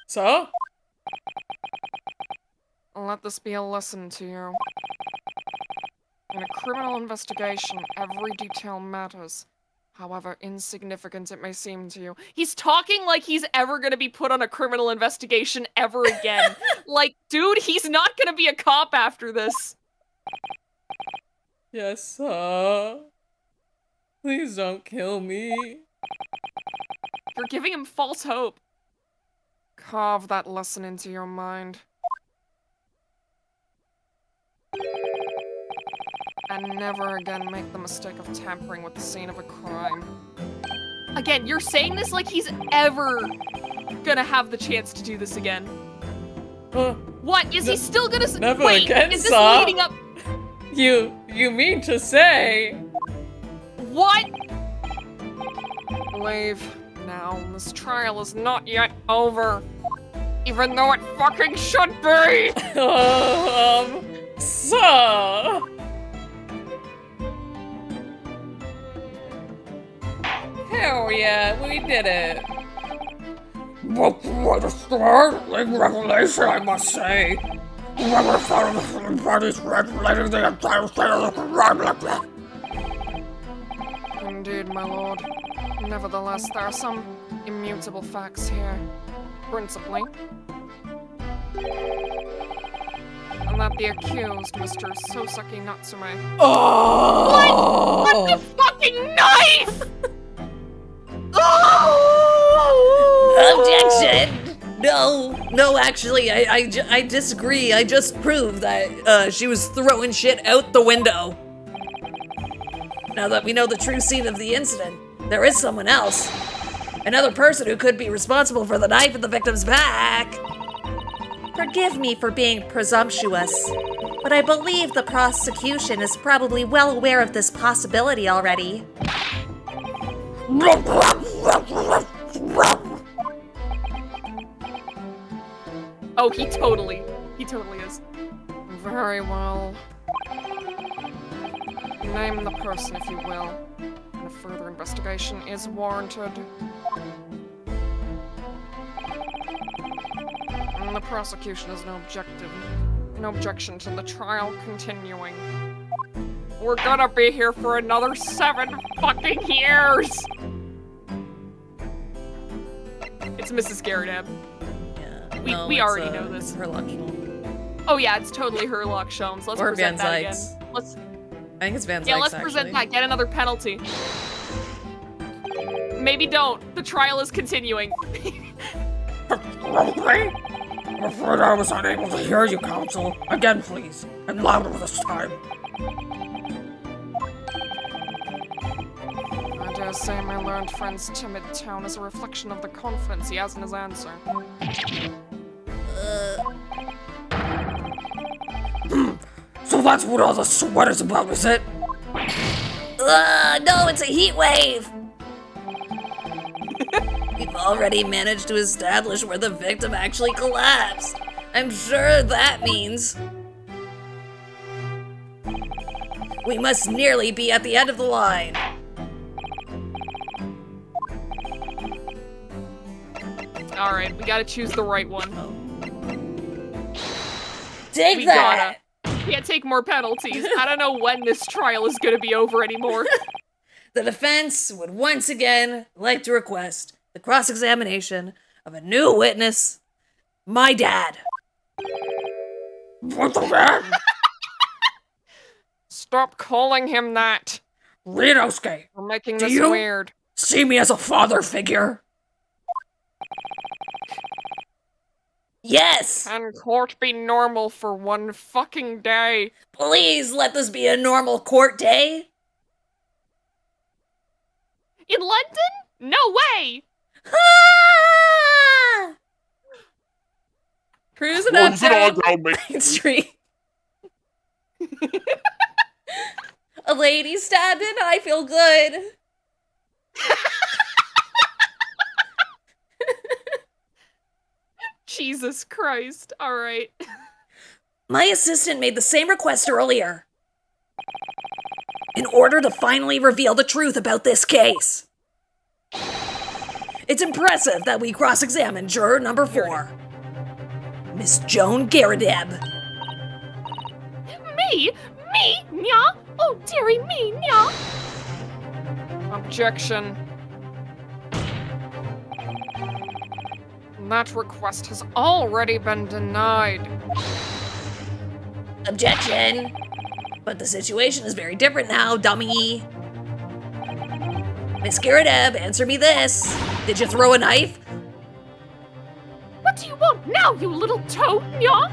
So? Let this be a lesson to you. In a criminal investigation, every detail matters, however insignificant it may seem to you. He's talking like he's ever gonna be put on a criminal investigation ever again. Like, dude, he's not gonna be a cop after this. Yes, sir. Please don't kill me. You're giving him false hope. Carve that lesson into your mind. And never again make the mistake of tampering with the scene of a crime. Again, you're saying this like he's ever gonna have the chance to do this again. What? Is he still gonna never wait, again, is this sir. leading up? You mean to say? What? Leave now. This trial is not yet over. Even though it fucking should be! Sir! Hell yeah, we did it. What a startling revelation, I must say. Whoever found the parties regulating the entire state of the crime. Indeed, my lord. Nevertheless, there are some immutable facts here. Principally, and that the accused, Mr. Soseki Natsume. Oh! What the fucking knife? Objection! No, actually, I disagree. I just proved that she was throwing shit out the window. Now that we know the true scene of the incident, there is someone else. Another person who could be responsible for the knife in the victim's back. Forgive me for being presumptuous, but I believe the prosecution is probably well aware of this possibility already. Oh, he totally is. Very well. Name the person, if you will. And a further investigation is warranted. And the prosecution has no objection to the trial continuing. We're gonna be here for another 7 fucking years! It's Mrs. Garrett. Yeah, We already know this. It's her luck Sholmes. Oh yeah, it's totally Herlock Sholmes. Let's Or present Van that Zieks. again. Let's I think it's Van Zieks, Yeah, let's actually. present that. Get another penalty. Maybe don't. The trial is continuing. I'm afraid I was unable to hear you, counsel. Again, please. And louder this time. I dare say my learned friend's timid tone is a reflection of the confidence he has in his answer. So that's what all the sweat is about, is it? No, it's a heat wave! We've already managed to establish where the victim actually collapsed. I'm sure that means we must nearly be at the end of the line. Alright, we gotta choose the right one. Take We that! Can't take more penalties. I don't know when this trial is gonna be over anymore. The defense would once again like to request the cross-examination of a new witness, my dad. What the heck? Stop calling him that. Rinosuke, We're making Do this you? weird. see me as a father figure? Yes! Can court be normal for one fucking day? Please let this be a normal court day. In London? No way! Ah! Cruising up Close it all down down, mate. Main Street. A lady stabbed in, I feel good. Jesus Christ. Alright. My assistant made the same request earlier. In order to finally reveal the truth about this case. It's impressive that we cross-examined juror number 4, Miss Joan Garadeb. Me? Me? Nya? Oh, dearie me, nya. Objection. That request has already been denied. Objection! But the situation is very different now, dummy. Miss Garadeb, answer me this. Did you throw a knife? What do you want now, you little toad, nya?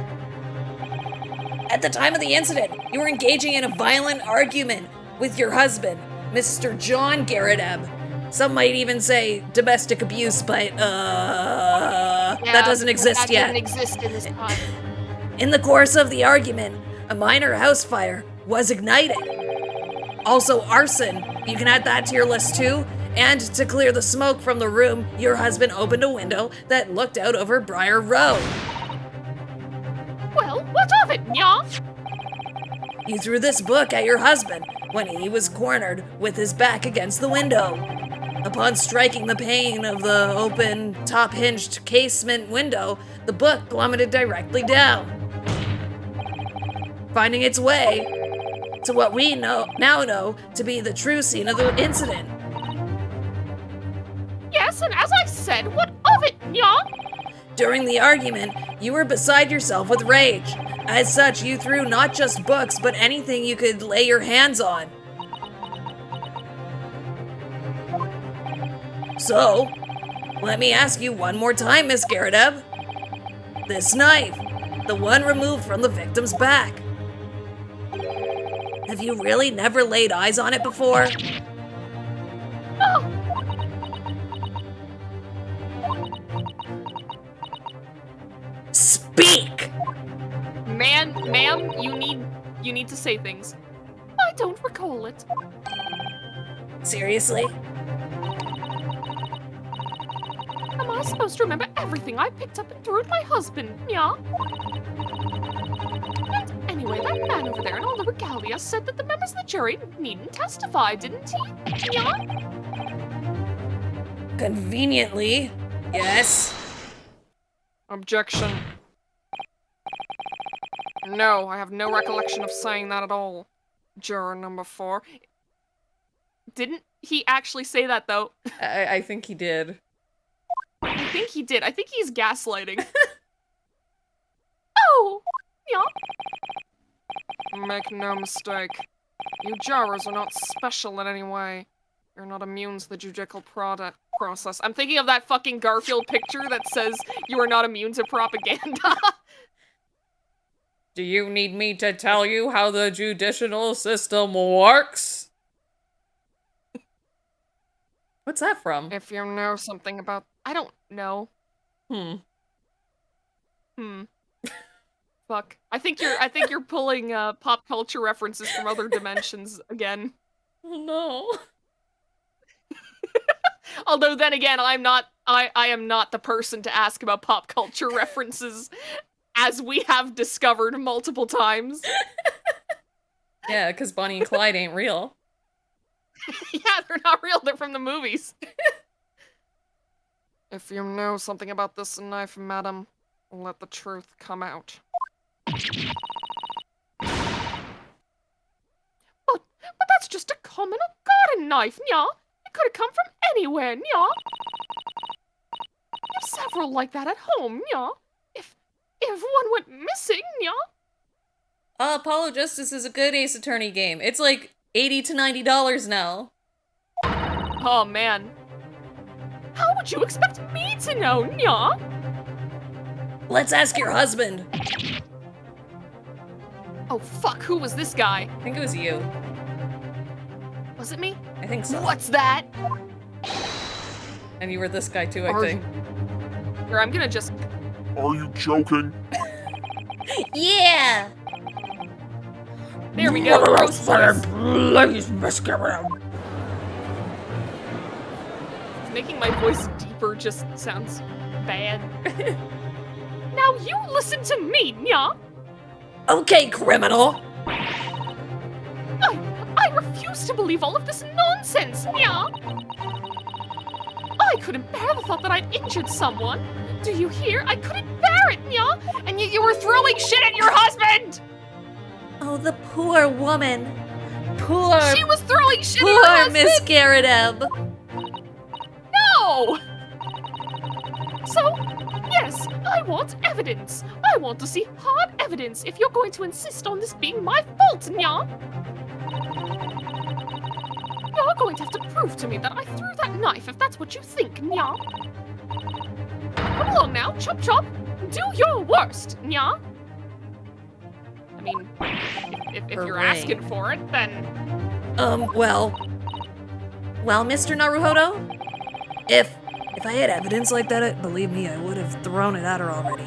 At the time of the incident, you were engaging in a violent argument with your husband, Mr. John Garadeb. Some might even say domestic abuse, but that doesn't exist that yet. Doesn't exist in this time. In the course of the argument, a minor house fire was ignited. Also arson, you can add that to your list too. And to clear the smoke from the room, your husband opened a window that looked out over Briar Road. Well, what of it, nya? You threw this book at your husband when he was cornered with his back against the window. Upon striking the pane of the open, top-hinged casement window, the book plummeted directly down, finding its way to what we now know to be the true scene of the incident. Yes, and as I said, what of it, nya? During the argument, you were beside yourself with rage. As such, you threw not just books, but anything you could lay your hands on. So, let me ask you one more time, Miss Garadeb. This knife, the one removed from the victim's back. Have you really never laid eyes on it before? Oh, Speak! Ma'am, you need to say things. I don't recall it. Seriously? Am I supposed to remember everything I picked up and threw at my husband, nya? And anyway, that man over there in all the regalia said that the members of the jury needn't testify, didn't he? Nya? Conveniently, yes. Objection. No, I have no recollection of saying that at all. Juror number 4. Didn't he actually say that, though? I think he did. I think he did. I think he's gaslighting. Oh, nya? Make no mistake. You jurors are not special in any way. You're not immune to the judicial process. I'm thinking of that fucking Garfield picture that says you are not immune to propaganda. Do you need me to tell you how the judicial system works? What's that from? If you know something about... I don't know. Fuck. I think you're pulling pop culture references from other dimensions again. Oh no. Although then again, I am not the person to ask about pop culture references, as we have discovered multiple times. Yeah, because Bonnie and Clyde ain't real. Yeah, they're not real, they're from the movies. If you know something about this knife, madam, let the truth come out. But that's just a common garden knife, nya? It could have come from anywhere, nya? You've several like that at home, nya? If one went missing, nya? Apollo Justice is a good Ace Attorney game. It's like $80 to $90 now. Oh, man. How would you expect me to know, nya? Let's ask your husband. Oh fuck, who was this guy? I think it was you. Was it me? I think so. What's that? And you were this guy too, I Are think. Here, I'm gonna just... Are you joking? Yeah! There we go, roast voice. Please, Miss Cameron. Making my voice deeper just sounds bad. Now you listen to me, Nya. Okay, criminal. I refuse to believe all of this nonsense, Nya. I couldn't bear the thought that I'd injured someone. Do you hear? I couldn't bear it, Nya. And yet you were throwing shit at your husband. Oh, the poor woman. She was throwing shit at her Poor husband. Miss Garadeb. No! So, yes, I want evidence. I want to see hard evidence if you're going to insist on this being my fault, Nya. You're going to have to prove to me that I threw that knife if that's what you think, Nya. Come along now, chop chop. Do your worst, Nya. I mean, if you're Hooray. asking for it, then... Well, Mr. Naruhodo? If I had evidence like that, believe me, I would have thrown it at her already.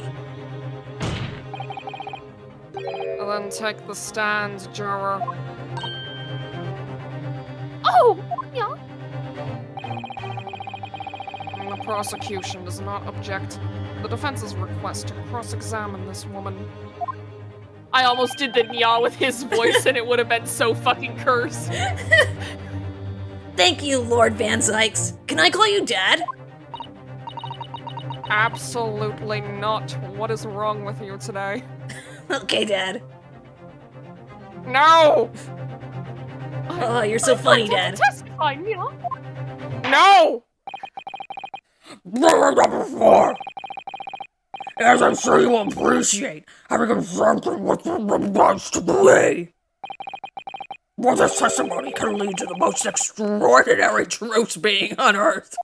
Then take the stand, juror. Oh, yeah. The prosecution does not object. The defense's request to cross-examine this woman. I almost did the Nya with his voice and it would have been so fucking cursed. Thank you, Lord Van Zieks. Can I call you Dad? Absolutely not. What is wrong with you today? Okay, Dad. No! Oh, you're so funny, Dad. Testify, Nya. No! As I'm sure you will appreciate, having confronted what the wants to be. Well, this testimony can lead to the most extraordinary truths being unearthed.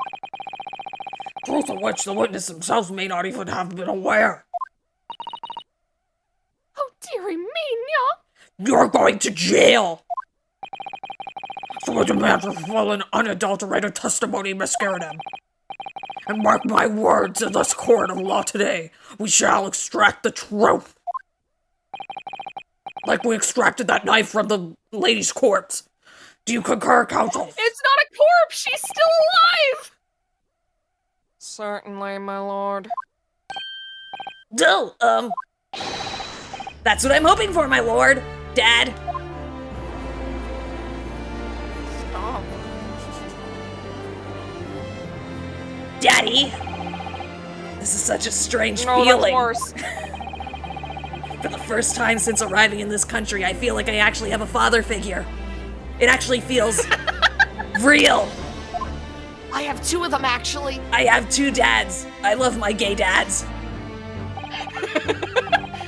Truth of which the witness themselves may not even have been aware. Oh, dearie me, Nya. You're going to jail! So I demand your full and unadulterated testimony, Miss Garadeb. And mark my words in this court of law today, we shall extract the truth. Like we extracted that knife from the lady's corpse. Do you concur, counsel? It's not a corpse! She's still alive! Certainly, my lord. No, that's what I'm hoping for, my lord. Dad. Stop. Daddy. This is such a strange No, feeling. that's worse. For the first time since arriving in this country, I feel like I actually have a father figure. It actually feels real. I have two of them, actually. I have two dads. I love my gay dads.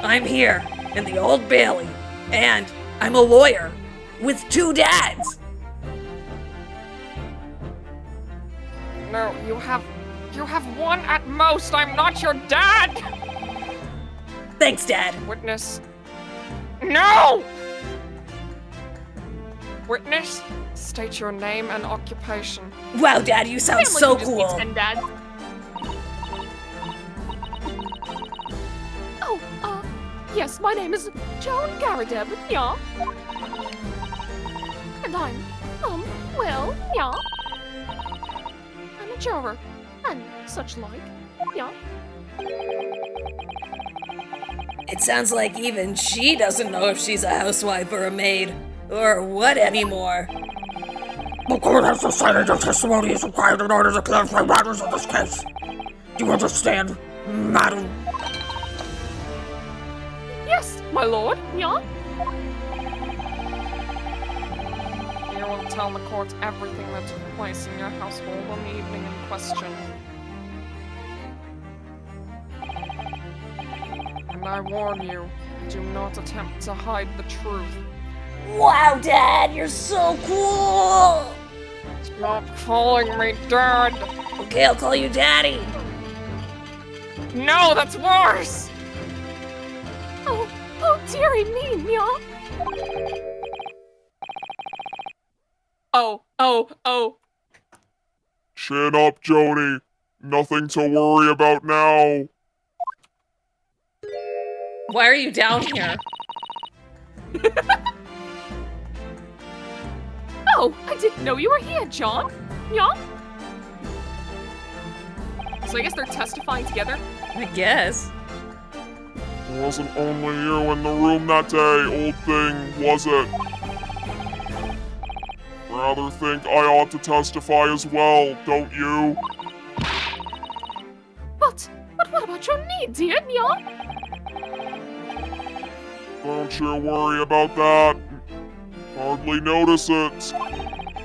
I'm here in the Old Bailey, and I'm a lawyer with two dads. No, you have one at most. I'm not your dad. Thanks, Dad. Witness. No! Witness, state your name and occupation. Wow, Dad, you sound Family so can just be cool. 10 dads. Oh, yes, my name is Joan Garadeb, yeah. And I'm, well, yeah. I'm a juror, and such like, yeah. It sounds like even she doesn't know if she's a housewife or a maid, or what anymore. The court has decided your testimony is required in order to clarify matters in this case. Do you understand, madam? Yes, my lord, yeah. You will tell the court everything that took place in your household on the evening in question. And I warn you, do not attempt to hide the truth. Wow, Dad, you're so cool. Stop calling me Dad! Okay, I'll call you Daddy. No, that's worse! Oh, dearie me, Nya. Oh. Chin up, Joni. Nothing to worry about now. Why are you down here? Oh, I didn't know you were here, John. Nya? So I guess they're testifying together? I guess. It wasn't only you in the room that day, old thing, was it? Rather think I ought to testify as well, don't you? But what about your knee, dear Nya? Don't you worry about that. Hardly notice it.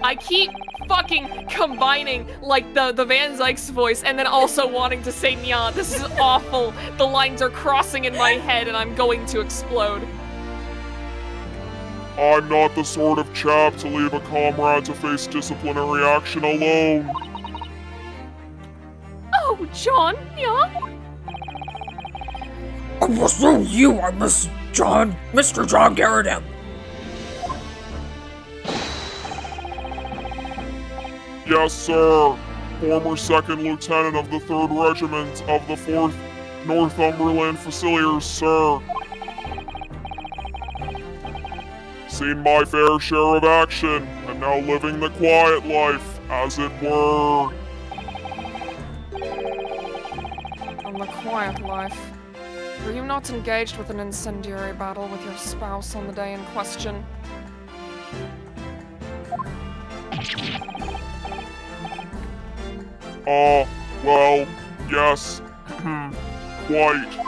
I keep fucking combining, like, the Van Zieks voice and then also wanting to say Nya. This is awful. The lines are crossing in my head and I'm going to explode. I'm not the sort of chap to leave a comrade to face disciplinary action alone. Oh, John, Nya? I presume you are Mr. John Garridem. Yes, sir. Former 2nd Lieutenant of the 3rd Regiment of the 4th Northumberland Fusiliers, sir. Seen my fair share of action, and now living the quiet life, as it were. On the quiet life. Were you not engaged with an incendiary battle with your spouse on the day in question? Well, yes. Quite.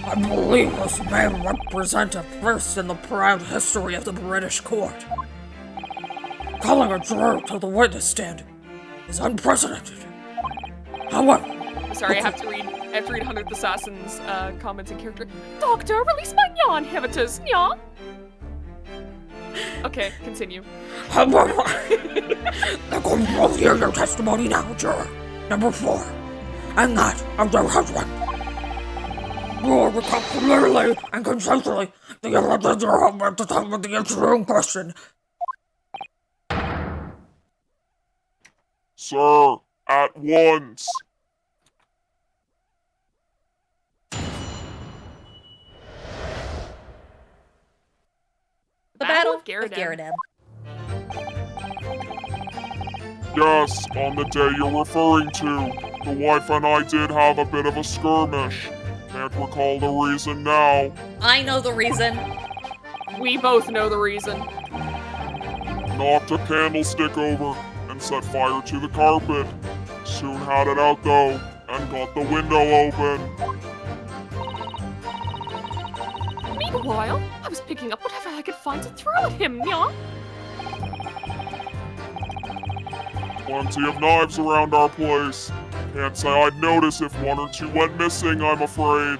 I believe this may represent a first in the proud history of the British court. Calling a juror to the witness stand is unprecedented. However, Sorry, I have to read 100th Assassin's comments in character. Doctor, release my Nya inhibitors, Nya! Okay, continue. however, the court will hear your testimony now, juror number 4, and that of their husband. You will recount clearly and concisely the events of your home at the time of the incident in question. Sir, at once. The Battle of Garridem. Garridem. Yes, on the day you're referring to, the wife and I did have a bit of a skirmish. Can't recall the reason now. I know the reason. We both know the reason. Knocked a candlestick over and set fire to the carpet. Soon had it out though, and got the window open. Meanwhile, I was picking up whatever I could find to throw at him, Nya. Plenty of knives around our place. Can't say I'd notice if 1 or 2 went missing, I'm afraid.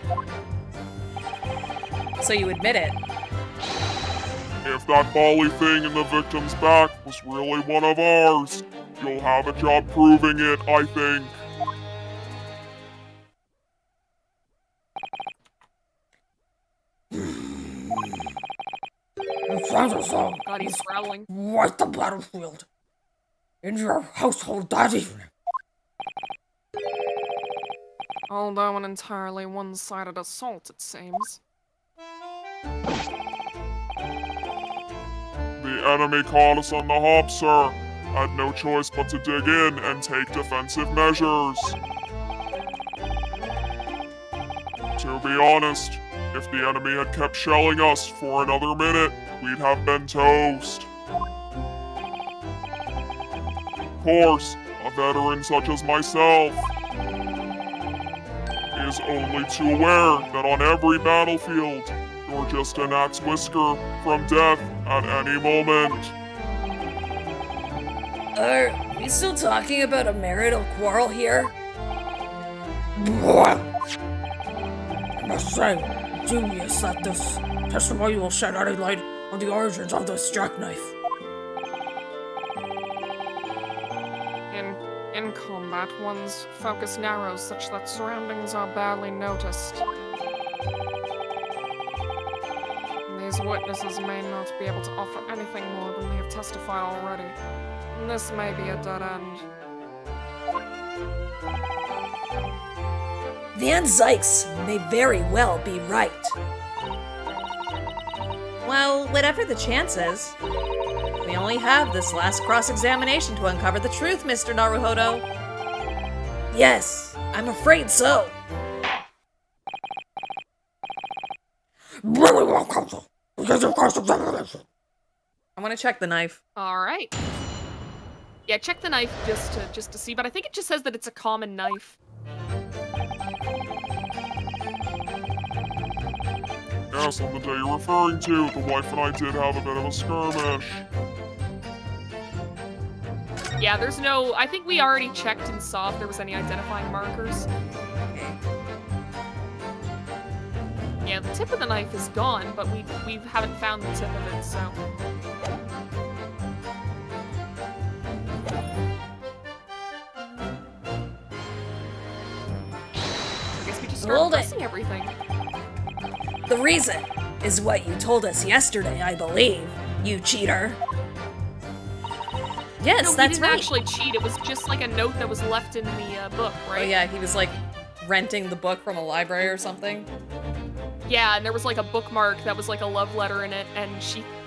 So you admit it. If that bally thing in the victim's back was really one of ours, you'll have a job proving it, I think. You find yourself God, he's growling. right the battlefield in your household that evening. Although an entirely one-sided assault, it seems. The enemy caught us on the hop, sir. Had no choice but to dig in and take defensive measures. To be honest, if the enemy had kept shelling us for another minute, we'd have been toast. Of course, a veteran such as myself is only too aware that on every battlefield, you're just an axe whisker from death at any moment. Are we still talking about a marital quarrel here? What? I must say, dubious that this testimony will shed any light on the origins of this jackknife. In combat, that one's focus narrows such that surroundings are barely noticed. These witnesses may not be able to offer anything more than they have testified already. And this may be a dead end. Van Zieks may very well be right. Well, whatever the chances, we only have this last cross-examination to uncover the truth, Mr. Naruhodo. Yes, I'm afraid so. I want to check the knife. All right. Yeah, check the knife just to see, but I think it just says that it's a common knife. Yes, on the day you're referring to, the wife and I did have a bit of a skirmish. Yeah, there's no... I think we already checked and saw if there was any identifying markers. Okay. Yeah, the tip of the knife is gone, but we haven't found the tip of it, so... I guess we just start Hold it. pressing everything. The reason is what you told us yesterday, I believe, you cheater. Yes, No, he that's didn't right. actually cheat. It was just like a note that was left in the book, right? Oh yeah, he was like renting the book from a library or something. Yeah, and there was like a bookmark that was like a love letter in it, and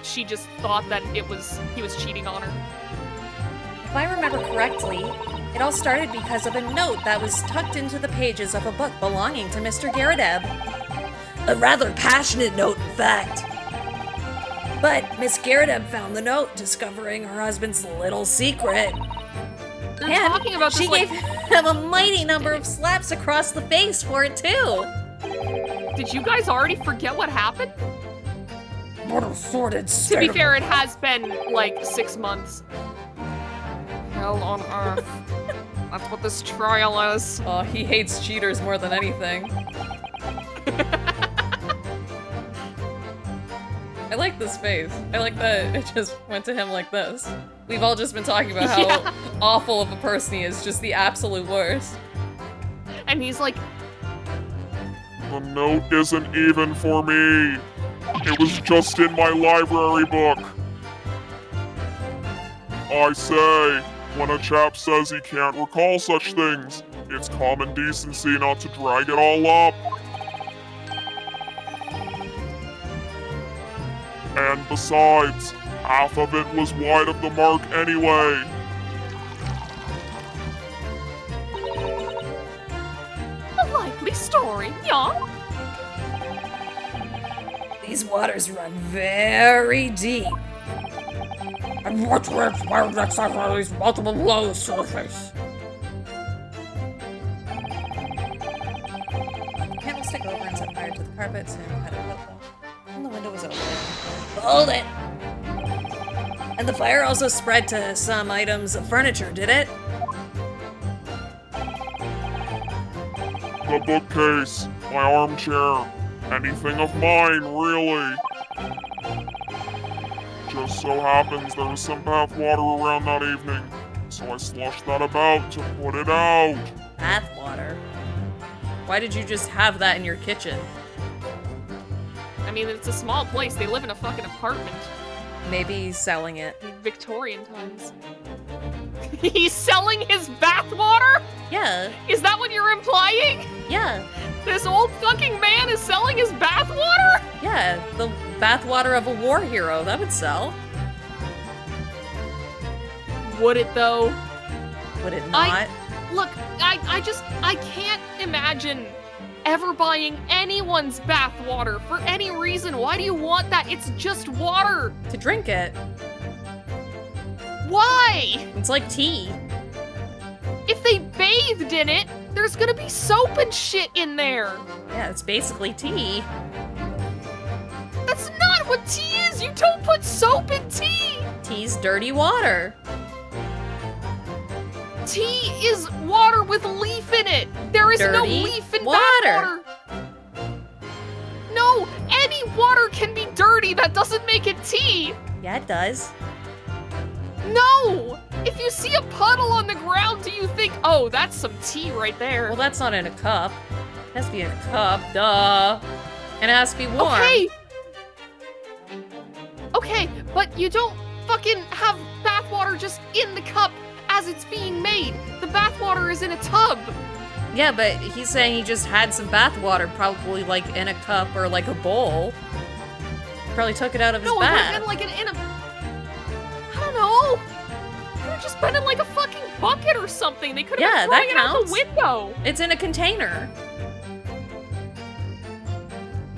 she just thought that he was cheating on her. If I remember correctly, it all started because of a note that was tucked into the pages of a book belonging to Mr. Garadeb. A rather passionate note, in fact. But Miss Garadeb found the note, discovering her husband's little secret. They're And talking about she this like... gave him a mighty number of slaps across the face for it too. Did you guys already forget what happened? What a sordid To state be of- fair, it has been like 6 months. Hell on earth. That's what this trial is. Oh, he hates cheaters more than anything. I like this face. I like that it just went to him like this. We've all just been talking about how Yeah. awful of a person he is, just the absolute worst. And he's like, The note isn't even for me. It was just in my library book. I say, when a chap says he can't recall such things, it's common decency not to drag it all up. And besides, half of it was wide of the mark anyway. a likely story, yeah? These waters run very deep. And what will expire next time on these multiple blows to the face? Candlestick over and set fire to the carpet, soon had a footfall. And the window was open. Hold it. And the fire also spread to some items of furniture, did it? The bookcase, my armchair, anything of mine, really. Just so happens there was some bath water around that evening, so I sloshed that about to put it out. Bath water. Why did you just have that in your kitchen? I mean, it's a small place. They live in a fucking apartment. Maybe he's selling it. In Victorian times. He's selling his bathwater? Yeah, Is that what you're implying? yeah, This old fucking man is selling his bathwater? yeah. The bathwater of a war hero, that would sell. Would it though? Would it not? Look, I can't imagine ever buying anyone's bathwater for any reason. Why do you want that? It's just water. To drink it. Why? It's like tea. If they bathed in it, there's gonna be soap and shit in there. Yeah, it's basically tea. That's not what tea is. You don't put soap in tea. Tea's dirty water. Tea is water with leaf in it. There is no Dirty leaf in water. bathwater. No, any water can be dirty. That doesn't make it tea. Yeah, it does. No. If you see a puddle on the ground, do you think, oh, that's some tea right there? Well, that's not in a cup. It has to be in a cup, duh. And it has to be warm. Okay, but you don't fucking have bathwater just in the cup as it's being made. The bathwater is in a tub. Yeah, but he's saying he just had some bathwater, probably like in a cup or like a bowl. Probably took it out of his No, it would bath. have been like in a... I don't know. It could have just been in like a fucking bucket or something. They could have been throwing it out the window. It's in a container.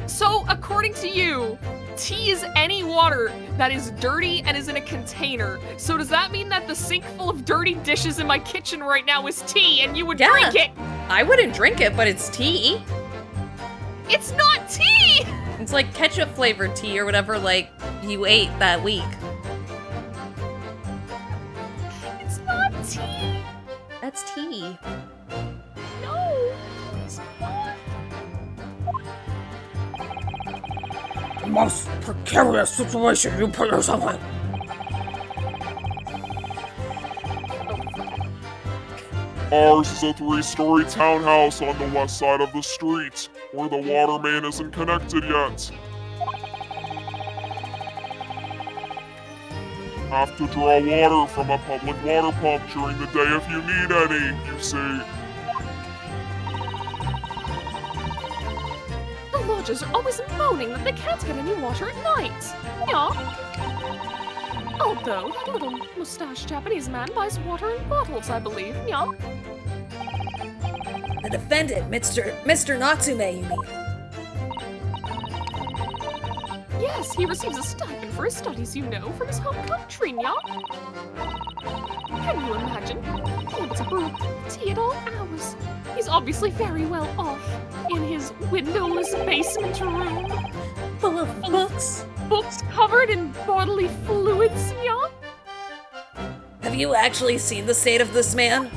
So, according to you, tea is any water that is dirty and is in a container. So does that mean that the sink full of dirty dishes in my kitchen right now is tea and you would drink it? I wouldn't drink it, but it's tea. It's not tea! It's like ketchup flavored tea or whatever like you ate that week. It's not tea. That's tea. No, it's not. Most precarious situation you put yourself in. Ours is a 3-story townhouse on the west side of the street, where the water main isn't connected yet. Have to draw water from a public water pump during the day if you need any, you see. The lodgers are always moaning that they can't get any water at night. Yeah. Although that little mustached Japanese man buys water in bottles, I believe. Yeah. The defendant, Mr. Natsume, you mean? Yes, he receives a stipend for his studies, you know, from his home country, yeah? Can you imagine? Being able to brew tea at all hours. He's obviously very well off in his windowless basement room. Full of books. Books covered in bodily fluids, yeah? Have you actually seen the state of this man?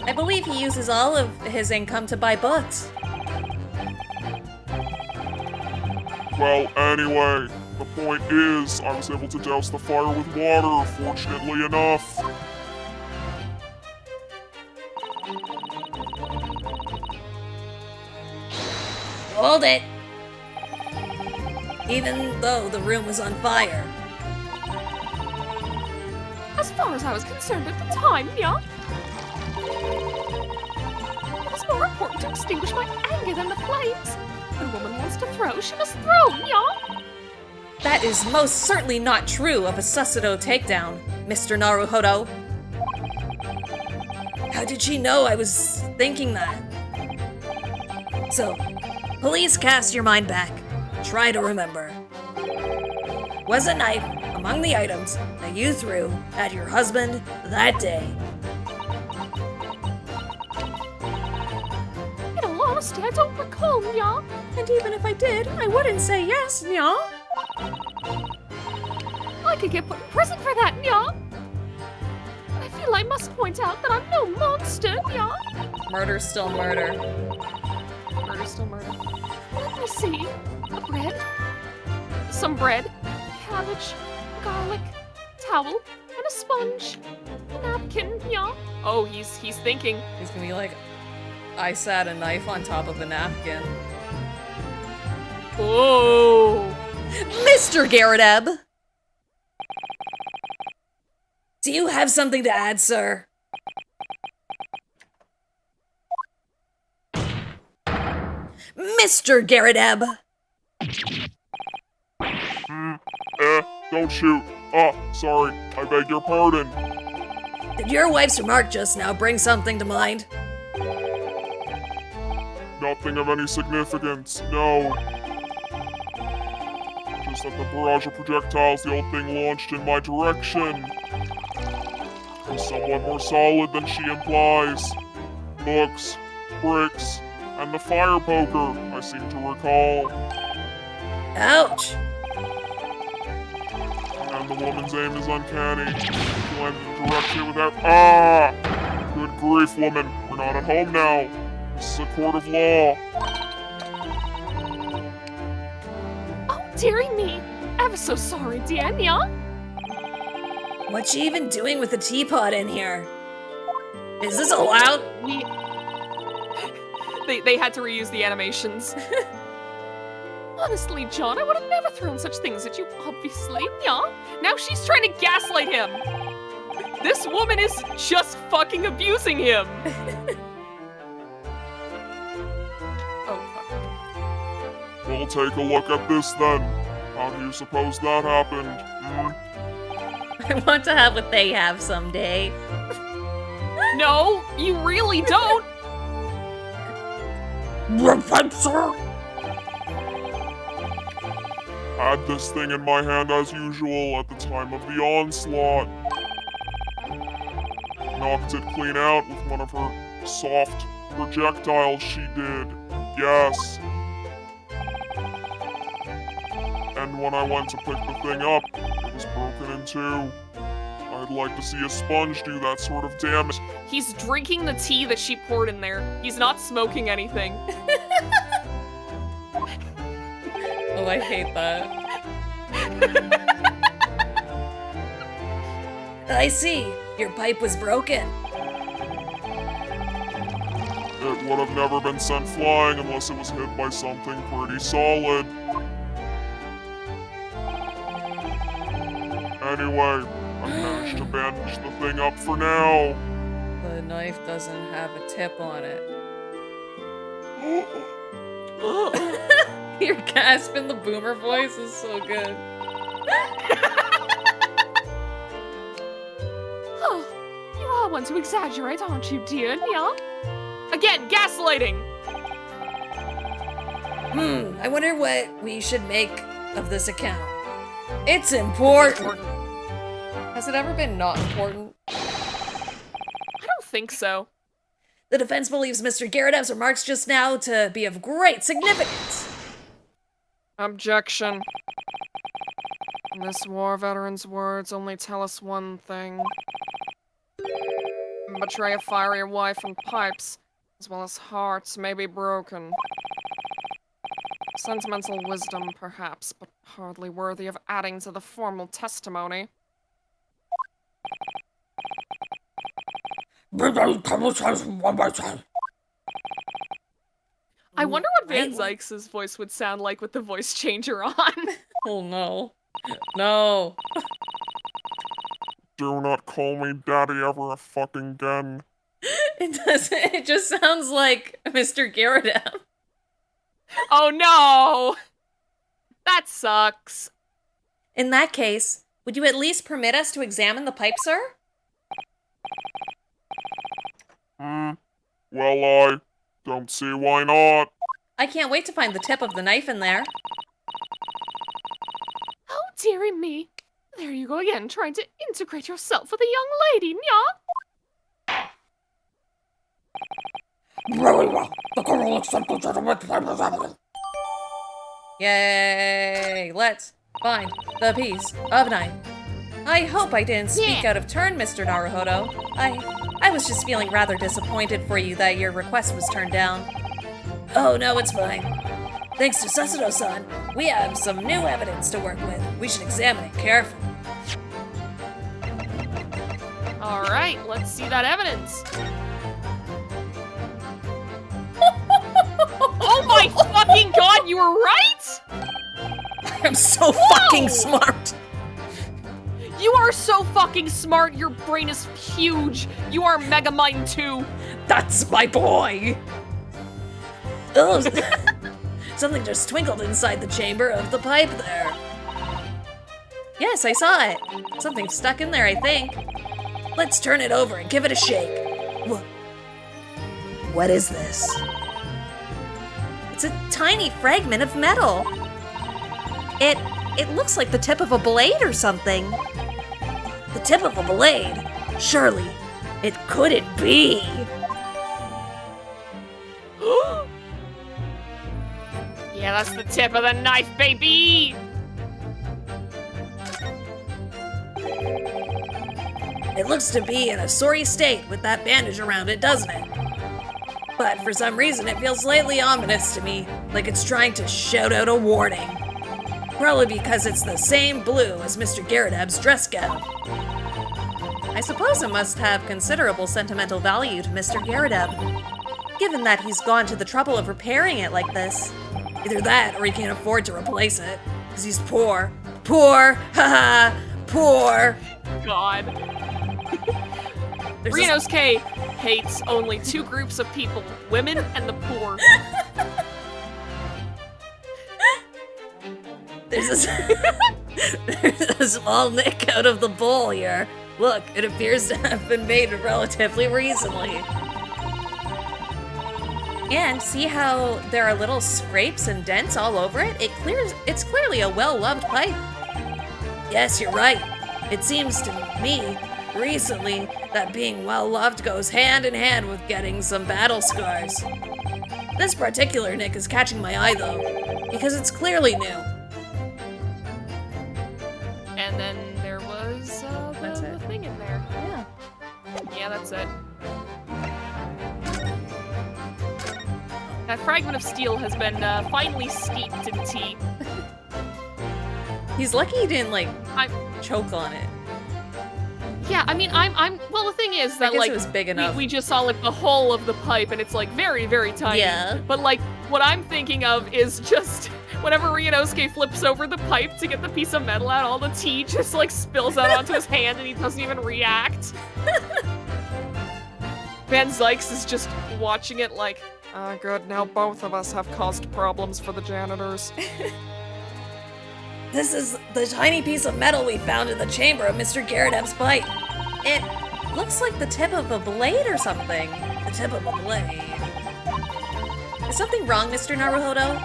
I believe he uses all of his income to buy books. Well, anyway, the point is, I was able to douse the fire with water, fortunately enough. Hold it! Even though the room was on fire. As far as I was concerned at the time, yeah? It was more important to extinguish my anger than the flames. When a woman wants to throw, she must throw, yeah? That is most certainly not true of a Susudo takedown, Mr. Naruhodo. How did she know I was thinking that? So, please cast your mind back. Try to remember. Was a knife among the items that you threw at your husband that day? In all honesty, I don't recall, yeah? And even if I did, I wouldn't say yes, nya. I could get put in prison for that, yeah? I feel I must point out that I'm no monster, yeah? Murder's still murder. Murder's still murder. Let me see. A bread. Some bread. Cabbage. Garlic. Towel. And a sponge. A napkin, yeah? Oh, he's thinking. He's gonna be like, I sat a knife on top of a napkin. Oh! Mr. Garreteb! Do you have something to add, sir? Mr. Garreteb! Don't shoot. Sorry, I beg your pardon. Did your wife's remark just now bring something to mind? Nothing of any significance, no. Just that the barrage of projectiles the old thing launched in my direction was somewhat more solid than she implies. Books, bricks, and the fire poker, I seem to recall. Ouch! And the woman's aim is uncanny. She landed directly without— Good grief, woman. We're not at home now. This is a court of law. Oh, dearie me. Ever so sorry, dear, yeah? What's she even doing with the teapot in here? Is this allowed? They had to reuse the animations. Honestly, John, I would have never thrown such things at you, obviously, yeah? Now she's trying to gaslight him. This woman is just fucking abusing him. Oh, fuck. We'll take a look at this then. How do you suppose that happened? I want to have what they have someday. No, you really don't. Had this thing in my hand as usual at the time of the onslaught. Knocked it clean out with one of her soft projectiles she did. Yes. And when I went to pick the thing up, it was broken in two. I'd like to see a sponge do that sort of damage. He's drinking the tea that she poured in there. He's not smoking anything. Oh, I hate that. I see. Your pipe was broken. It would have never been sent flying unless it was hit by something pretty solid. Anyway, I managed to bandage the thing up for now. The knife doesn't have a tip on it. Your gasp in the boomer voice is so good. Oh, you are one to exaggerate, aren't you, dear? Yeah? Again, gaslighting. I wonder what we should make of this account. It's important. Has it ever been not important? I don't think so. The defense believes Mr. Garadev's remarks just now to be of great significance. Objection. This war veteran's words only tell us one thing. Betray a fiery wife and pipes, as well as hearts may be broken. Sentimental wisdom, perhaps, but hardly worthy of adding to the formal testimony. I wonder what Van Zieks' voice would sound like with the voice changer on. Oh no. No. Do not call me daddy ever fucking again. It doesn't. It just sounds like Mr. Garadev. Oh no! That sucks. In that case, would you at least permit us to examine the pipe, sir? Well, I don't see why not. I can't wait to find the tip of the knife in there. Oh, dearie me. There you go again, trying to integrate yourself with a young lady, yeah? Very well. The girl will accept the gentleman. Yay! Let's find the piece of knife. I hope I didn't speak out of turn, Mr. Naruhodo. I was just feeling rather disappointed for you that your request was turned down. Oh no, it's fine. Thanks to Sasuno-san, we have some new evidence to work with. We should examine it carefully. Alright, let's see that evidence. Oh my fucking god, you were right?! I'm so fucking smart. You are so fucking smart, your brain is huge. You are Megamind 2. That's my boy. Oh, something just twinkled inside the chamber of the pipe there. Yes, I saw it. Something's stuck in there, I think. Let's turn it over and give it a shake. What is this? It's a tiny fragment of metal. It looks like the tip of a blade or something. The tip of a blade? Surely, it couldn't be. Yeah, that's the tip of the knife, baby! It looks to be in a sorry state with that bandage around it, doesn't it? But for some reason, it feels slightly ominous to me, like it's trying to shout out a warning. Probably because it's the same blue as Mr. Garadeb's dress gown. I suppose it must have considerable sentimental value to Mr. Garadeb, given that he's gone to the trouble of repairing it like this. Either that, or he can't afford to replace it, because he's poor. Poor! Haha! Poor! God. There's Reno's K hates only two groups of people, women and the poor. There's a small nick out of the bowl here. Look, it appears to have been made relatively recently. And see how there are little scrapes and dents all over it? It's clearly a well-loved pipe. Yes, you're right. It seems to me, recently, that being well-loved goes hand in hand with getting some battle scars. This particular nick is catching my eye, though, because it's clearly new. And then there was the thing in there. Yeah. Yeah, that's it. That fragment of steel has been finely steeped in tea. He's lucky he didn't, like, I'm- choke on it. Yeah, I mean, well, the thing is I that, guess like, it was big enough. we just saw, like, the whole of the pipe, and it's, like, very, very tiny. Yeah. But, like, what I'm thinking of is just whenever Ryunosuke flips over the pipe to get the piece of metal out, all the tea just, like, spills out onto his hand, and he doesn't even react. Van Zieks is just watching it like, good, now both of us have caused problems for the janitors. This is the tiny piece of metal we found in the chamber of Mr. Garadeb's pipe. It looks like the tip of a blade or something. The tip of a blade. Is something wrong, Mr. Naruhodo?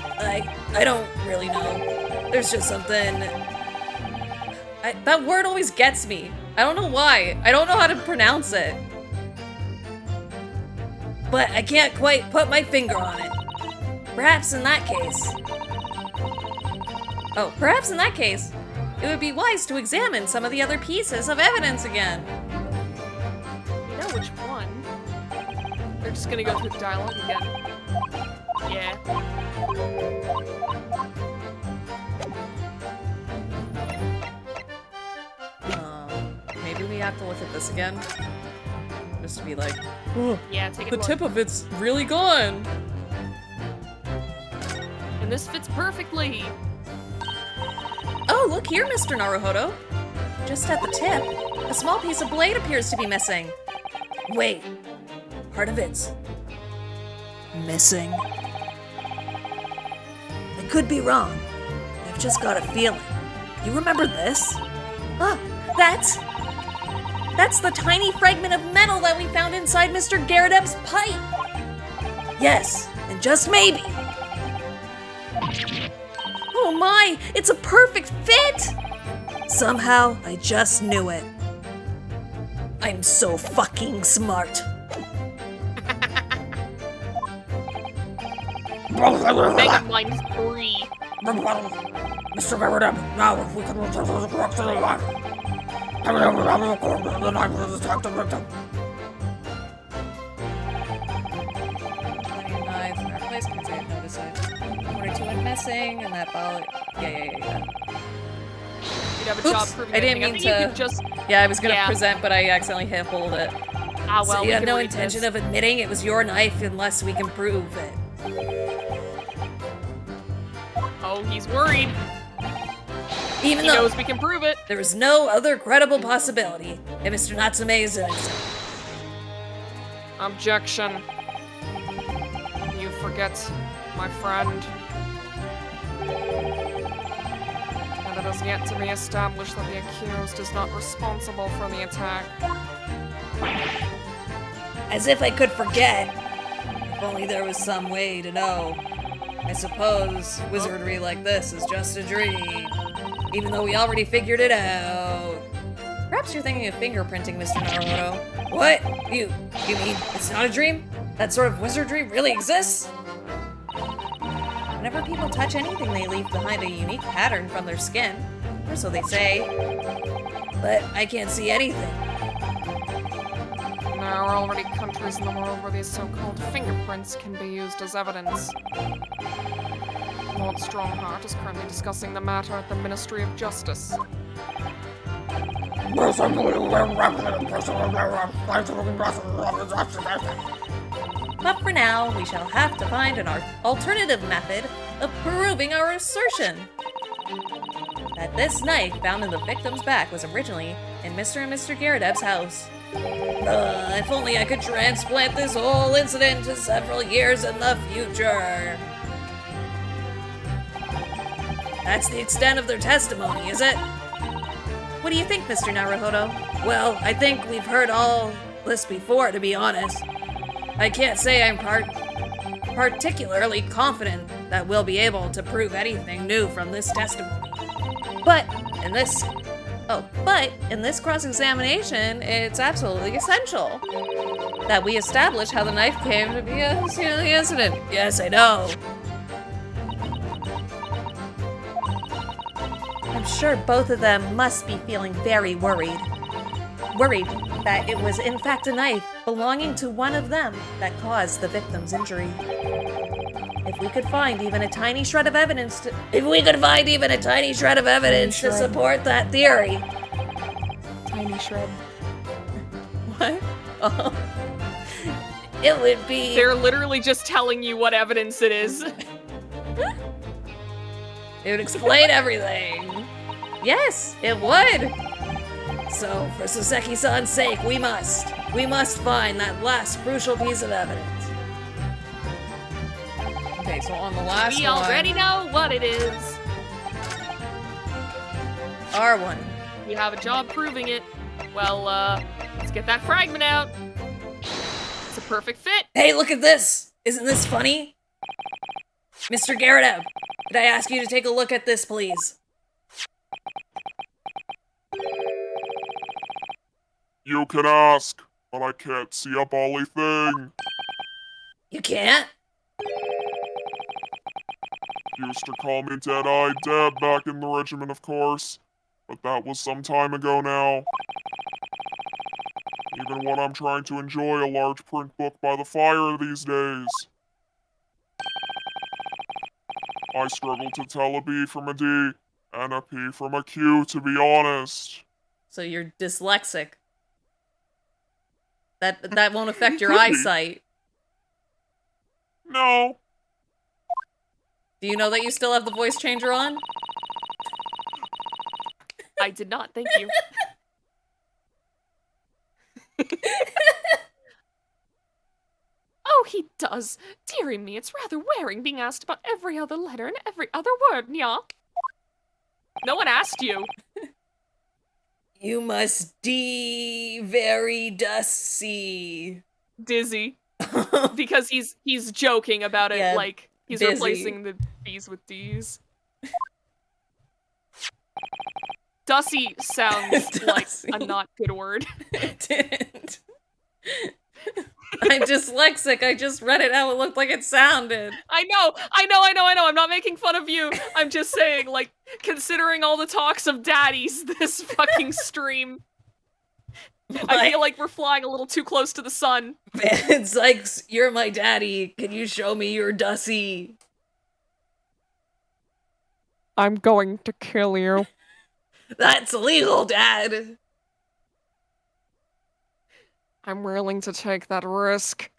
I don't really know. There's just something. That word always gets me. I don't know why. I don't know how to pronounce it. But I can't quite put my finger on it. Perhaps in that case. Oh, perhaps in that case, it would be wise to examine some of the other pieces of evidence again. You know which one? They're just gonna go through the dialogue again. Yeah. Maybe we have to look at this again. Just to be like, oh, Yeah, take a the look. tip of it's really gone. And this fits perfectly. Oh, look here, Mr. Naruhodo. Just at the tip, a small piece of blade appears to be missing. Wait. Part of it's missing. I could be wrong. I've just got a feeling. You remember this? Ah, that's the tiny fragment of metal that we found inside Mr. Garadeb's pipe. Yes, and just maybe. Oh my, it's a perfect fit! Somehow, I just knew it. I'm so fucking smart. Mega Mind 3. Mr. Garadeb, now if we can return to the correct line. Missing, and that ball. Yeah. You'd have a job Oops, proving I didn't anything. mean think you to- could just. Yeah, I was gonna Yeah. present, but I accidentally hit hold it. Ah, well, So we you have can no read intention this. of admitting it was your knife unless we can prove it. Oh, he's worried. Even He though knows we can prove it. there is no other credible possibility that Mr. Natsume is innocent. Objection. You forget, my friend. And it is yet to be established that the accused is not responsible for the attack. As if I could forget. If only there was some way to know. I suppose wizardry like this is just a dream. Even though we already figured it out. Perhaps you're thinking of fingerprinting, Mr. Naruhodo. What? You mean it's not a dream? That sort of wizardry really exists? Whenever people touch anything, they leave behind a unique pattern from their skin. Or so they say. But I can't see anything. There are already countries in the world where these so-called fingerprints can be used as evidence. Lord Strongheart is currently discussing the matter at the Ministry of Justice. But for now, we shall have to find an alternative method of proving our assertion that this knife found in the victim's back was originally in Mr. and Mr. Gyarados' house. If only I could transplant this whole incident to several years in the future. That's the extent of their testimony, is it? What do you think, Mr. Naruhodo? Well, I think we've heard all this before, to be honest. I can't say I'm particularly confident that we'll be able to prove anything new from this testimony. But in this cross-examination, it's absolutely essential that we establish how the knife came to be a scene of the incident. Yes, I know. I'm sure both of them must be feeling very worried. Worried that it was in fact a knife belonging to one of them that caused the victim's injury. If we could find even a tiny shred of evidence to support that theory. Tiny shred. What? Oh. It would be... They're literally just telling you what evidence it is. It would explain everything. Yes, it would. So, for Soseki-san's sake, we must find that last crucial piece of evidence. Okay, so on the last We one... already know what it is. R1. We have a job proving it. Well, let's get that fragment out. It's a perfect fit. Hey, look at this! Isn't this funny? Mr. Gyarados, could I ask you to take a look at this, please? You can ask, but I can't see a bally thing. You can't? Used to call me Dead-Eyed Deb back in the regiment, of course, but that was some time ago now. Even when I'm trying to enjoy a large print book by the fire these days, I struggle to tell a B from a D and a P from a Q, to be honest. So you're dyslexic. That won't affect your Could be. eyesight. No. Do you know that you still have the voice changer on? I did not, thank you. Oh, he does. Dearie me, it's rather wearing being asked about every other letter and every other word, nya. No one asked you. You must be very dusty. Dizzy. Because he's joking about it, Yeah, like he's busy. replacing the B's with D's. Dussy sounds like a not good word. It didn't. I'm dyslexic. I just read it how it looked like it sounded. I know. I'm not making fun of you. I'm just saying, like, considering all the talks of daddies this fucking stream, I feel like we're flying a little too close to the sun. Van Zieks, you're my daddy. Can you show me your Dussie? I'm going to kill you. That's illegal, Dad. I'm willing to take that risk.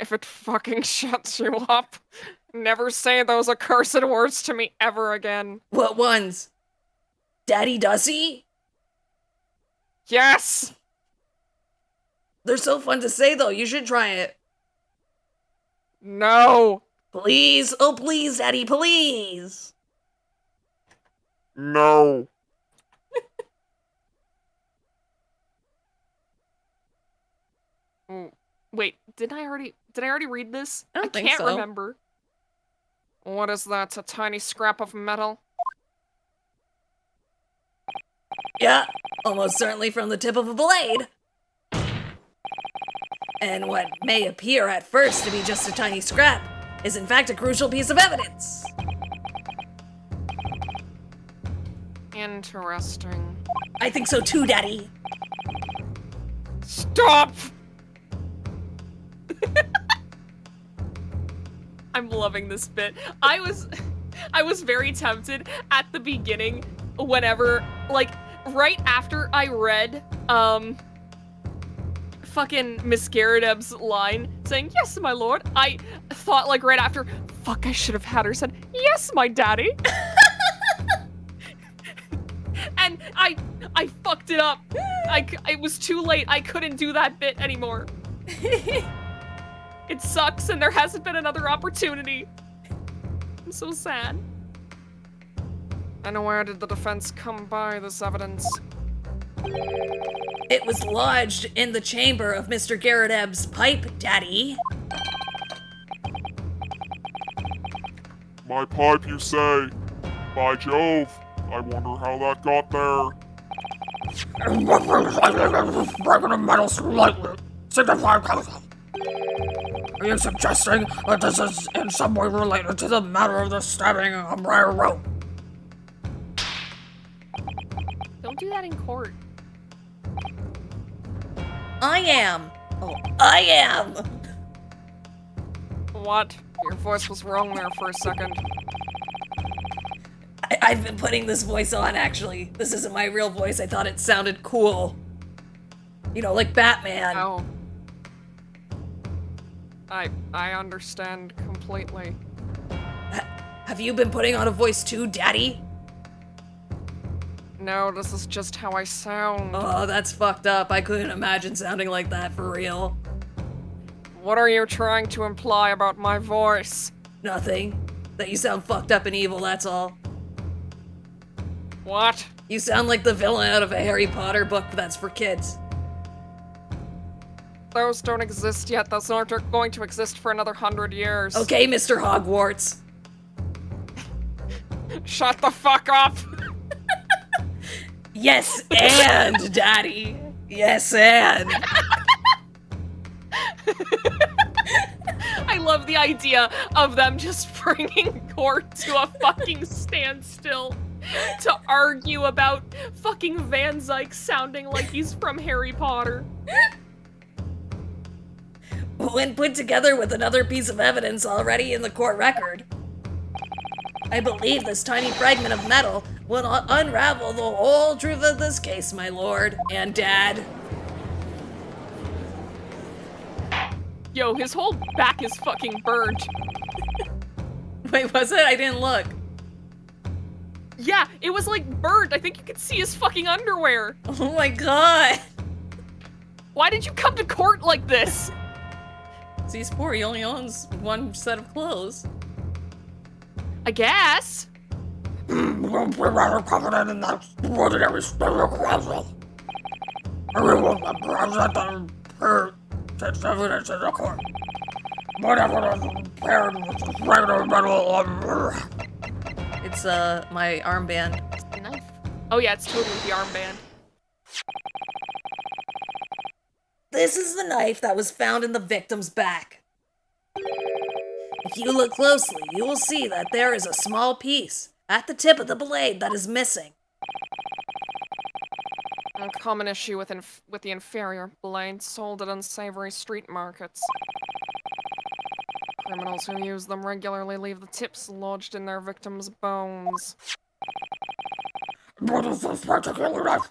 If it fucking shuts you up. Never say those accursed words to me ever again. What ones? Daddy Dussie? Yes! They're so fun to say, though. You should try it. No! Please. Oh, please, Daddy, please. No. Wait, did I already read this? I don't think can't so. remember. What is that? A tiny scrap of metal? Yeah, almost certainly from the tip of a blade. And what may appear at first to be just a tiny scrap is in fact a crucial piece of evidence. Interesting. I think so too, Daddy. Stop! I'm loving this bit. I was very tempted at the beginning whenever, like, right after I read, fucking Miss Garrideb's line saying, "Yes, my lord," I thought, like, right after, fuck, I should have had her said, "Yes, my daddy." And I fucked it up. It was too late. I couldn't do that bit anymore. It sucks, and there hasn't been another opportunity. I'm so sad. And where did the defense come by this evidence? It was lodged in the chamber of Mr. Garrideb's pipe, Daddy. My pipe, you say? By Jove, I wonder how that got there. Are you suggesting that this is in some way related to the matter of the stabbing on Briar Road? Don't do that in court. I am. Oh, I am. What? Your voice was wrong there for a second. I've been putting this voice on, actually. This isn't my real voice. I thought it sounded cool. You know, like Batman. Oh. I understand completely. Have you been putting on a voice too, Daddy? No, this is just how I sound. Oh, that's fucked up. I couldn't imagine sounding like that for real. What are you trying to imply about my voice? Nothing. That you sound fucked up and evil, that's all. What? You sound like the villain out of a Harry Potter book that's for kids. Those don't exist yet. Those aren't going to exist for another 100 years. Okay, Mr. Hogwarts. Shut the fuck up! Yes, and, Daddy. Yes, and. I love the idea of them just bringing court to a fucking standstill to argue about fucking Van Zieks sounding like he's from Harry Potter. When put together with another piece of evidence already in the court record, I believe this tiny fragment of metal will unravel the whole truth of this case, my lord and Dad. Yo, his whole back is fucking burnt. Wait, was it? I didn't look. Yeah, it was like burnt. I think you could see his fucking underwear. Oh my god. Why did you come to court like this? See, he's poor. He only owns one set of clothes. I guess. We're rather confident in that ordinary spirit of arousal. Everyone present the evidence in the court. What evidence paired with the regular metal It's, my armband. The knife. Oh yeah, it's totally the armband. This is the knife that was found in the victim's back. If you look closely, you will see that there is a small piece at the tip of the blade that is missing. A common issue with the inferior blade sold at unsavory street markets. Criminals who use them regularly leave the tips lodged in their victims' bones. What is this particular knife?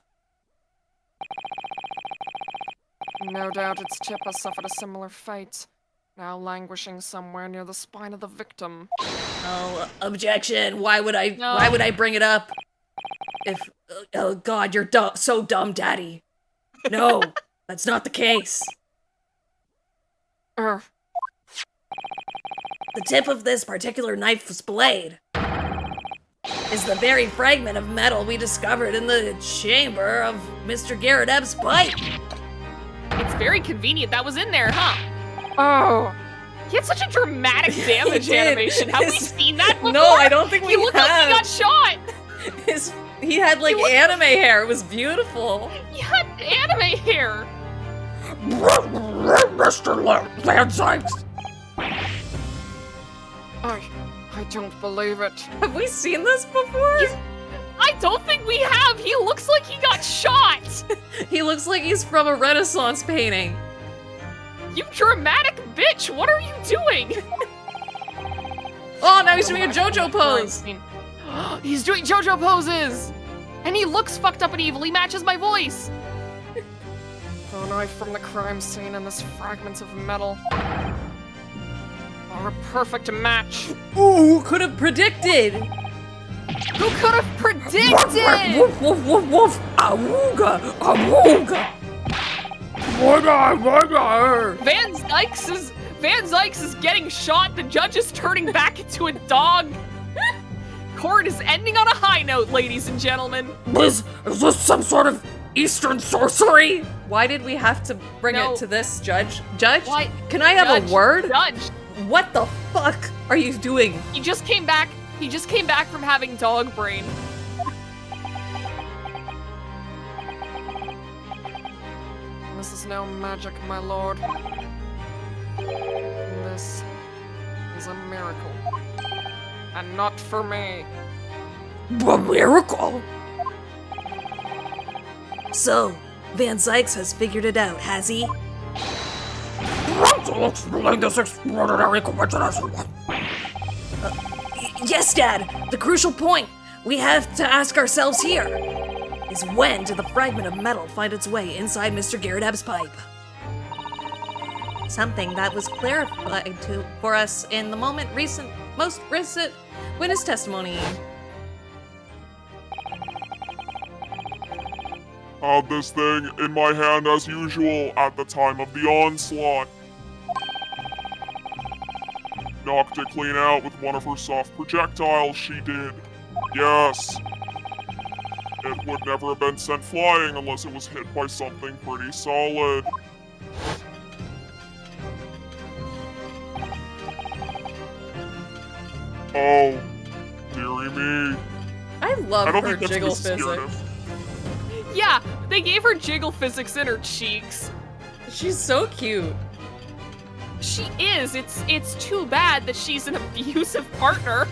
No doubt its tip has suffered a similar fate, now languishing somewhere near the spine of the victim. Oh, objection. Why would I bring it up? If, oh god, you're dumb, so dumb, Daddy. No, that's not the case. The tip of this particular knife's blade is the very fragment of metal we discovered in the chamber of Mr. Garrideb's pipe. It's very convenient that was in there, huh? Oh. He had such a dramatic damage He did. animation. Have we seen that before? No, I don't think we He looked like he got shot! He had like anime hair. It was beautiful. He had anime hair! Mr. Van Zieks. I don't believe it. Have we seen this before? I don't think we have! He looks like he got shot! He looks like he's from a Renaissance painting. You dramatic bitch! What are you doing? Oh, now he's doing a JoJo pose. He's doing JoJo poses! And he looks fucked up and evil. He matches my voice. The knife from the crime scene and this fragment of metal are a perfect match. Ooh, who could have predicted? Who could have predicted? Woof, woof, woof, woof. Awooga, awooga. Van Zieks is getting shot. The judge is turning back into a dog. Court is ending on a high note, ladies and gentlemen. Is this some sort of Eastern sorcery? Why did we have to bring No. it to this, Judge? Judge? Why- Can I have a word? Judge. What the fuck are you doing? He just came back from having dog brain. This is no magic, my lord. This is a miracle. And not for me. A miracle? So, Van Zieks has figured it out, has he? To explain this extraordinary coincidence. Yes, Dad! The crucial point we have to ask ourselves here is when did the fragment of metal find its way inside Mr. Garridab's pipe? Something that was clarified for us in the most recent witness testimony. Had this thing in my hand as usual at the time of the onslaught. Knocked it clean out with one of her soft projectiles, she did. Yes. It would never have been sent flying unless it was hit by something pretty solid. Oh, dearie me. I love I don't her think that's jiggle Mrs. Garrett. physics. Yeah, they gave her jiggle physics in her cheeks. She's so cute. She is. It's too bad that she's an abusive partner.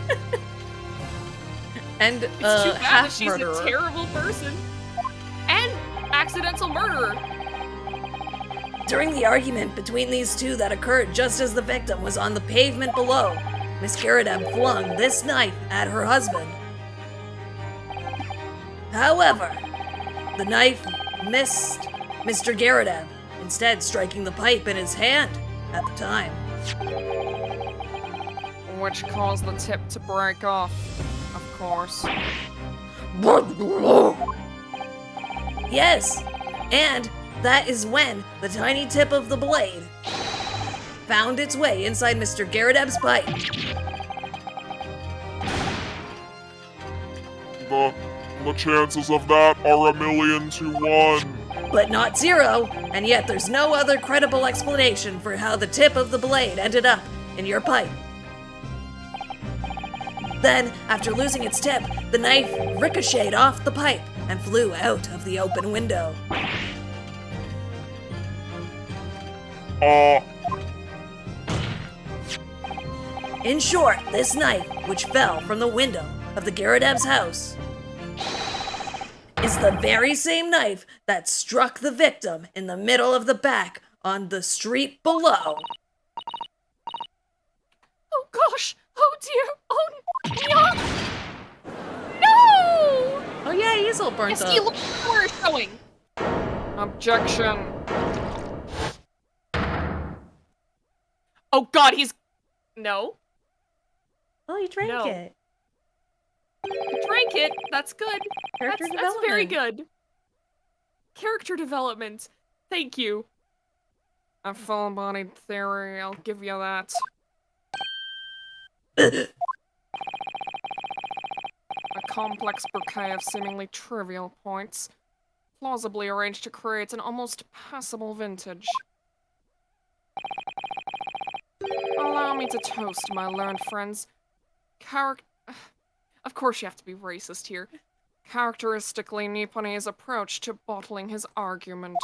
And It's too bad that half she's murderer. a terrible person. And accidental murderer. During the argument between these two that occurred just as the victim was on the pavement below, Miss Garridab flung this knife at her husband. However, the knife missed Mr. Garridab, instead striking the pipe in his hand at the time. Which caused the tip to break off, of course. Yes, and that is when the tiny tip of the blade found its way inside Mr. Garridab's pipe. The chances of that are 1,000,000 to 1. But not zero, and yet there's no other credible explanation for how the tip of the blade ended up in your pipe. Then, after losing its tip, the knife ricocheted off the pipe and flew out of the open window. In short, this knife, which fell from the window of the Garridab's house, is the very same knife that struck the victim in the middle of the back on the street below. Oh gosh! Oh dear! Oh no! No! Oh yeah, easel burnt Yes, up. look where it's showing. Objection. Oh god, he's... No. Oh, you drank No. it. He drank it. That's good. Character That's very development. good. Character development. Thank you. A full-bodied theory, I'll give you that. A complex bouquet of seemingly trivial points, plausibly arranged to create an almost passable vintage. Allow me to toast, my learned friends. Of course you have to be racist here. Characteristically Nipponese approach to bottling his argument.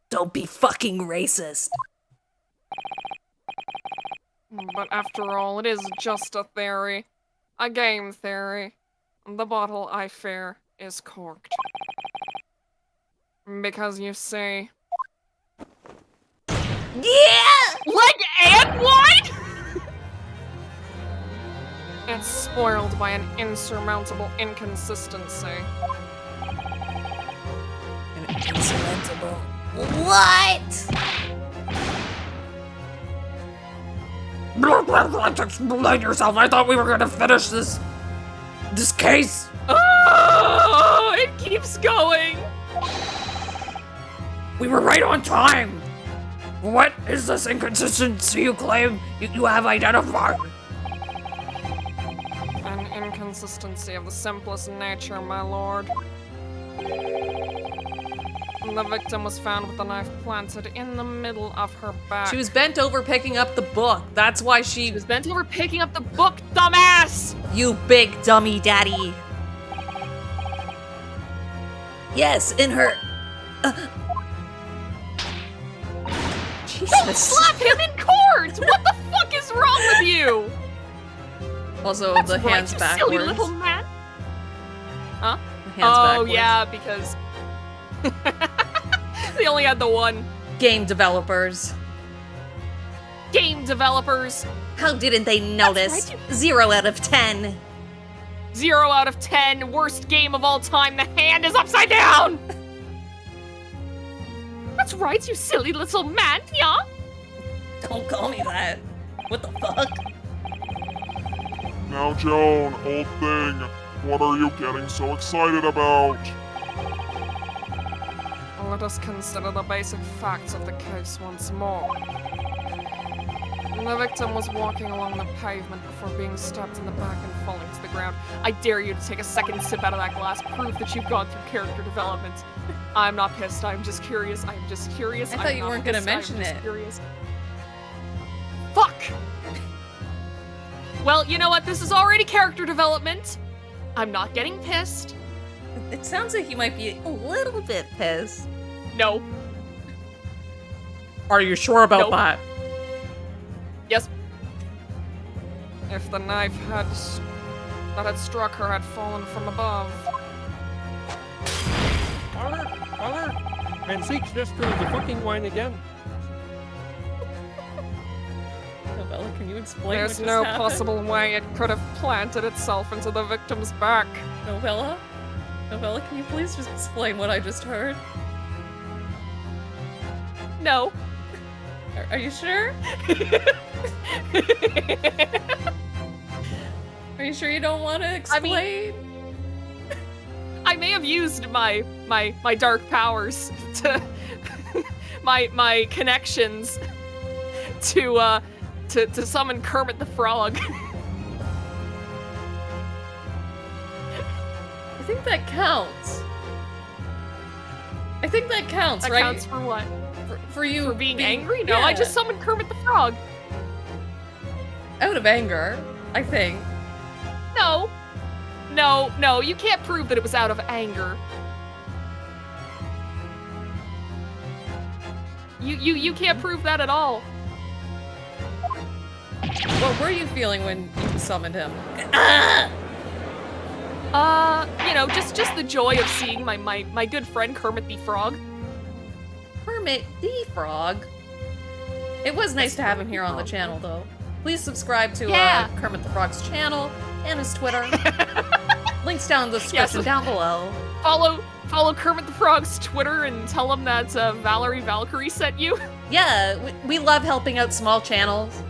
Don't be fucking racist. But after all, it is just a theory. A game theory. The bottle, I fear, is corked. Because you see... Yeah! Leg and wine?! It's spoiled by an insurmountable inconsistency. An insurmountable. What? Explain yourself. I thought we were gonna finish this case. Oh, it keeps going. We were right on time. What is this inconsistency you claim you have identified? An inconsistency of the simplest nature, my lord. The victim was found with the knife planted in the middle of her back. She was bent over picking up the book. That's why she She was bent over picking up the book, dumbass! You big dummy daddy. Yes, in her. Don't slap him in court! What the fuck is wrong with you? Also, That's the right, hands you backwards. silly little man. Huh? The hands Oh, backwards. yeah, because... they only had the one. Game developers. Game developers. How didn't they notice? right, 0 out of 10. 0 out of 10. Worst game of all time. The hand is upside down! That's right, you silly little man, yeah? Don't call me that. What the fuck? Now, Joan, old thing, what are you getting so excited about? Let us consider the basic facts of the case once more. The victim was walking along the pavement before being stabbed in the back and falling to the ground. I dare you to take a second sip out of that glass. Prove that you've gone through character development. I'm not pissed. I'm just curious. I'm just curious. I thought I'm you not weren't gonna pissed, I'm mention just it. Curious. Fuck! Well, you know what? This is already character development. I'm not getting pissed. It sounds like you might be a little bit pissed. No. Are you sure about Nope. that? Yes. If the knife that had struck her had fallen from above. Father, Van Zieks just threw the fucking wine again. Novella, can you explain There's what just no happened? possible way it could have planted itself into the victim's back. Novella? Novella, can you please just explain what I just heard? No. Are you sure? Are you sure you don't want to explain? I may have used my dark powers to my connections to summon Kermit the Frog. I think that counts. I think that counts, That right? counts for what? For you For being angry? No, I yeah. just summoned Kermit the Frog. out of anger, I think. No, you can't prove that it was out of anger. You can't prove that at all. What were you feeling when you summoned him? Just the joy of seeing my good friend Kermit the Frog. Kermit the Frog. It was nice to have him here on the channel, though. Please subscribe to Yeah. Kermit the Frog's channel and his Twitter. Links down in the description Yes. down below. Follow Kermit the Frog's Twitter and tell him that Valerie Valkyrie sent you. Yeah, we love helping out small channels.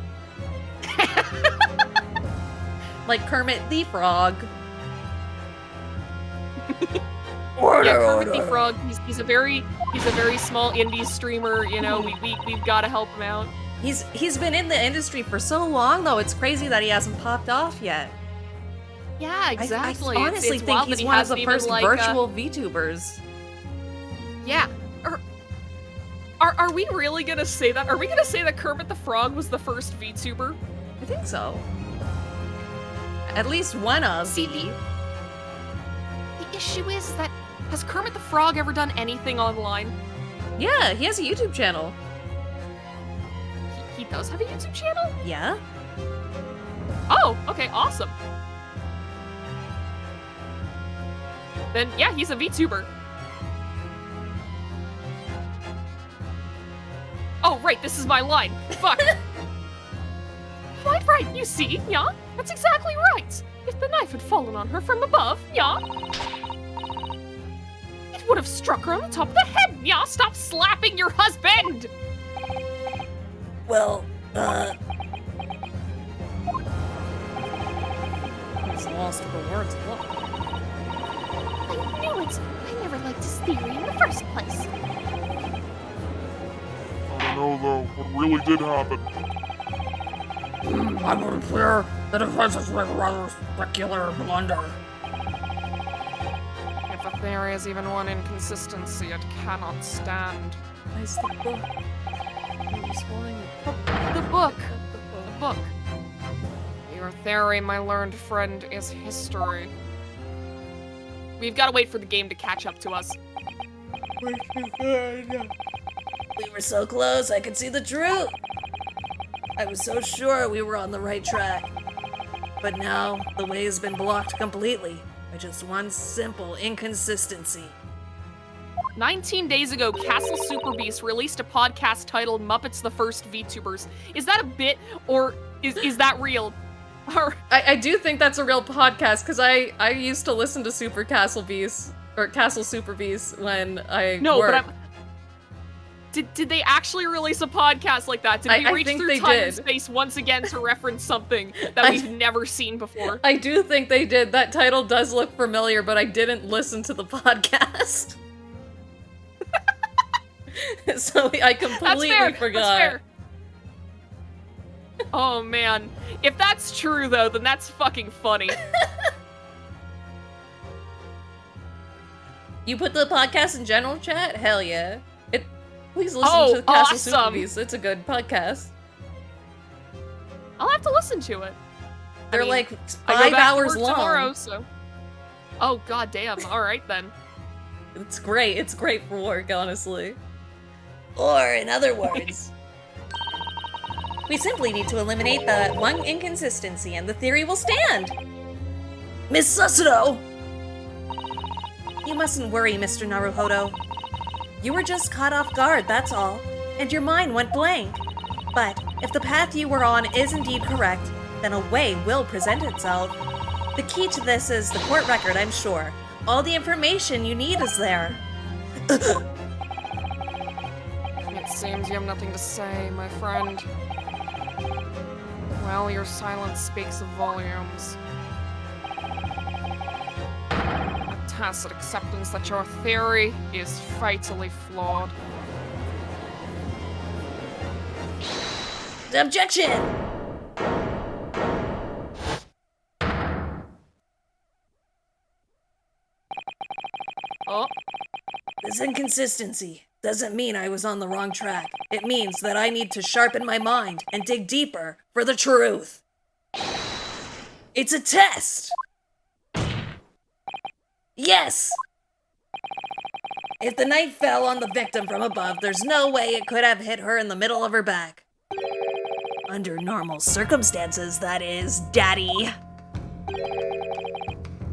Like Kermit the Frog. Yeah, Kermit the Frog. He's a very small indie streamer. You know, we've got to help him out. He's been in the industry for so long, though. It's crazy that he hasn't popped off yet. Yeah, exactly. I honestly it's think wild he's that he one of hasn't the even, first like, virtual VTubers. Yeah. Are we really gonna say that? Are we gonna say that Kermit the Frog was the first VTuber? I think so. At least one of. See, the issue is that has Kermit the Frog ever done anything online? Yeah, he has a YouTube channel. He does have a YouTube channel? Yeah? Oh, okay, awesome. Then yeah, he's a VTuber. Oh right, this is my line. Fuck. Right, you see, yeah? That's exactly right. If the knife had fallen on her from above, yeah, it would have struck her on the top of the head. Yeah, stop slapping your husband. Well, He's lost for words. Look. I knew it. I never liked his theory in the first place. I don't know though, what really did happen. I would clear the defenses with a rather specular blunder. If a theory is even one inconsistency, it cannot stand. Nice the book. The book. The book. Your theory, my learned friend, is history. We've got to wait for the game to catch up to us. we were so close, I could see the truth. I was so sure we were on the right track. But now, the way has been blocked completely by just one simple inconsistency. 19 days ago, Castle Super Beast released a podcast titled Muppets the First VTubers. Is that a bit, or is that real? Or I do think that's a real podcast, because I used to listen to Super Castle Beast, or Castle Super Beast when I worked. But Did they actually release a podcast like that? Did we reach think through they time did. and space once again to reference something that we've never seen before? I do think they did. That title does look familiar, but I didn't listen to the podcast. So I completely forgot. That's fair. Oh man. If that's true though, then that's fucking funny. You put the podcast in general chat? Hell yeah. Please listen to Castle Super awesome. Beast. It's a good podcast. I'll have to listen to it. They're like I go 5 back to hours work long. tomorrow, so. Oh god damn. All right then. It's great. It's great for work, honestly. Or, in other words, We simply need to eliminate the one inconsistency and the theory will stand. Miss Susudo! You mustn't worry, Mr. Naruhodo. You were just caught off guard, that's all, and your mind went blank. But if the path you were on is indeed correct, then a way will present itself. The key to this is the court record, I'm sure. All the information you need is there. It seems you have nothing to say, my friend. Well, your silence speaks volumes. A tacit acceptance that your theory is fatally flawed. Objection! Oh, This inconsistency doesn't mean I was on the wrong track. It means that I need to sharpen my mind and dig deeper for the truth. It's a test! Yes! If the knife fell on the victim from above, there's no way it could have hit her in the middle of her back. Under normal circumstances, that is, Daddy.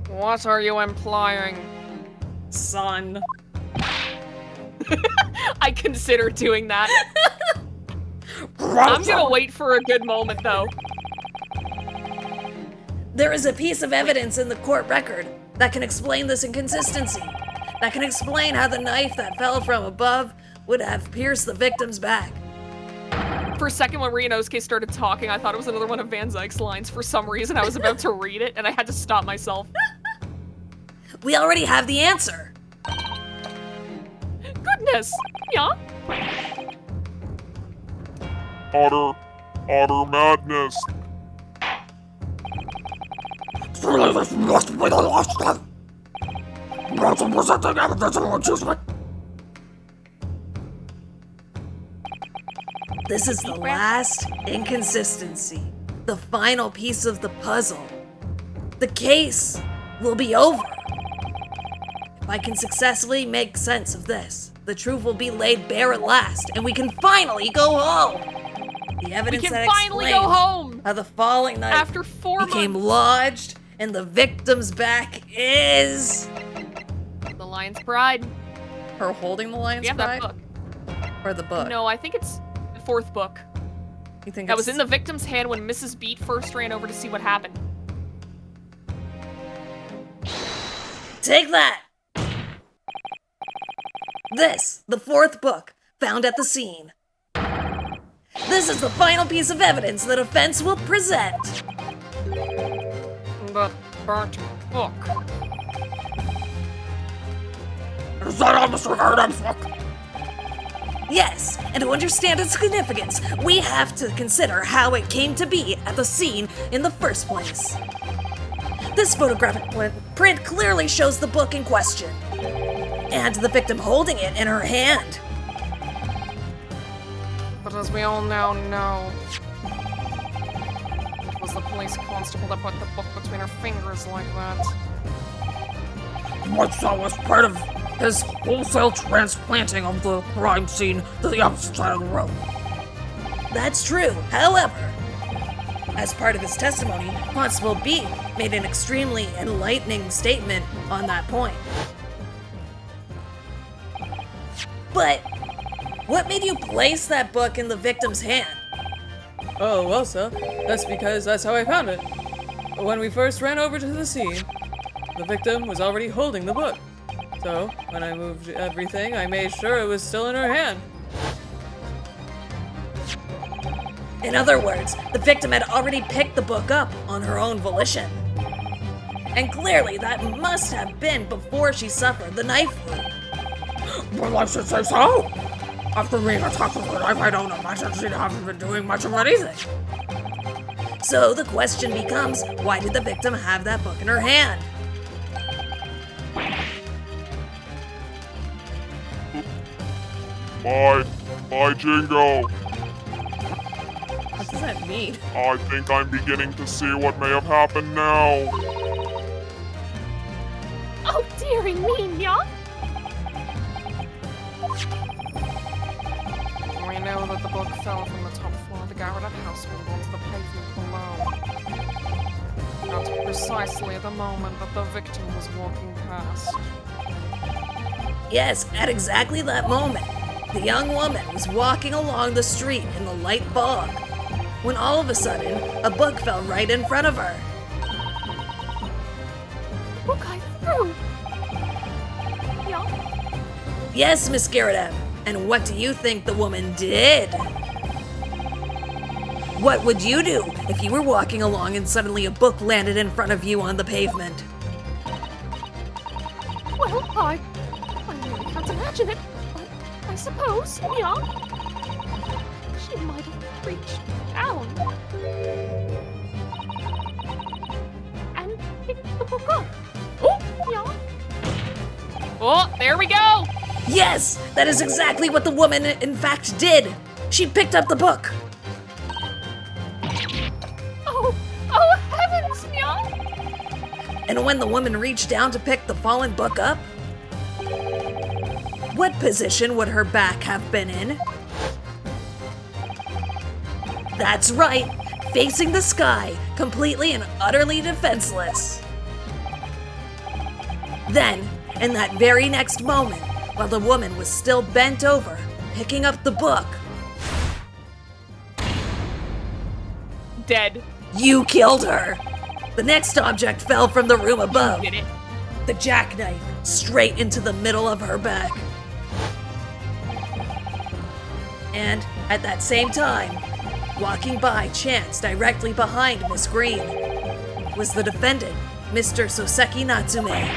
what are you implying? Son. I consider doing that. I'm gonna wait for a good moment, though. There is a piece of evidence in the court record that can explain this inconsistency. That can explain how the knife that fell from above would have pierced the victim's back. For a second, when Ryunosuke started talking, I thought it was another one of Van Zieks' lines. For some reason, I was about to read it, and I had to stop myself. We already have the answer. Goodness! Yeah? Utter madness. This is the last inconsistency, the final piece of the puzzle. The case will be over. If I can successfully make sense of this, the truth will be laid bare at last, and we can finally go home. The evidence We can that finally explains go home! how the falling knife After 4 became months! lodged in the victim's back is... The Lion's Pride. Her holding the lion's We have pride? that book. Or the book? No, I think it's the 4th book. You think That it's... was in the victim's hand when Mrs. Beat first ran over to see what happened. Take that! This, the fourth book, found at the scene. This is the final piece of evidence the defense will present. The burnt book. Is that on Mr. Adams' book? Yes, and to understand its significance, we have to consider how it came to be at the scene in the first place. This photographic print clearly shows the book in question, and the victim holding it in her hand. But as we all now know, it was the police constable that put the book between her fingers like that. What that was part of his wholesale transplanting of the crime scene to the opposite side of the road. That's true. However, as part of his testimony, Constable B made an extremely enlightening statement on that point. But what made you place that book in the victim's hand? Oh, well, sir, that's because that's how I found it. When we first ran over to the scene, the victim was already holding the book. So, when I moved everything, I made sure it was still in her hand. In other words, the victim had already picked the book up on her own volition. And clearly that must have been before she suffered the knife wound. Well, I should say so. After being attacked with a knife, I don't imagine she'd haven't been doing much of anything. So the question becomes, why did the victim have that book in her hand? My Jingo. What does that mean? I think I'm beginning to see what may have happened now. Oh, dearie me, Nya. We know that the book fell from the top floor of the Garrett household onto the pavement below. At precisely the moment that the victim was walking past. Yes, at exactly that moment, the young woman was walking along the street in the light fog, when all of a sudden, a book fell right in front of her. Book I threw. Nya. Yes, Miss Garrett, and what do you think the woman did? What would you do if you were walking along and suddenly a book landed in front of you on the pavement? Well, I really can't imagine it, but I suppose, Nya. She might have reached down and picked the book up. Oh, Nya. Oh, there we go! Yes, that is exactly what the woman in fact did. She picked up the book. Oh heavens, Nya. And when the woman reached down to pick the fallen book up, what position would her back have been in? That's right, facing the sky, completely and utterly defenseless. Then, in that very next moment, while the woman was still bent over, picking up the book, Dead. you killed her. The next object fell from the room above. Did it. The jackknife straight into the middle of her back. And at that same time, walking by chance directly behind Miss Green, was the defendant, Mr. Soseki Natsume.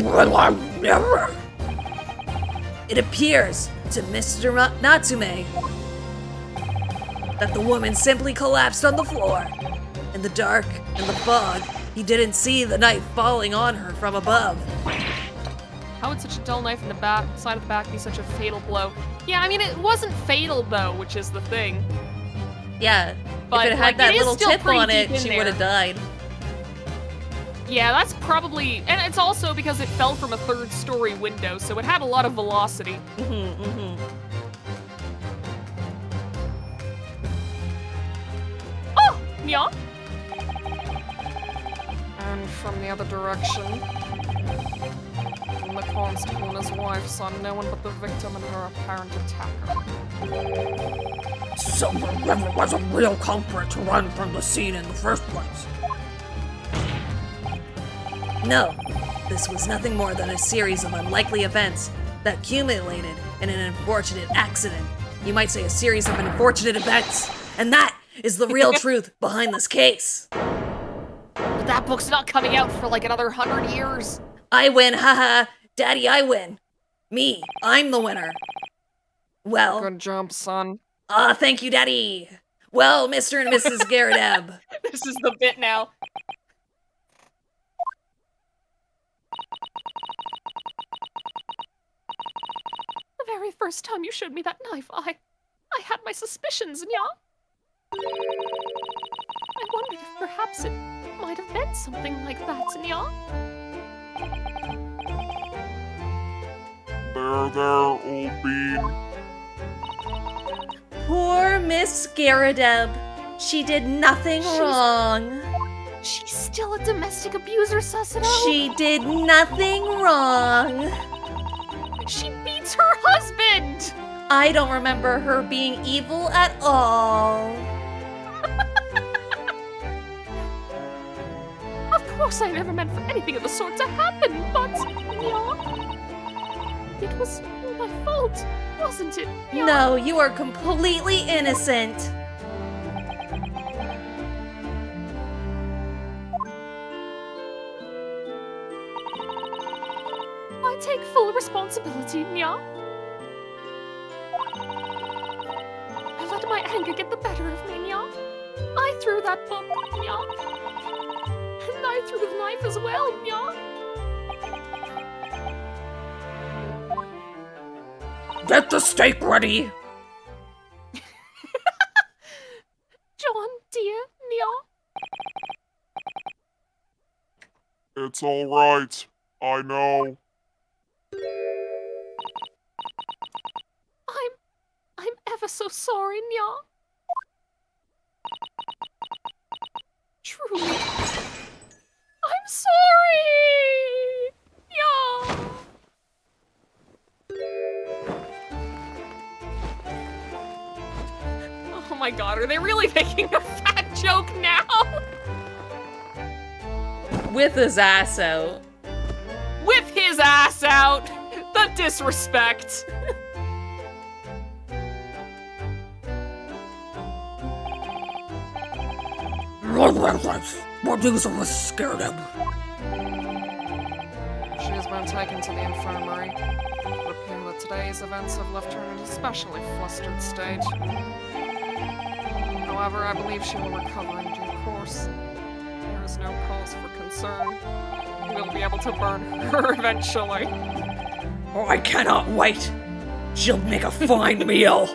Well, I never. It appears to Mr. Natsume that the woman simply collapsed on the floor. In the dark and the fog, he didn't see the knife falling on her from above. How would such a dull knife in the back, side of the back be such a fatal blow? Yeah, I mean, it wasn't fatal though, which is the thing. Yeah, But, if it had like, that it is little still tip pretty on deep it, in she there. would have died. Yeah, that's probably, and it's also because it fell from a third-story window, so it had a lot of velocity. Oh, yeah. And from the other direction, the constable and his wife saw no one but the victim and her apparent attacker. So there never was a real culprit to run from the scene in the first place. No, this was nothing more than a series of unlikely events that accumulated in an unfortunate accident. You might say a series of unfortunate events, and that is the real truth behind this case. But that book's not coming out for like another 100 years. I win, haha. Daddy, I win. Me, I'm the winner. Well, Good job, son. thank you, Daddy. Well, Mr. and Mrs. Garadeb. This is the bit now. The very first time you showed me that knife, I had my suspicions, Nya. I wondered if perhaps it might have meant something like that, Nya. There, old bean. Poor Miss Garadeb. She did nothing wrong. She's still a domestic abuser, Susano. She did nothing wrong. She beats her husband! I don't remember her being evil at all. Of course I never meant for anything of the sort to happen, but, Nya, it was my fault, wasn't it, Nya? No, you are completely innocent. I take full responsibility, Nya. I let my anger get the better of me, Nya. I threw that book, Nya. And I threw the knife as well, Nya. Get the steak ready! John, dear, Nya. It's alright. I know. I'm ever so sorry, Nya. Truly. I'm sorry! Nya! Oh my god, are they really making a fat joke now? With his ass out. With his ass out! The disrespect! What news of us scared him? She has been taken to the infirmary. It would appear that today's events have left her in an especially flustered state. However, I believe she will recover in due course. There is no cause for concern. We'll be able to burn her eventually. Oh, I cannot wait! She'll make a fine meal!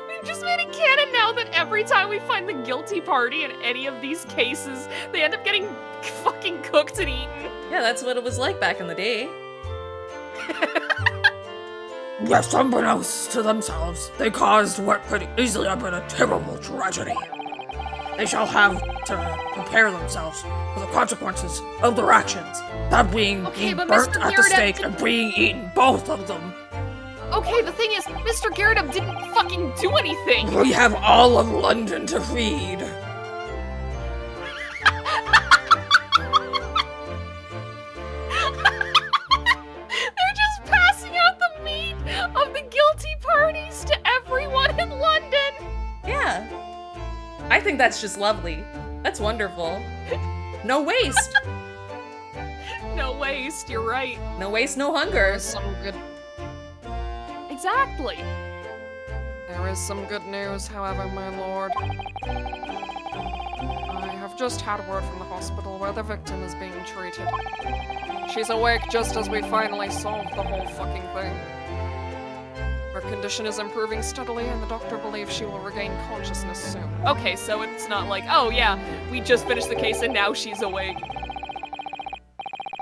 We've just made it canon now that every time we find the guilty party in any of these cases, they end up getting fucking cooked and eaten. Yeah, that's what it was like back in the day. Yes, unbeknownst to themselves, they caused what could easily have been a terrible tragedy. They shall have to prepare themselves for the consequences of their actions. That being Okay, but burnt Mr. at the Garrett stake and being eaten, both of them. Okay, the thing is, Mr. Garadeb didn't fucking do anything! We have all of London to feed. They're just passing out the meat of the guilty parties to everyone in London! Yeah. I think that's just lovely. That's wonderful. No waste. No waste, you're right. No waste, no hunger. Some good Exactly. There is some good news, however, my lord. I have just had word from the hospital where the victim is being treated. She's awake just as we finally solved the whole fucking thing. Her condition is improving steadily, and the doctor believes she will regain consciousness soon. Okay, so it's not like, oh yeah, we just finished the case and now she's awake.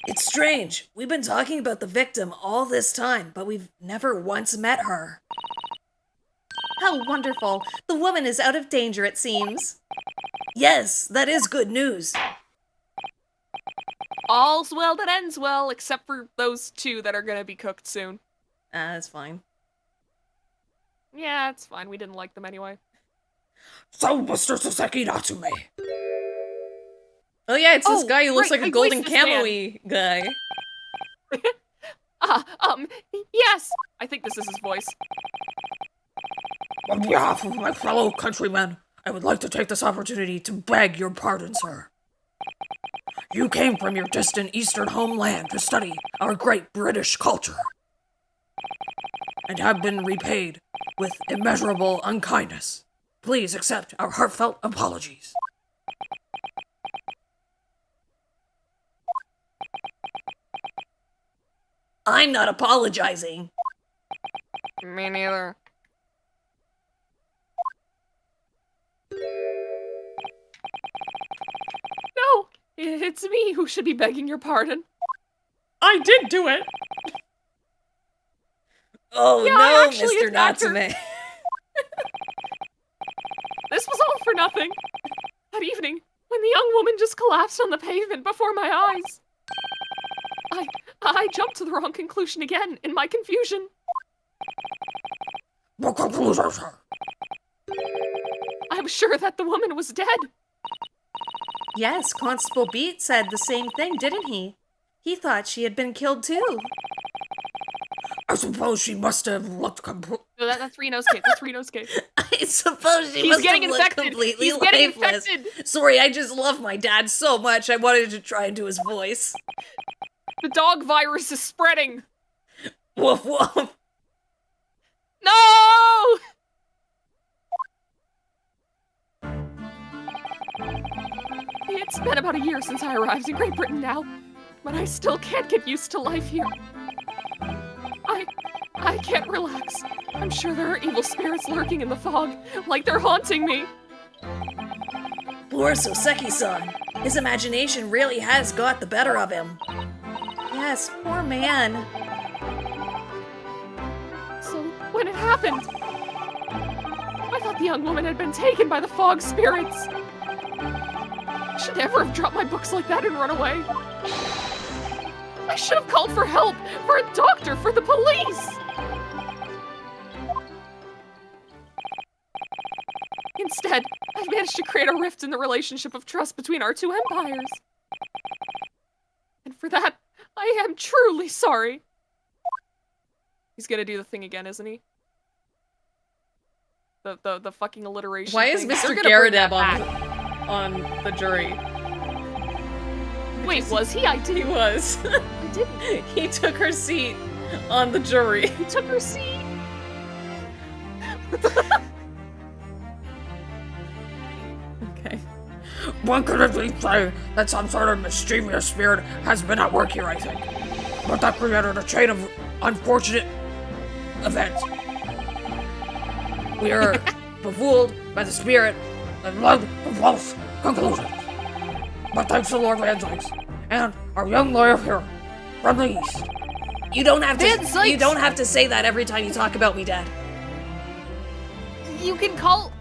It's strange. We've been talking about the victim all this time, but we've never once met her. How wonderful. The woman is out of danger, it seems. Yes, that is good news. All's well that ends well, except for those two that are gonna be cooked soon. That's fine. Yeah, it's fine. We didn't like them anyway. So, Mr. Saseki Natsume. Oh yeah, it's this Oh, guy who looks right, like a I golden voiced this man. camo-y guy. Yes! I think this is his voice. On behalf of my fellow countrymen, I would like to take this opportunity to beg your pardon, sir. You came from your distant eastern homeland to study our great British culture, and have been repaid with immeasurable unkindness. Please accept our heartfelt apologies. I'm not apologizing. Me neither. No! It's me who should be begging your pardon. I did do it! Oh Yeah, no, actually, Mr. it's Dr. Natsume. This was all for nothing. That evening, when the young woman just collapsed on the pavement before my eyes. I jumped to the wrong conclusion again in my confusion. What conclusion, sir? I was sure that the woman was dead. Yes, Constable Beat said the same thing, didn't he? He thought she had been killed too. I suppose she must have looked complete. No, that's Renosuke. That's Renosuke. I suppose she He's must getting have looked infected. completely He's getting lifeless. infected. Sorry, I just love my dad so much. I wanted to try and do his voice. The dog virus is spreading. Woof woof. No! It's been about a year since I arrived in Great Britain now, but I still can't get used to life here. I can't relax. I'm sure there are evil spirits lurking in the fog, like they're haunting me. Poor Soseki-san. His imagination really has got the better of him. Yes, poor man. So, when it happened, I thought the young woman had been taken by the fog spirits. I should never have dropped my books like that and run away. I should have called for help, for a doctor, for the police. Instead, I've managed to create a rift in the relationship of trust between our two empires. And for that, I am truly sorry. He's gonna do the thing again, isn't he? The fucking alliteration. Why is thing. They're Mr. gonna bring that Garadeb on the jury? Wait, was he? I He didn't. was. I didn't. He took her seat on the jury. He took her seat. Okay. One could at least say that some sort of mischievous spirit has been at work here, I think. But that created a chain of unfortunate events. We are befooled by the spirit and led to false conclusions. But thanks to Lord van Zieks and our young lawyer here from the East. You don't have Van to. Zieks! You don't have to say that every time you talk about me, Dad. You can call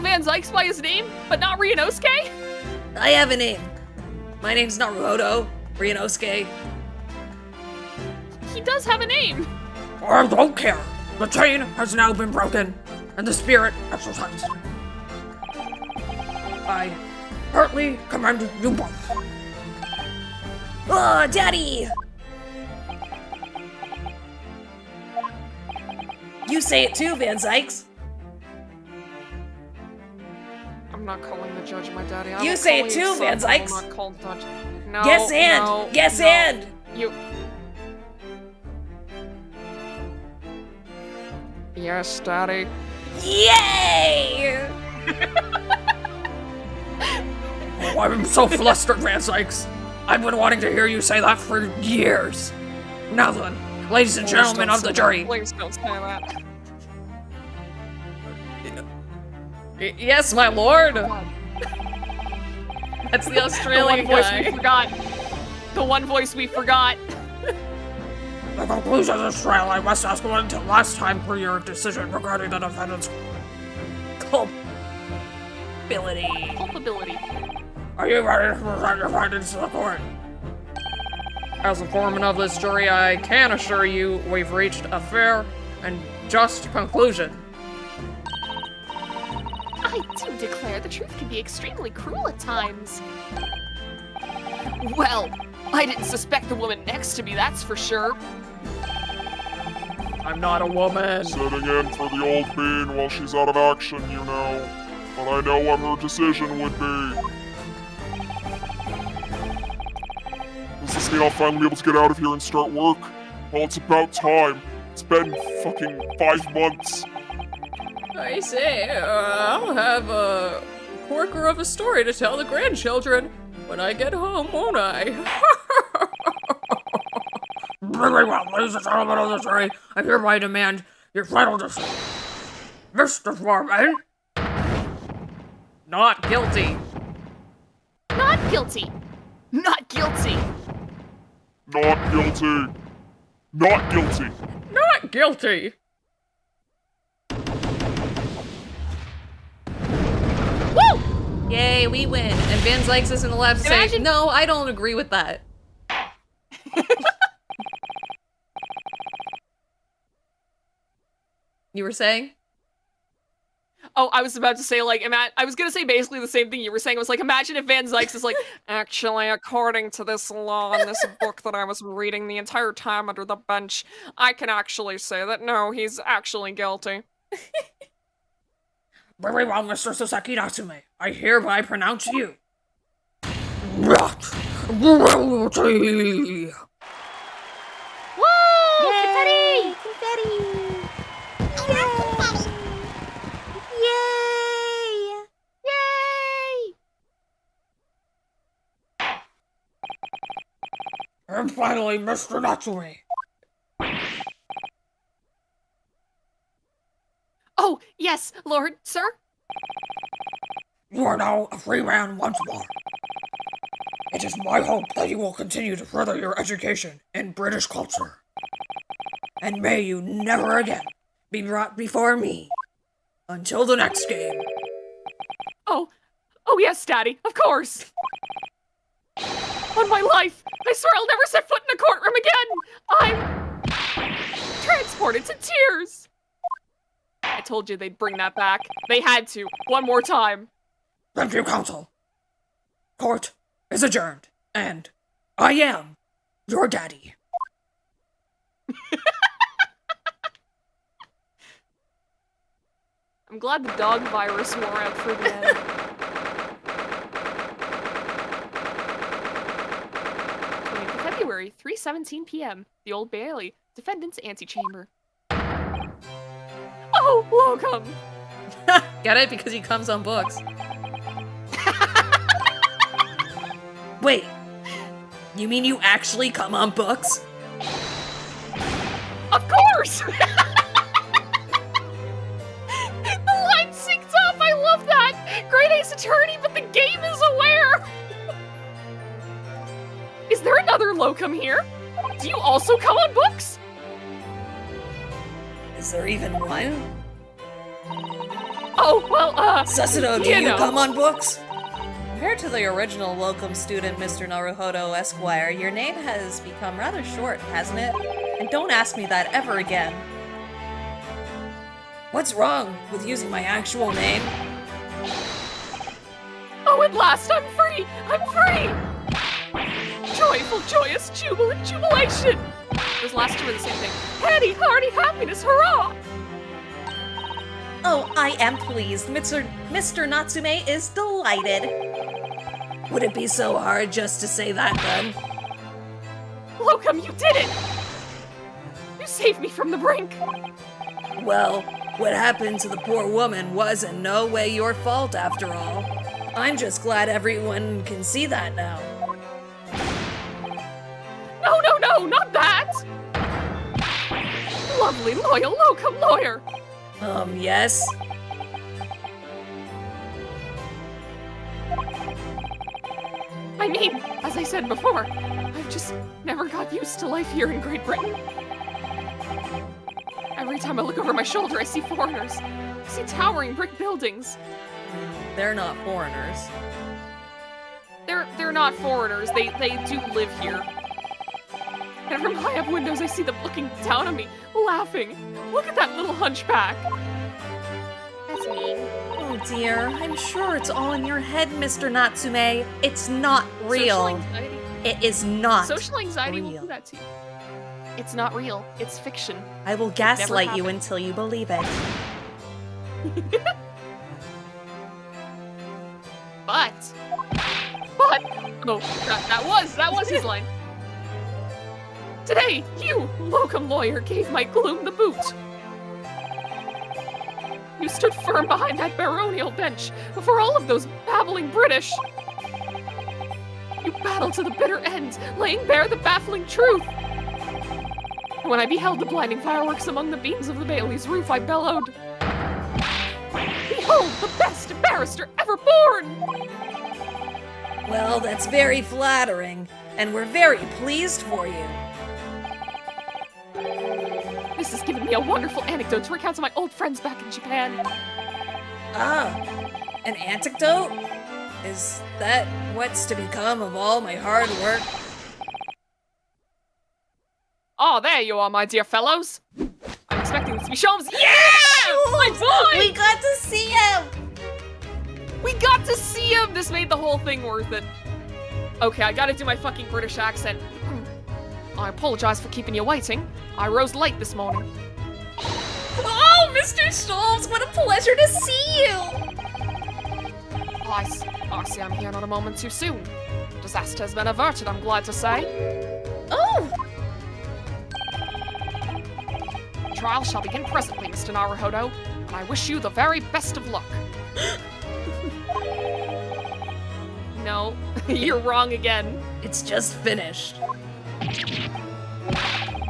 Van Zieks by his name, but not Ryunosuke? I have a name. My name's Naruto Ryunosuke. He does have a name. I don't care. The chain has now been broken, and the spirit exorcised. I heartily commend you both. Oh, Daddy! You say it too, Van Zieks. I'm not calling the judge my daddy. I'm You not say it calling his too, Van son, I'm Zieks. not calling the judge. No. Yes, and no, yes, no. and You. Yes, daddy. yay! Oh, I'm so flustered, Van Zieks. I've been wanting to hear you say that for years. Now then, ladies and gentlemen of the jury, Please don't say that. Yes, my lord. God. That's the The one Australian voice we guy. forgot. The one voice we forgot. the conclusion of this trial, I must ask one until last time for your decision regarding the defendant's. Ability. Culpability. Are you ready to present your findings to the court? As a foreman of this jury, I can assure you we've reached a fair and just conclusion. I do declare the truth can be extremely cruel at times. Well, I didn't suspect the woman next to me, that's for sure. I'm not a woman. Sitting in for the old bean while she's out of action, you know. But I know what her decision would be. Does this mean I'll finally be able to get out of here and start work? Well, it's about time. It's been fucking 5 months. I say, I'll have a corker of a story to tell the grandchildren when I get home, won't I? Very well, ladies and gentlemen of the jury, I hereby demand your final decision. Mr. Foreman, not guilty. Not guilty. Not guilty. Not guilty. Not guilty. Not guilty. Woo! Yay, we win. And Van Zieks isn't allowed to say, Imagine- no, I don't agree with that. You were saying? Oh, I was about to say, like, I was gonna say basically the same thing you were saying. I was like, imagine if Van Zieks is like, actually, according to this law in this book that I was reading the entire time under the bench, I can actually say that no, he's actually guilty. Very well, Mr. Sasaki Natsume. I hereby pronounce you not guilty. Woo! Confetti! Confetti! Yay! Yay! And finally, Mr. Natsume. Oh, yes, Lord, sir? You are now a free man once more. It is my hope that you will continue to further your education in British culture. And may you never again be brought before me until the next game. Oh yes, Daddy, of course. On my life, I swear I'll never set foot in a courtroom again. I'm transported to tears. I told you they'd bring that back. They had to. One more time. Thank you, counsel. Court is adjourned, and I am your daddy. I'm glad the dog virus wore out for the end. 20th of February, 3:17 p.m. The Old Bailey, defendant's antechamber. Oh, welcome. Get it? Because he comes on books. Wait, you mean you actually come on books? Of course. The line synced up. I love that. Great Ace Attorney, but the game is aware. Is there another locum here? Do you also come on books? Is there even one? Oh, well, Susato, do you you know. come on books? Compared to the original locum student, Mr. Naruhodo Esquire, your name has become rather short, hasn't it? And don't ask me that ever again. What's wrong with using my actual name? Oh, at last I'm free! I'm free! Joyful, joyous, jubilant, jubilation! Those last two are the same thing. Heady, hearty, happiness, hurrah! Oh, I am pleased. Mr. Natsume is delighted. Would it be so hard just to say that then? Locum, you did it! You saved me from the brink! Well, what happened to the poor woman was in no way your fault after all. I'm just glad everyone can see that now. No, no, no, not that! Lovely, loyal locum lawyer! Yes? I mean, as I said before, I've just never got used to life here in Great Britain. Every time I look over my shoulder, I see foreigners. I see towering brick buildings. They're not foreigners. They're not foreigners. They do live here. And from high up windows, I see them looking down on me, laughing. Look at that little hunchback. That's mean. Oh dear, I'm sure it's all in your head, Mr. Natsume. It's not real. Social anxiety. It is not. Social anxiety will real. do that to you. It's not real. It's fiction. I will gaslight you happened. until you believe it. But, no, that was his line. Today, you, locum lawyer, gave my gloom the boot. You stood firm behind that baronial bench before all of those babbling British. You battled to the bitter end, laying bare the baffling truth. And when I beheld the blinding fireworks among the beams of the Bailey's roof, I bellowed, "Behold the best barrister ever born!" Well, that's very flattering, and we're very pleased for you. This has given me a wonderful anecdote to recount to my old friends back in Japan. Ah, an anecdote? Is that what's to become of all my hard work? Oh, there you are, my dear fellows. I'm expecting this to be Sholmes. Yeah! My boy! We got to see him! We got to see him! This made the whole thing worth it. Okay, I gotta do my fucking British accent. I apologize for keeping you waiting. I rose late this morning. Oh, Mr. Sholmes, what a pleasure to see you! I see I'm here not a moment too soon. Disaster has been averted, I'm glad to say. Oh! Trial shall begin presently, Mr. Naruhodo, and I wish you the very best of luck. No, you're wrong again. It's just finished.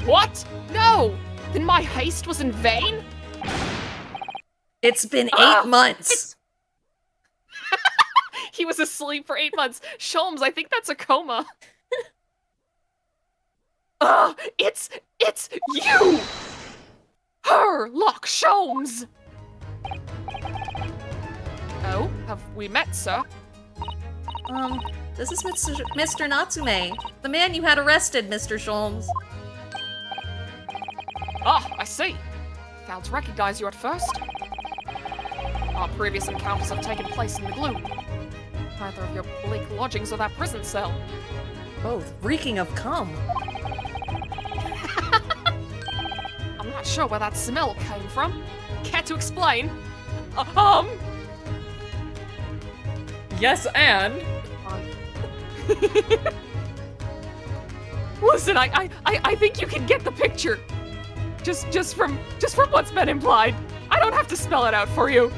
What? No! Then my haste was in vain? It's been 8 months. He was asleep for 8 months. Sholmes, I think that's a coma. It's you! Herlock Sholmes! Oh, have we met, sir? This is Mr. Natsume, the man you had arrested, Mr. Sholmes. Ah, I see. Failed to recognize you at first. Our previous encounters have taken place in the gloom. Either of your bleak lodgings or that prison cell. Both reeking of cum. I'm not sure where that smell came from. Care to explain? Yes, and Listen, I think you can get the picture. Just from what's been implied. I don't have to spell it out for you.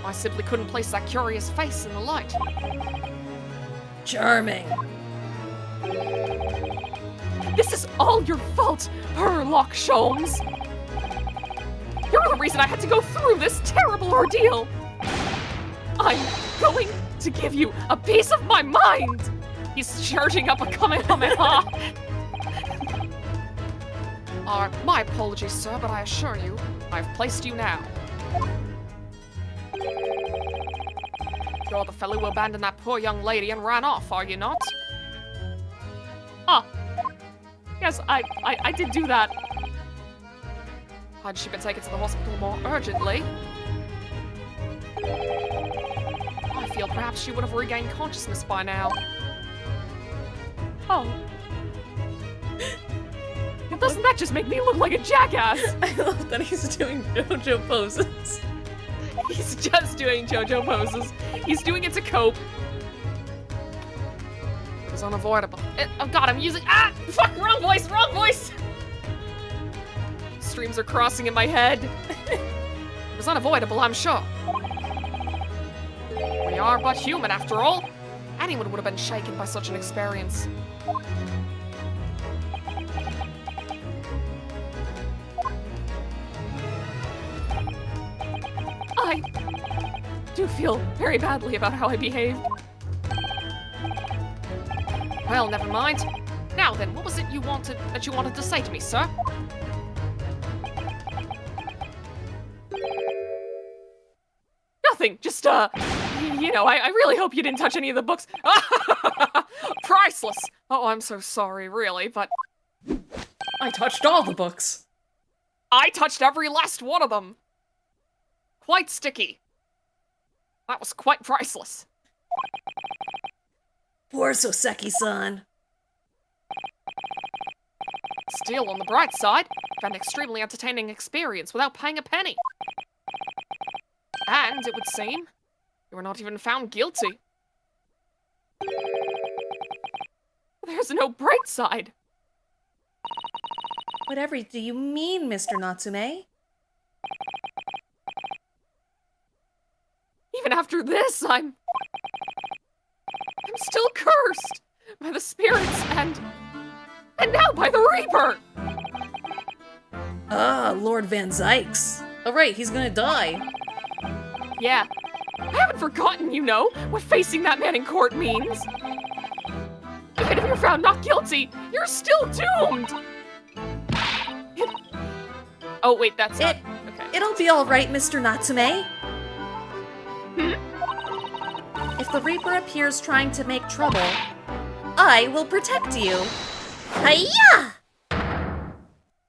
I simply couldn't place that curious face in the light. Charming. This is all your fault, Herlock Sholmes. You're the reason I had to go through this terrible ordeal. I'm going to give you a piece of my mind. He's charging up a Kamehameha. My apologies, sir, but I assure you, I've placed you now. You're the fellow who abandoned that poor young lady and ran off, are you not? Ah. Yes, I did do that. Had she been taken to the hospital more urgently, I feel perhaps she would have regained consciousness by now. Oh. Doesn't that just make me look like a jackass? I love that he's doing JoJo poses. He's just doing JoJo poses. He's doing it to cope. It was unavoidable. Oh god, I'm using— fuck, wrong voice! Streams are crossing in my head. It was unavoidable, I'm sure. We are but human, after all. Anyone would have been shaken by such an experience. I do feel very badly about how I behaved. Well, never mind. Now then, what was it you wanted to say to me, sir? Nothing. Just, you know, I really hope you didn't touch any of the books. Priceless! Oh, I'm so sorry, really, but I touched all the books. I touched every last one of them. Quite sticky. That was quite priceless. Poor Soseki-san. Still, on the bright side, an extremely entertaining experience without paying a penny. And, it would seem, you were not even found guilty. There's no bright side. Whatever do you mean, Mr. Natsume? Even after this, I'm still cursed by the spirits and now by the Reaper! Ah, Lord van Zieks. Oh right, he's gonna die. Yeah. I haven't forgotten, you know, what facing that man in court means. Even if you're found not guilty, you're still doomed! Oh, wait, that's not... Okay. It'll be alright, Mr. Natsume. If the Reaper appears trying to make trouble, I will protect you. Hiya!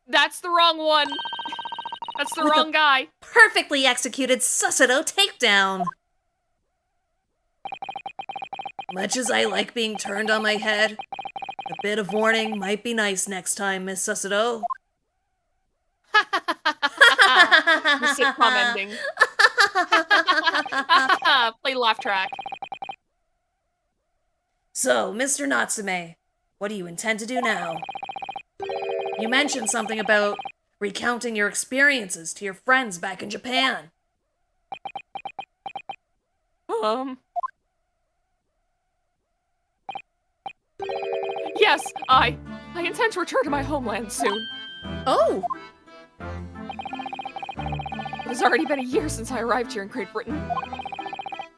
That's the wrong one! That's the With wrong guy. Perfectly executed Susato takedown. Much as I like being turned on my head, a bit of warning might be nice next time, Miss Susato. The sitcom ending. Play laugh track. So, Mr. Natsume, what do you intend to do now? You mentioned something about recounting your experiences to your friends back in Japan. Yes, I intend to return to my homeland soon. Oh! It has already been a year since I arrived here in Great Britain.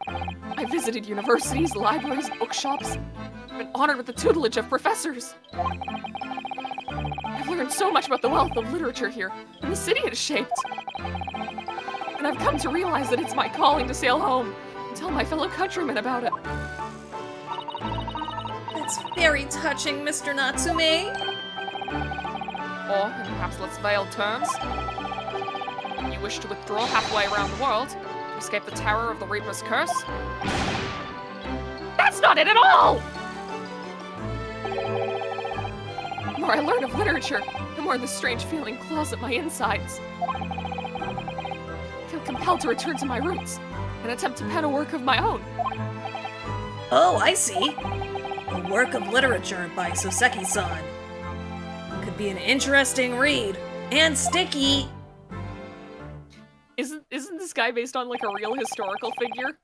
I visited universities, libraries, bookshops. I've been honored with the tutelage of professors. I've learned so much about the wealth of literature here, and the city it has shaped. And I've come to realize that it's my calling to sail home and tell my fellow countrymen about it. That's very touching, Mr. Natsume. Or, in perhaps less veiled terms, you wish to withdraw halfway around the world to escape the terror of the Reaper's curse? That's not it at all! The more I learn of literature, the more this strange feeling claws at my insides. I feel compelled to return to my roots and attempt to pen a work of my own. Oh, I see. A work of literature by Soseki-san. Could be an interesting read. And sticky. Isn't this guy based on like a real historical figure?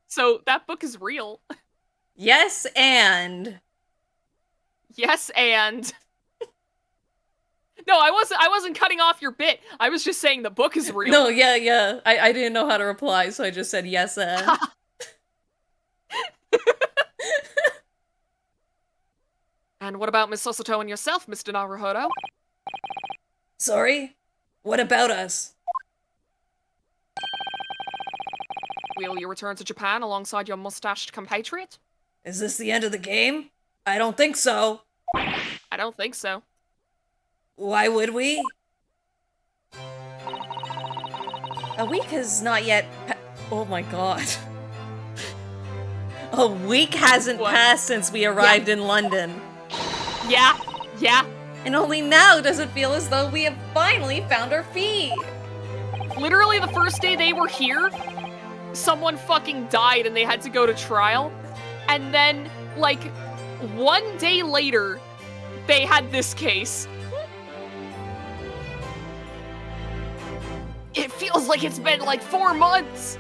So that book is real. Yes, and... Yes, and... No, I wasn't cutting off your bit. I was just saying the book is real. No, yeah. I didn't know how to reply, so I just said yes, and... And what about Miss Sosato and yourself, Mr. Naruhodo? Sorry? What about us? Will you return to Japan alongside your mustached compatriot? Is this the end of the game? I don't think so. I don't think so. Why would we? A week has not yet oh my god. A week hasn't What? passed since we arrived in London. Yeah. And only now does it feel as though we have finally found our feet. Literally the first day they were here, someone fucking died and they had to go to trial. And then, like, 1 day later, they had this case. It feels like it's been like 4 months.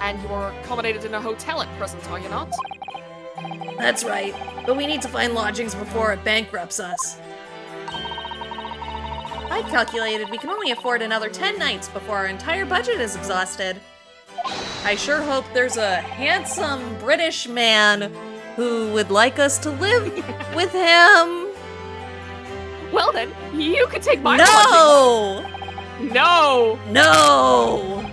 And you're accommodated in a hotel at present, are you not? That's right, but we need to find lodgings before it bankrupts us. I calculated we can only afford another 10 nights before our entire budget is exhausted. I sure hope there's a handsome British man who would like us to live with him. Well then, you could take my No! lodgings. No! No!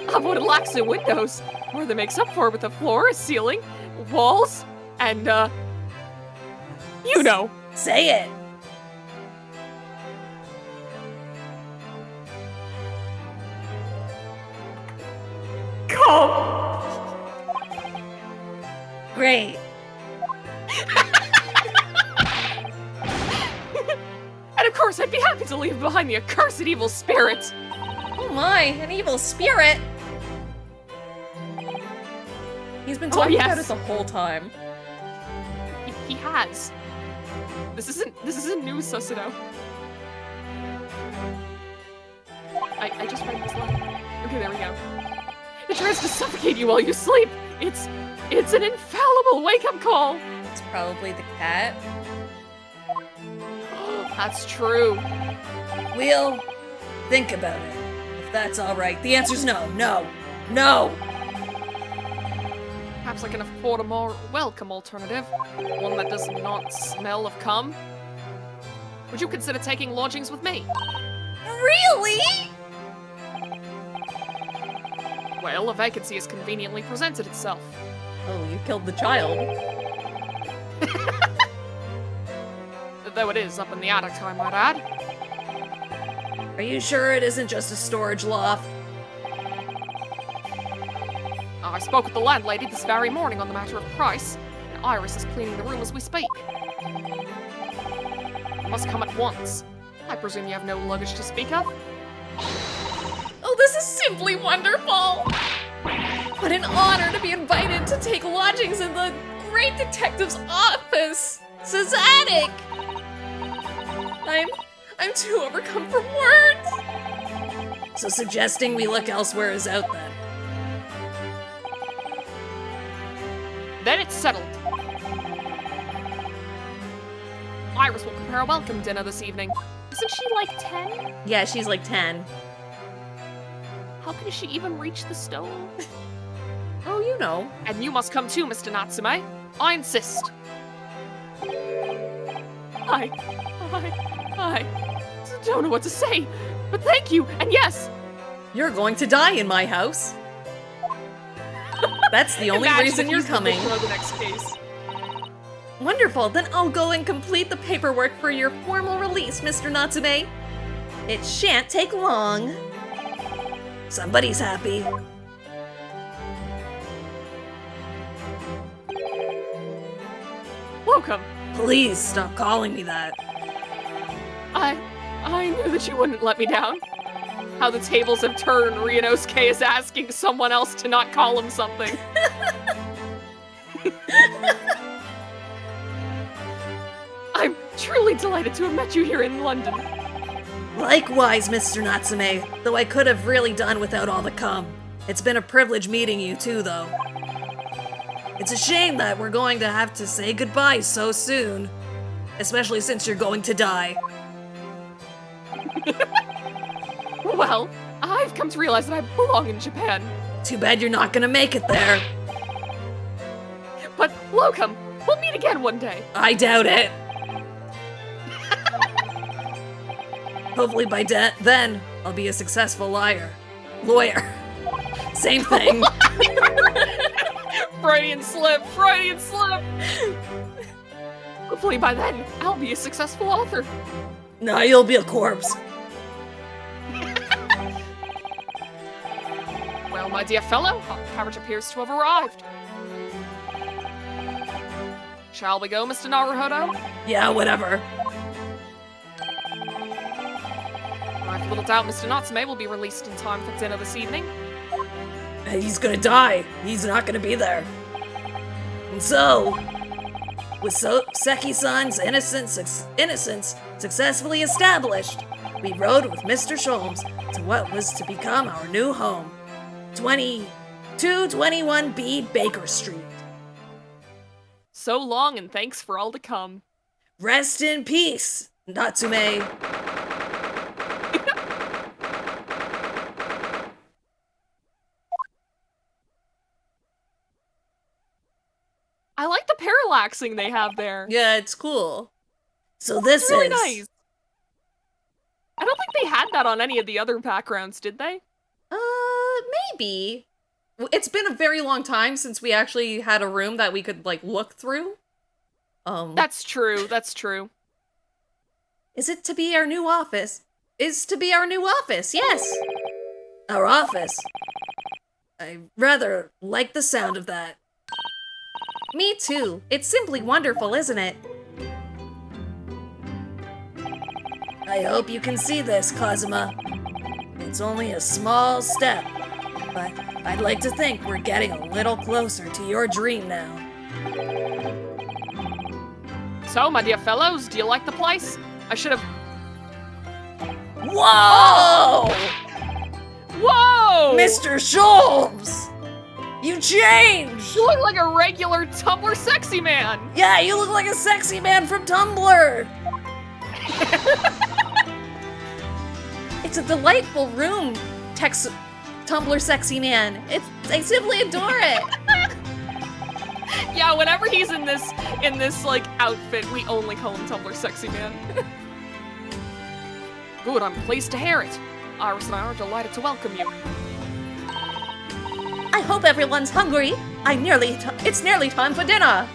I've wanted locks and windows. More than makes up for it with a floor, a ceiling, walls, and, you know. Say it. Come! Great. And of course, I'd be happy to leave behind the accursed evil spirit. Oh my, an evil spirit! He's been talking about it the whole time. He has. This isn't news, Susanoo. I just read this line. Okay, there we go. It tries to suffocate you while you sleep. It's an infallible wake-up call. It's probably the cat. That's true. We'll think about it. If that's all right. The answer's no, no, no. Perhaps I can afford a more welcome alternative. One that does not smell of cum. Would you consider taking lodgings with me? Really? Well, a vacancy has conveniently presented itself. Oh, you killed the child. Though it is up in the attic, I might add. Are you sure it isn't just a storage loft? I spoke with the landlady this very morning on the matter of price, and Iris is cleaning the room as we speak. You must come at once. I presume you have no luggage to speak of? Oh, this is simply wonderful! What an honor to be invited to take lodgings in the great detective's office! His attic! I'm too overcome for words! So suggesting we look elsewhere is out then. Then it's settled. Iris will prepare a welcome dinner this evening. Isn't she like 10? Yeah, she's like 10. How can she even reach the stove? Oh, you know. And you must come too, Mr. Natsume. I insist. I don't know what to say, but thank you, and yes. You're going to die in my house. That's the only Imagine reason if you're he's the coming. victim of the next case. Wonderful, then I'll go and complete the paperwork for your formal release, Mr. Natsume. It shan't take long. Somebody's happy. Welcome. Please stop calling me that. I knew that you wouldn't let me down. How the tables have turned, Ryunosuke is asking someone else to not call him something. I'm truly delighted to have met you here in London. Likewise, Mr. Natsume, though I could have really done without all the cum. It's been a privilege meeting you too, though. It's a shame that we're going to have to say goodbye so soon. Especially since you're going to die. Well, I've come to realize that I belong in Japan. Too bad you're not gonna make it there. But, Locum, we'll meet again one day. I doubt it. Hopefully by then, I'll be a successful lawyer. Same thing. Freudian slip, Freudian slip! Hopefully by then, I'll be a successful author. No, you'll be a corpse. Well, my dear fellow, our carriage appears to have arrived. Shall we go, Mr. Naruhodo? Yeah, whatever. I have little doubt Mr. Natsume will be released in time for dinner this evening. He's gonna die. He's not gonna be there. And so, with Seki-san's innocence successfully established, we rode with Mr. Sholmes to what was to become our new home, 2221B Baker Street. So long, and thanks for all to come. Rest in peace, Natsume. I like the parallaxing they have there. Yeah, it's cool. So this It's really is... nice. I don't think they had that on any of the other backgrounds, did they? maybe it's been a very long time since we actually had a room that we could like look through. That's true. That's true. Is it to be our new office? Is to be our new office, yes. Our office. I rather like the sound of that. Me too. It's simply wonderful, isn't it? I hope you can see this, Kazuma. It's only a small step, but I'd like to think we're getting a little closer to your dream now. So, my dear fellows, do you like the place? I should have... Whoa! Whoa! Mr. Sholmes! You changed! You look like a regular Tumblr sexy man! Yeah, you look like a sexy man from Tumblr! It's a delightful room, Tumblr sexy man. I simply adore it. Yeah, whenever he's in this like outfit, we only call him Tumblr sexy man. Good, I'm pleased to hear it. Iris and I are delighted to welcome you. I hope everyone's hungry. It's nearly time for dinner.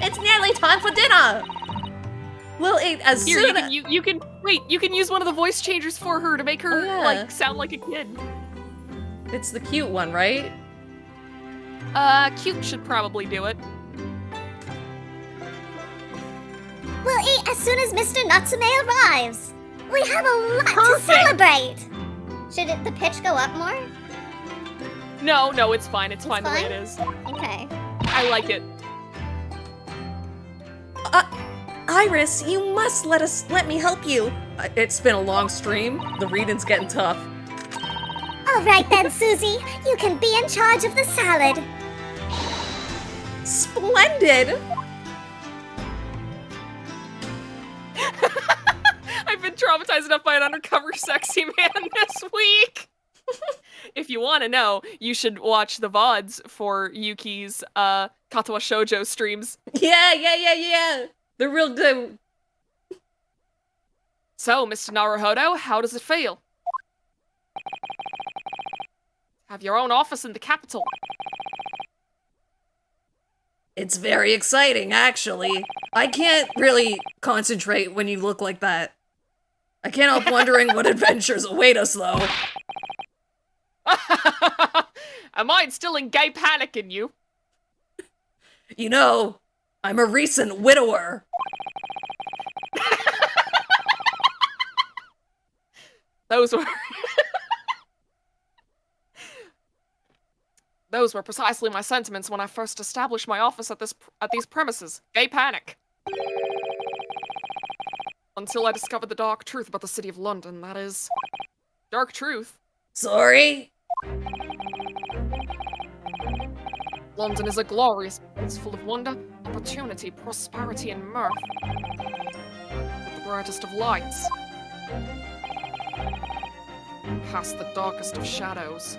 It's nearly time for dinner. We'll eat as Here, soon as... you can use one of the voice changers for her to make her like sound like a kid. It's the cute one, right? Cute should probably do it. We'll eat as soon as Mr. Natsume arrives. We have a lot Perfect. to celebrate. Should the pitch go up more? No, it's fine. It's fine the way it is. Okay. I like it. Iris, you must let me help you. It's been a long stream. The reading's getting tough. All right then, Susie. You can be in charge of the salad. Splendid! I've been traumatized enough by an undercover sexy man this week. If you want to know, you should watch the VODs for Yuki's Katawa Shoujo streams. Yeah. They're real good. So, Mr. Naruhodo, how does it feel? Have your own office in the capital. It's very exciting, actually. I can't really concentrate when you look like that. I can't help wondering what adventures await us, though. Am I instilling gay panic in you? You know, I'm a recent widower. Those were... Those were precisely my sentiments when I first established my office at these premises. Gay panic. Until I discovered the dark truth about the city of London, that is. Dark truth. Sorry? London is a glorious place full of wonder, opportunity, prosperity, and mirth. With the brightest of lights. Past the darkest of shadows.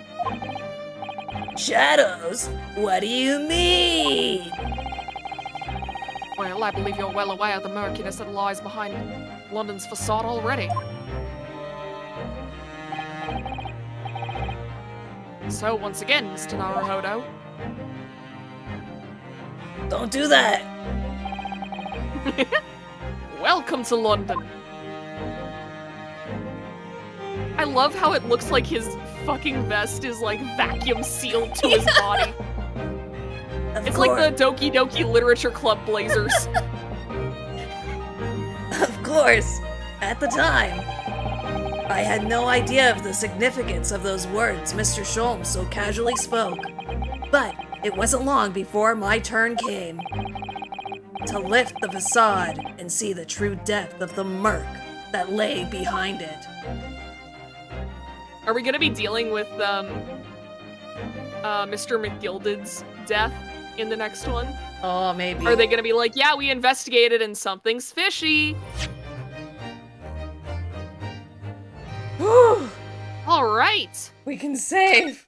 Shadows? What do you mean? Well, I believe you're well aware of the murkiness that lies behind London's facade already. So, once again, Mr. Naruhodo. Don't do that. Welcome to London. I love how it looks like his fucking vest is like vacuum sealed to his body. It's like the Doki Doki Literature Club blazers. Of course. At the time, I had no idea of the significance of those words Mr. Sholmes so casually spoke. But it wasn't long before my turn came. To lift the facade and see the true depth of the murk that lay behind it. Are we gonna be dealing with Mr. McGilded's death in the next one? Oh, maybe. Are they gonna be like, yeah, we investigated and something's fishy? Whew. All right, We can save.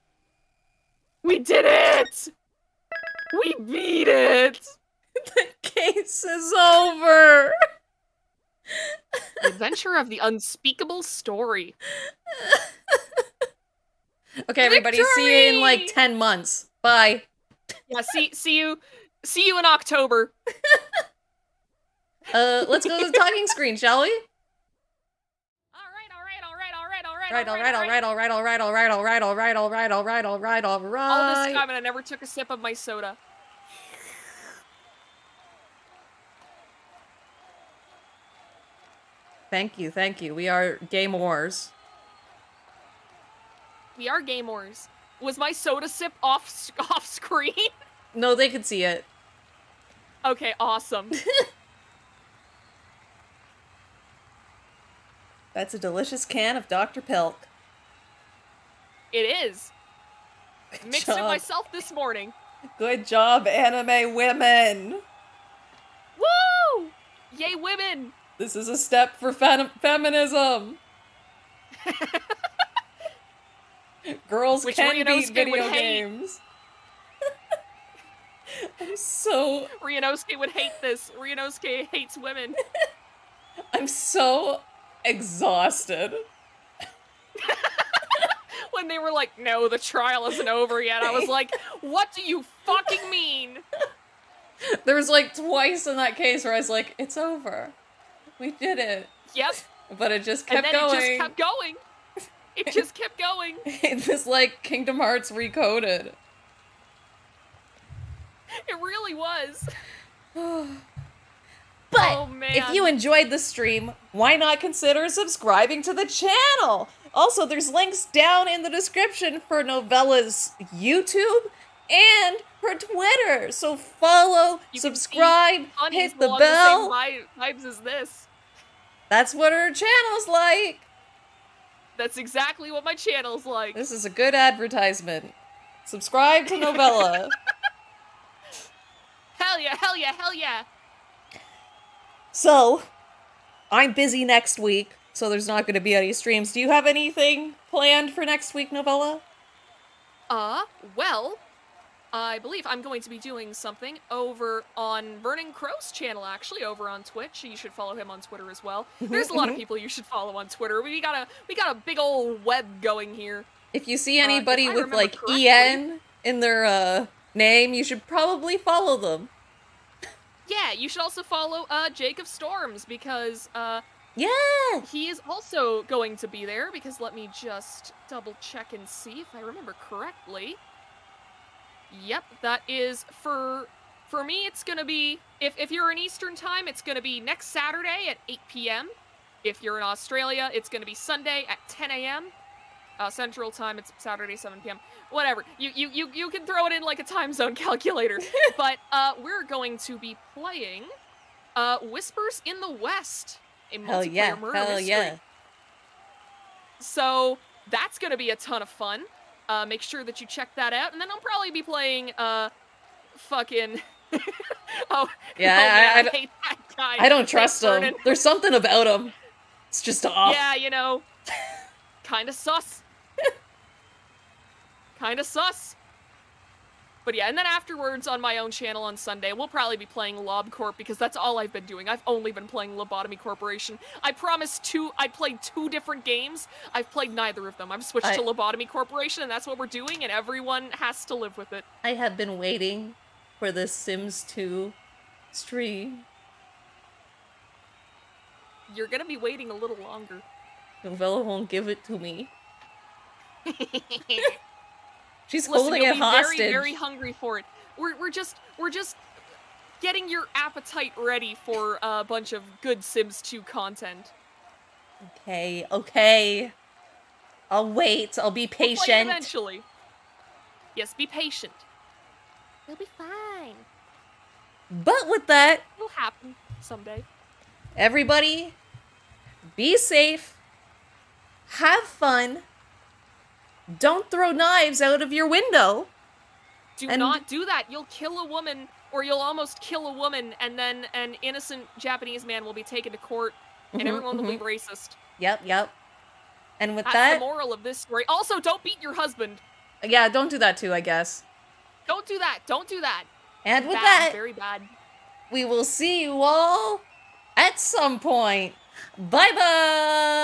we did it. We beat it. The case is over. The adventure of the unspeakable story. Okay, everybody, see you in like Victory! 10 months. Bye. Yeah, see you in October. Let's go to the talking screen, shall we? All All this right. time and I never took a sip of my soda. Thank you. We are Game Wars. We are Game Wars. Was my soda sip off screen? No, they could see it. Okay, awesome. That's a delicious can of Dr. Pilk. It is. Mixed it myself this morning. Good job, anime women. Woo! Yay, women! This is a step for feminism. Girls Which can beat Ryunosuke video would hate. games. I'm so Ryunosuke would hate this. Ryunosuke hates women. I'm so exhausted. When they were like, no, the trial isn't over yet, I was like, what do you fucking mean? There was like twice in that case where I was like, it's over. We did it. Yep. But it just And kept then going. it just kept going. It just kept going. It was like Kingdom Hearts recoded. It really was. But Oh, man. if you enjoyed the stream, why not consider subscribing to the channel? Also, there's links down in the description for Novella's YouTube and her Twitter. So follow, You can subscribe, see bunnies hit the along bell. The same vibes as this. That's what her channel's like. That's exactly what my channel's like. This is a good advertisement. Subscribe to Novella. Hell yeah, hell yeah, hell yeah. So, I'm busy next week, so there's not going to be any streams. Do you have anything planned for next week, Novella? Well, I believe I'm going to be doing something over on Vernon Crow's channel, actually, over on Twitch. You should follow him on Twitter as well. There's a lot of people you should follow on Twitter. We got a big old web going here. If you see anybody if I with, remember like, correctly- EN in their, name, you should probably follow them. Yeah, you should also follow Jacob Storms, because Yeah! he is also going to be there, because let me just double check and see if I remember correctly. Yep, that is for me, it's gonna be, if you're in Eastern time, it's gonna be next Saturday at 8 p.m. If you're in Australia, it's gonna be Sunday at 10 a.m. Central time, it's Saturday, 7 p.m. Whatever. You can throw it in like a time zone calculator. But we're going to be playing Whispers in the West, a multiplayer murder mystery. yeah. So that's gonna be a ton of fun. Make sure that you check that out, and then I'll probably be playing fucking Yeah, man, I hate that guy. I don't trust him. Vernon. There's something about him. It's just off. Yeah, you know, kinda sus. Kinda sus. But yeah, and then afterwards on my own channel on Sunday, we'll probably be playing Lob Corp, because that's all I've been doing. I've only been playing Lobotomy Corporation. I promised I played 2 different games. I've played neither of them. I've switched to Lobotomy Corporation, and that's what we're doing, and everyone has to live with it. I have been waiting for this Sims 2 stream. You're gonna be waiting a little longer. Novella won't give it to me. She's Listen, holding you'll it be hostage. very, very hungry for it. We're just getting your appetite ready for a bunch of good Sims 2 content. Okay. I'll wait. I'll be We'll play it patient. eventually. Yes, be patient. You'll be fine. But with that, It'll happen someday. everybody, be safe. Have fun. Don't throw knives out of your window. Do And- not do that. You'll kill a woman, or you'll almost kill a woman, and then an innocent Japanese man will be taken to court, and everyone will be racist. Yep. And with That's that, the moral of this story. Also, don't beat your husband. yeah, don't do that too, I guess. Don't do that. Don't do that. And with Bad, that, very bad. we will see you all at some point. Bye-bye!